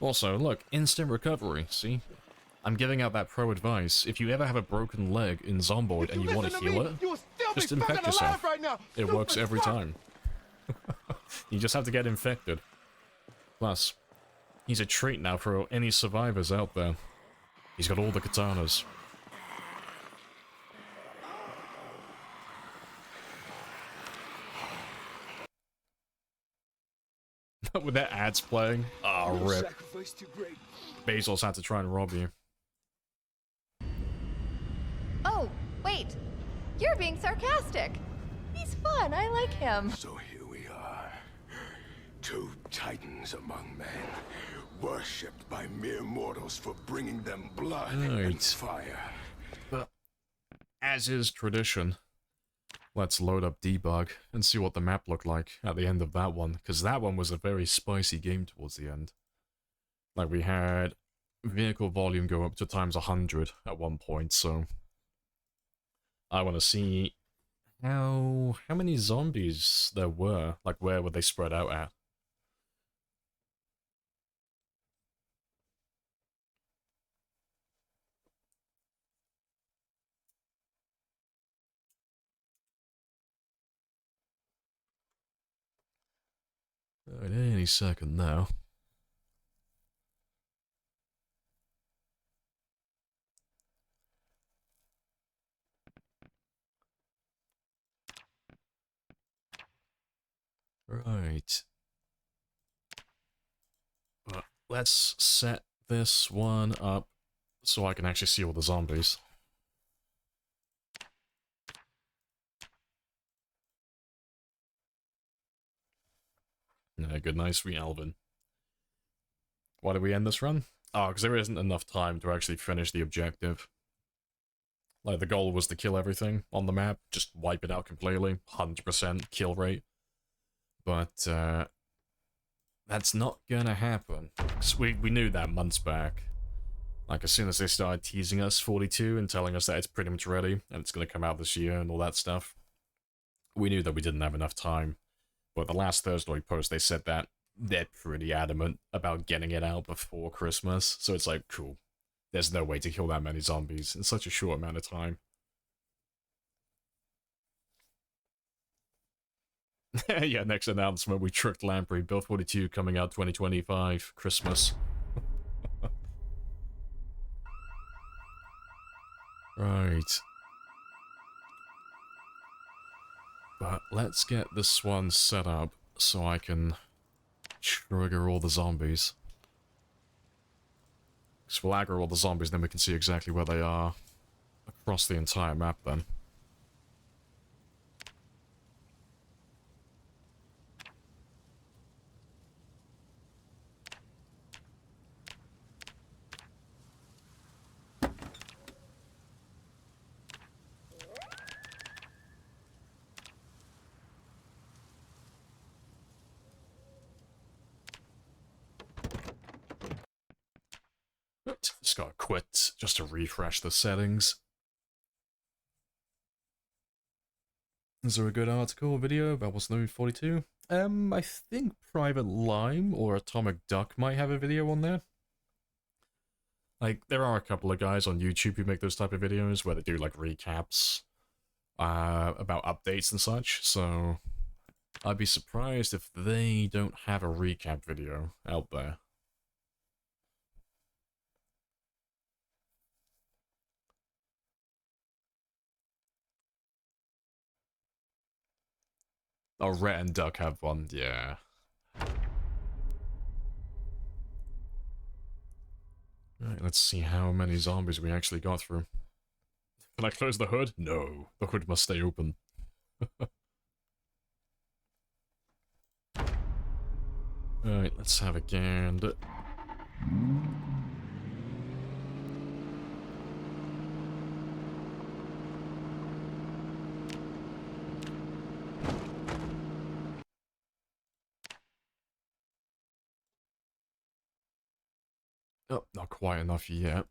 Also, look, instant recovery, see? I'm giving out that pro advice. If you ever have a broken leg in Zomboid and you want to heal it, just infect yourself. It works every time. You just have to get infected. Plus, he's a treat now for any survivors out there. He's got all the katanas. With their ads playing. Ah, oh, rip. Basil's had to try and rob you. Oh, wait. You're being sarcastic. He's fun. I like him. So here we are. Two titans among men, worshipped by mere mortals for bringing them blood and fire. But, as is tradition, let's load up debug and see what the map looked like at the end of that one, because that one was a very spicy game towards the end. Like, we had vehicle volume go up to times 100 at one point, so I want to see how many zombies there were. Like, where were they spread out at? Alright, any second now. Right. But let's set this one up so I can actually see all the zombies. Yeah, good night, sweet Alvin. Why did we end this run? Oh, because there isn't enough time to actually finish the objective. Like, the goal was to kill everything on the map, just wipe it out completely, 100% kill rate. But, that's not gonna happen. 'Cause we knew that months back. Like, as soon as they started teasing us 42 and telling us that it's pretty much ready, and it's gonna come out this year and all that stuff, we knew that we didn't have enough time. But the last Thursday post, they said that they're pretty adamant about getting it out before Christmas, so it's like, cool. There's no way to kill that many zombies in such a short amount of time. Yeah, next announcement, we tricked Lamprey, Build 42 coming out 2025, Christmas. Right. But let's get this one set up so I can trigger all the zombies. Because we'll aggro all the zombies, then we can see exactly where they are across the entire map then. Just gotta quit just to refresh the settings. Is there a good article or video about what's new with 42? I think Private Lime or Atomic Duck might have a video on there. Like, there are a couple of guys on YouTube who make those type of videos where they do, like, recaps about updates and such, so I'd be surprised if they don't have a recap video out there. Oh, Rhett and Duck have one, yeah. Right, let's see how many zombies we actually got through. Can I close the hood? No, the hood must stay open. Alright, let's have a gander. Oh, not quite enough yet.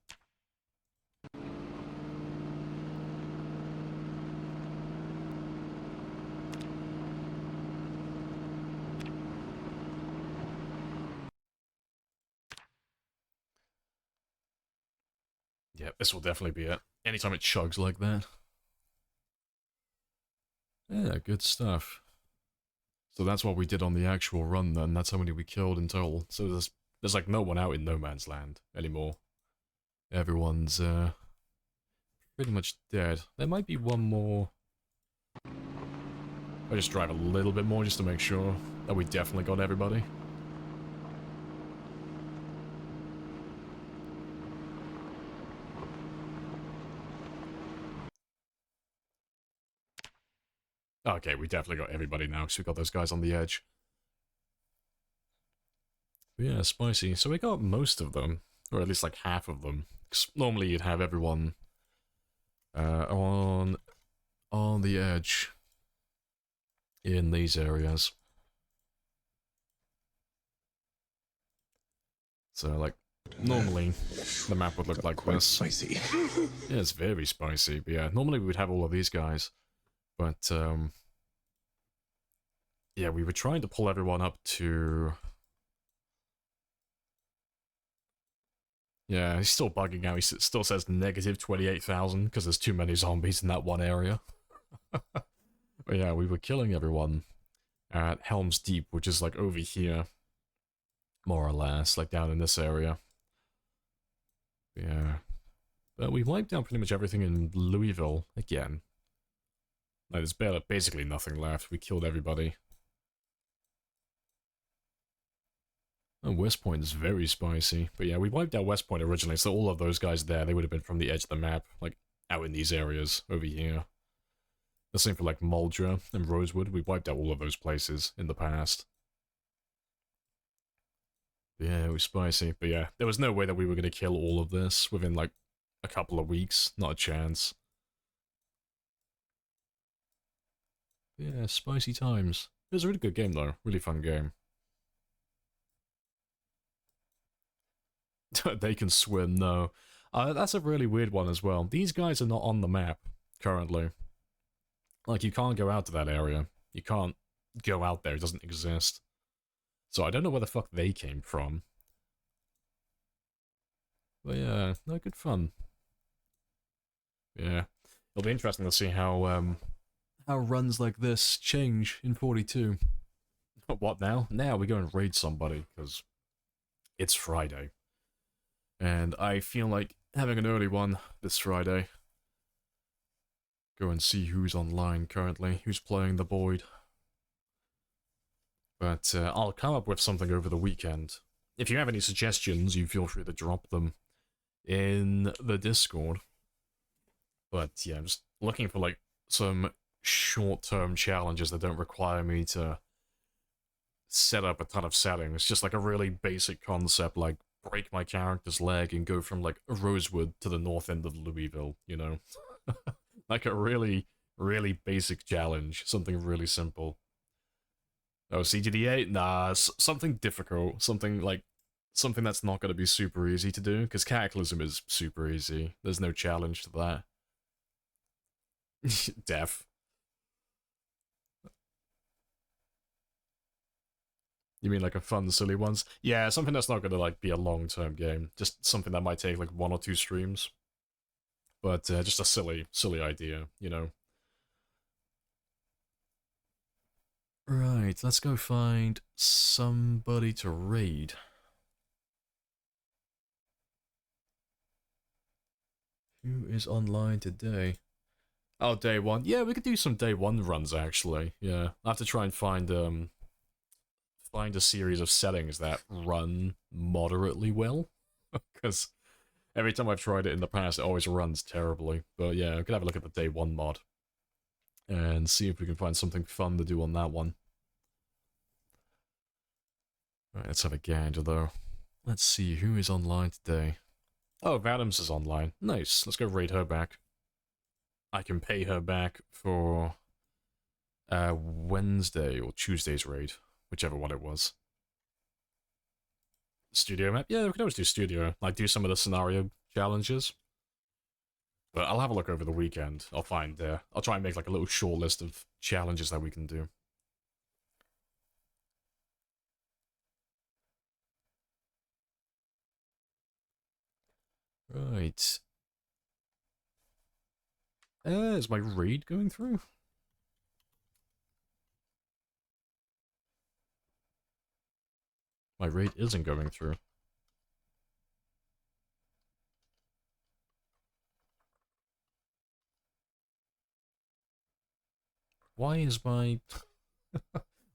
Yeah, this will definitely be it. Anytime it chugs like that. Yeah, good stuff. So that's what we did on the actual run then. That's how many we killed in total. So there's like no one out in no man's land anymore. Everyone's pretty much dead. There might be one more. I'll just drive a little bit more just to make sure that we definitely got everybody. Okay, we definitely got everybody now because we got those guys on the edge. But yeah, spicy. So we got most of them, or at least like half of them. 'Cause normally you'd have everyone on the edge in these areas. So like normally the map would look like Quite this. spicy. Yeah, it's very spicy. But yeah, normally we would have all of these guys. But, yeah, we were trying to pull everyone up to... Yeah, he's still bugging out. He still says negative 28,000 because there's too many zombies in that one area. But yeah, we were killing everyone at Helm's Deep, which is like over here, more or less, like down in this area. Yeah. But we wiped out pretty much everything in Louisville again. Like, there's basically nothing left. We killed everybody. Oh, West Point is very spicy. But yeah, we wiped out West Point originally, so all of those guys there, they would have been from the edge of the map, like, out in these areas, over here. The same for, like, Muldra and Rosewood. We wiped out all of those places in the past. Yeah, it was spicy. But yeah, there was no way that we were going to kill all of this within, like, a couple of weeks. Not a chance. Yeah, spicy times. It was a really good game, though. Really fun game. They can swim, no. That's a really weird one as well. These guys are not on the map, currently. Like, you can't go out to that area. You can't go out there. It doesn't exist. So I don't know where the fuck they came from. But yeah, no, good fun. Yeah. It'll be interesting to see how runs like this change in 42. What now? Now we go and raid somebody, because it's Friday. And I feel like having an early one this Friday. Go and see who's online currently, who's playing the Void. But I'll come up with something over the weekend. If you have any suggestions, you feel free to drop them in the Discord. But yeah, I'm just looking for like some short-term challenges that don't require me to set up a ton of settings. Just like a really basic concept, like break my character's leg and go from like Rosewood to the north end of Louisville, you know? Like a really, really basic challenge. Something really simple. Oh, CGD8? Nah, something difficult. Something that's not going to be super easy to do, because Cataclysm is super easy. There's no challenge to that. Death. You mean like a fun, silly ones? Yeah, something that's not going to like be a long-term game. Just something that might take like 1 or 2 streams. But just a silly idea, you know? Right, let's go find somebody to raid. Who is online today? Oh, day 1. Yeah, we could do some day 1 runs, actually. Yeah, I have to try and find a series of settings that run moderately well. Because every time I've tried it in the past, it always runs terribly. But yeah, I could have a look at the day 1 mod. And see if we can find something fun to do on that one. Right, let's have a gander, though. Let's see, who is online today? Oh, Adams is online. Nice, let's go raid her back. I can pay her back for Wednesday or Tuesday's raid. Whichever one it was. studio map. Yeah, we can always do studio. Like, do some of the scenario challenges. But I'll have a look over the weekend. I'll try and make like a little short list of challenges that we can do. Right. Is my raid going through? My raid isn't going through. Why is my...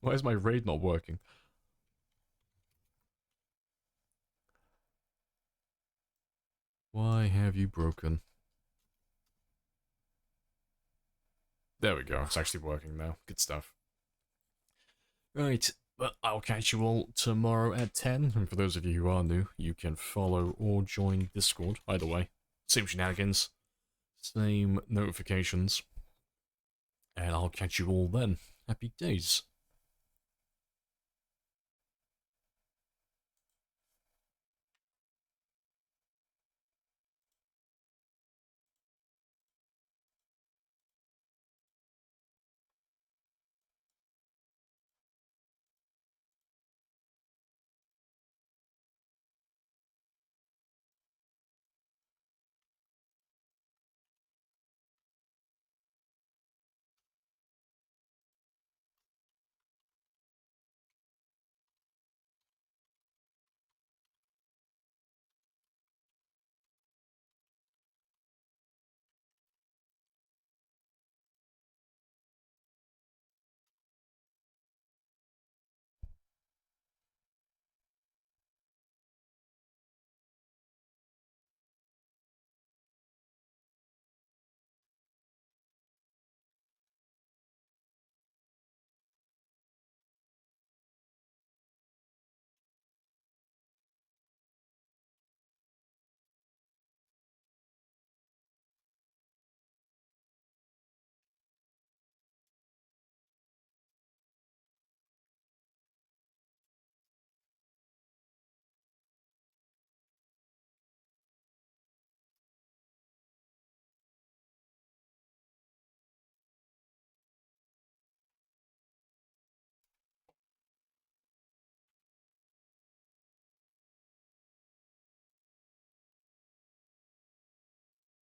Why is my raid not working? Why have you broken? There we go, it's actually working now. Good stuff. Right, but I'll catch you all tomorrow at 10, and for those of you who are new, you can follow or join Discord, either way. Same shenanigans, same notifications, and I'll catch you all then. Happy days.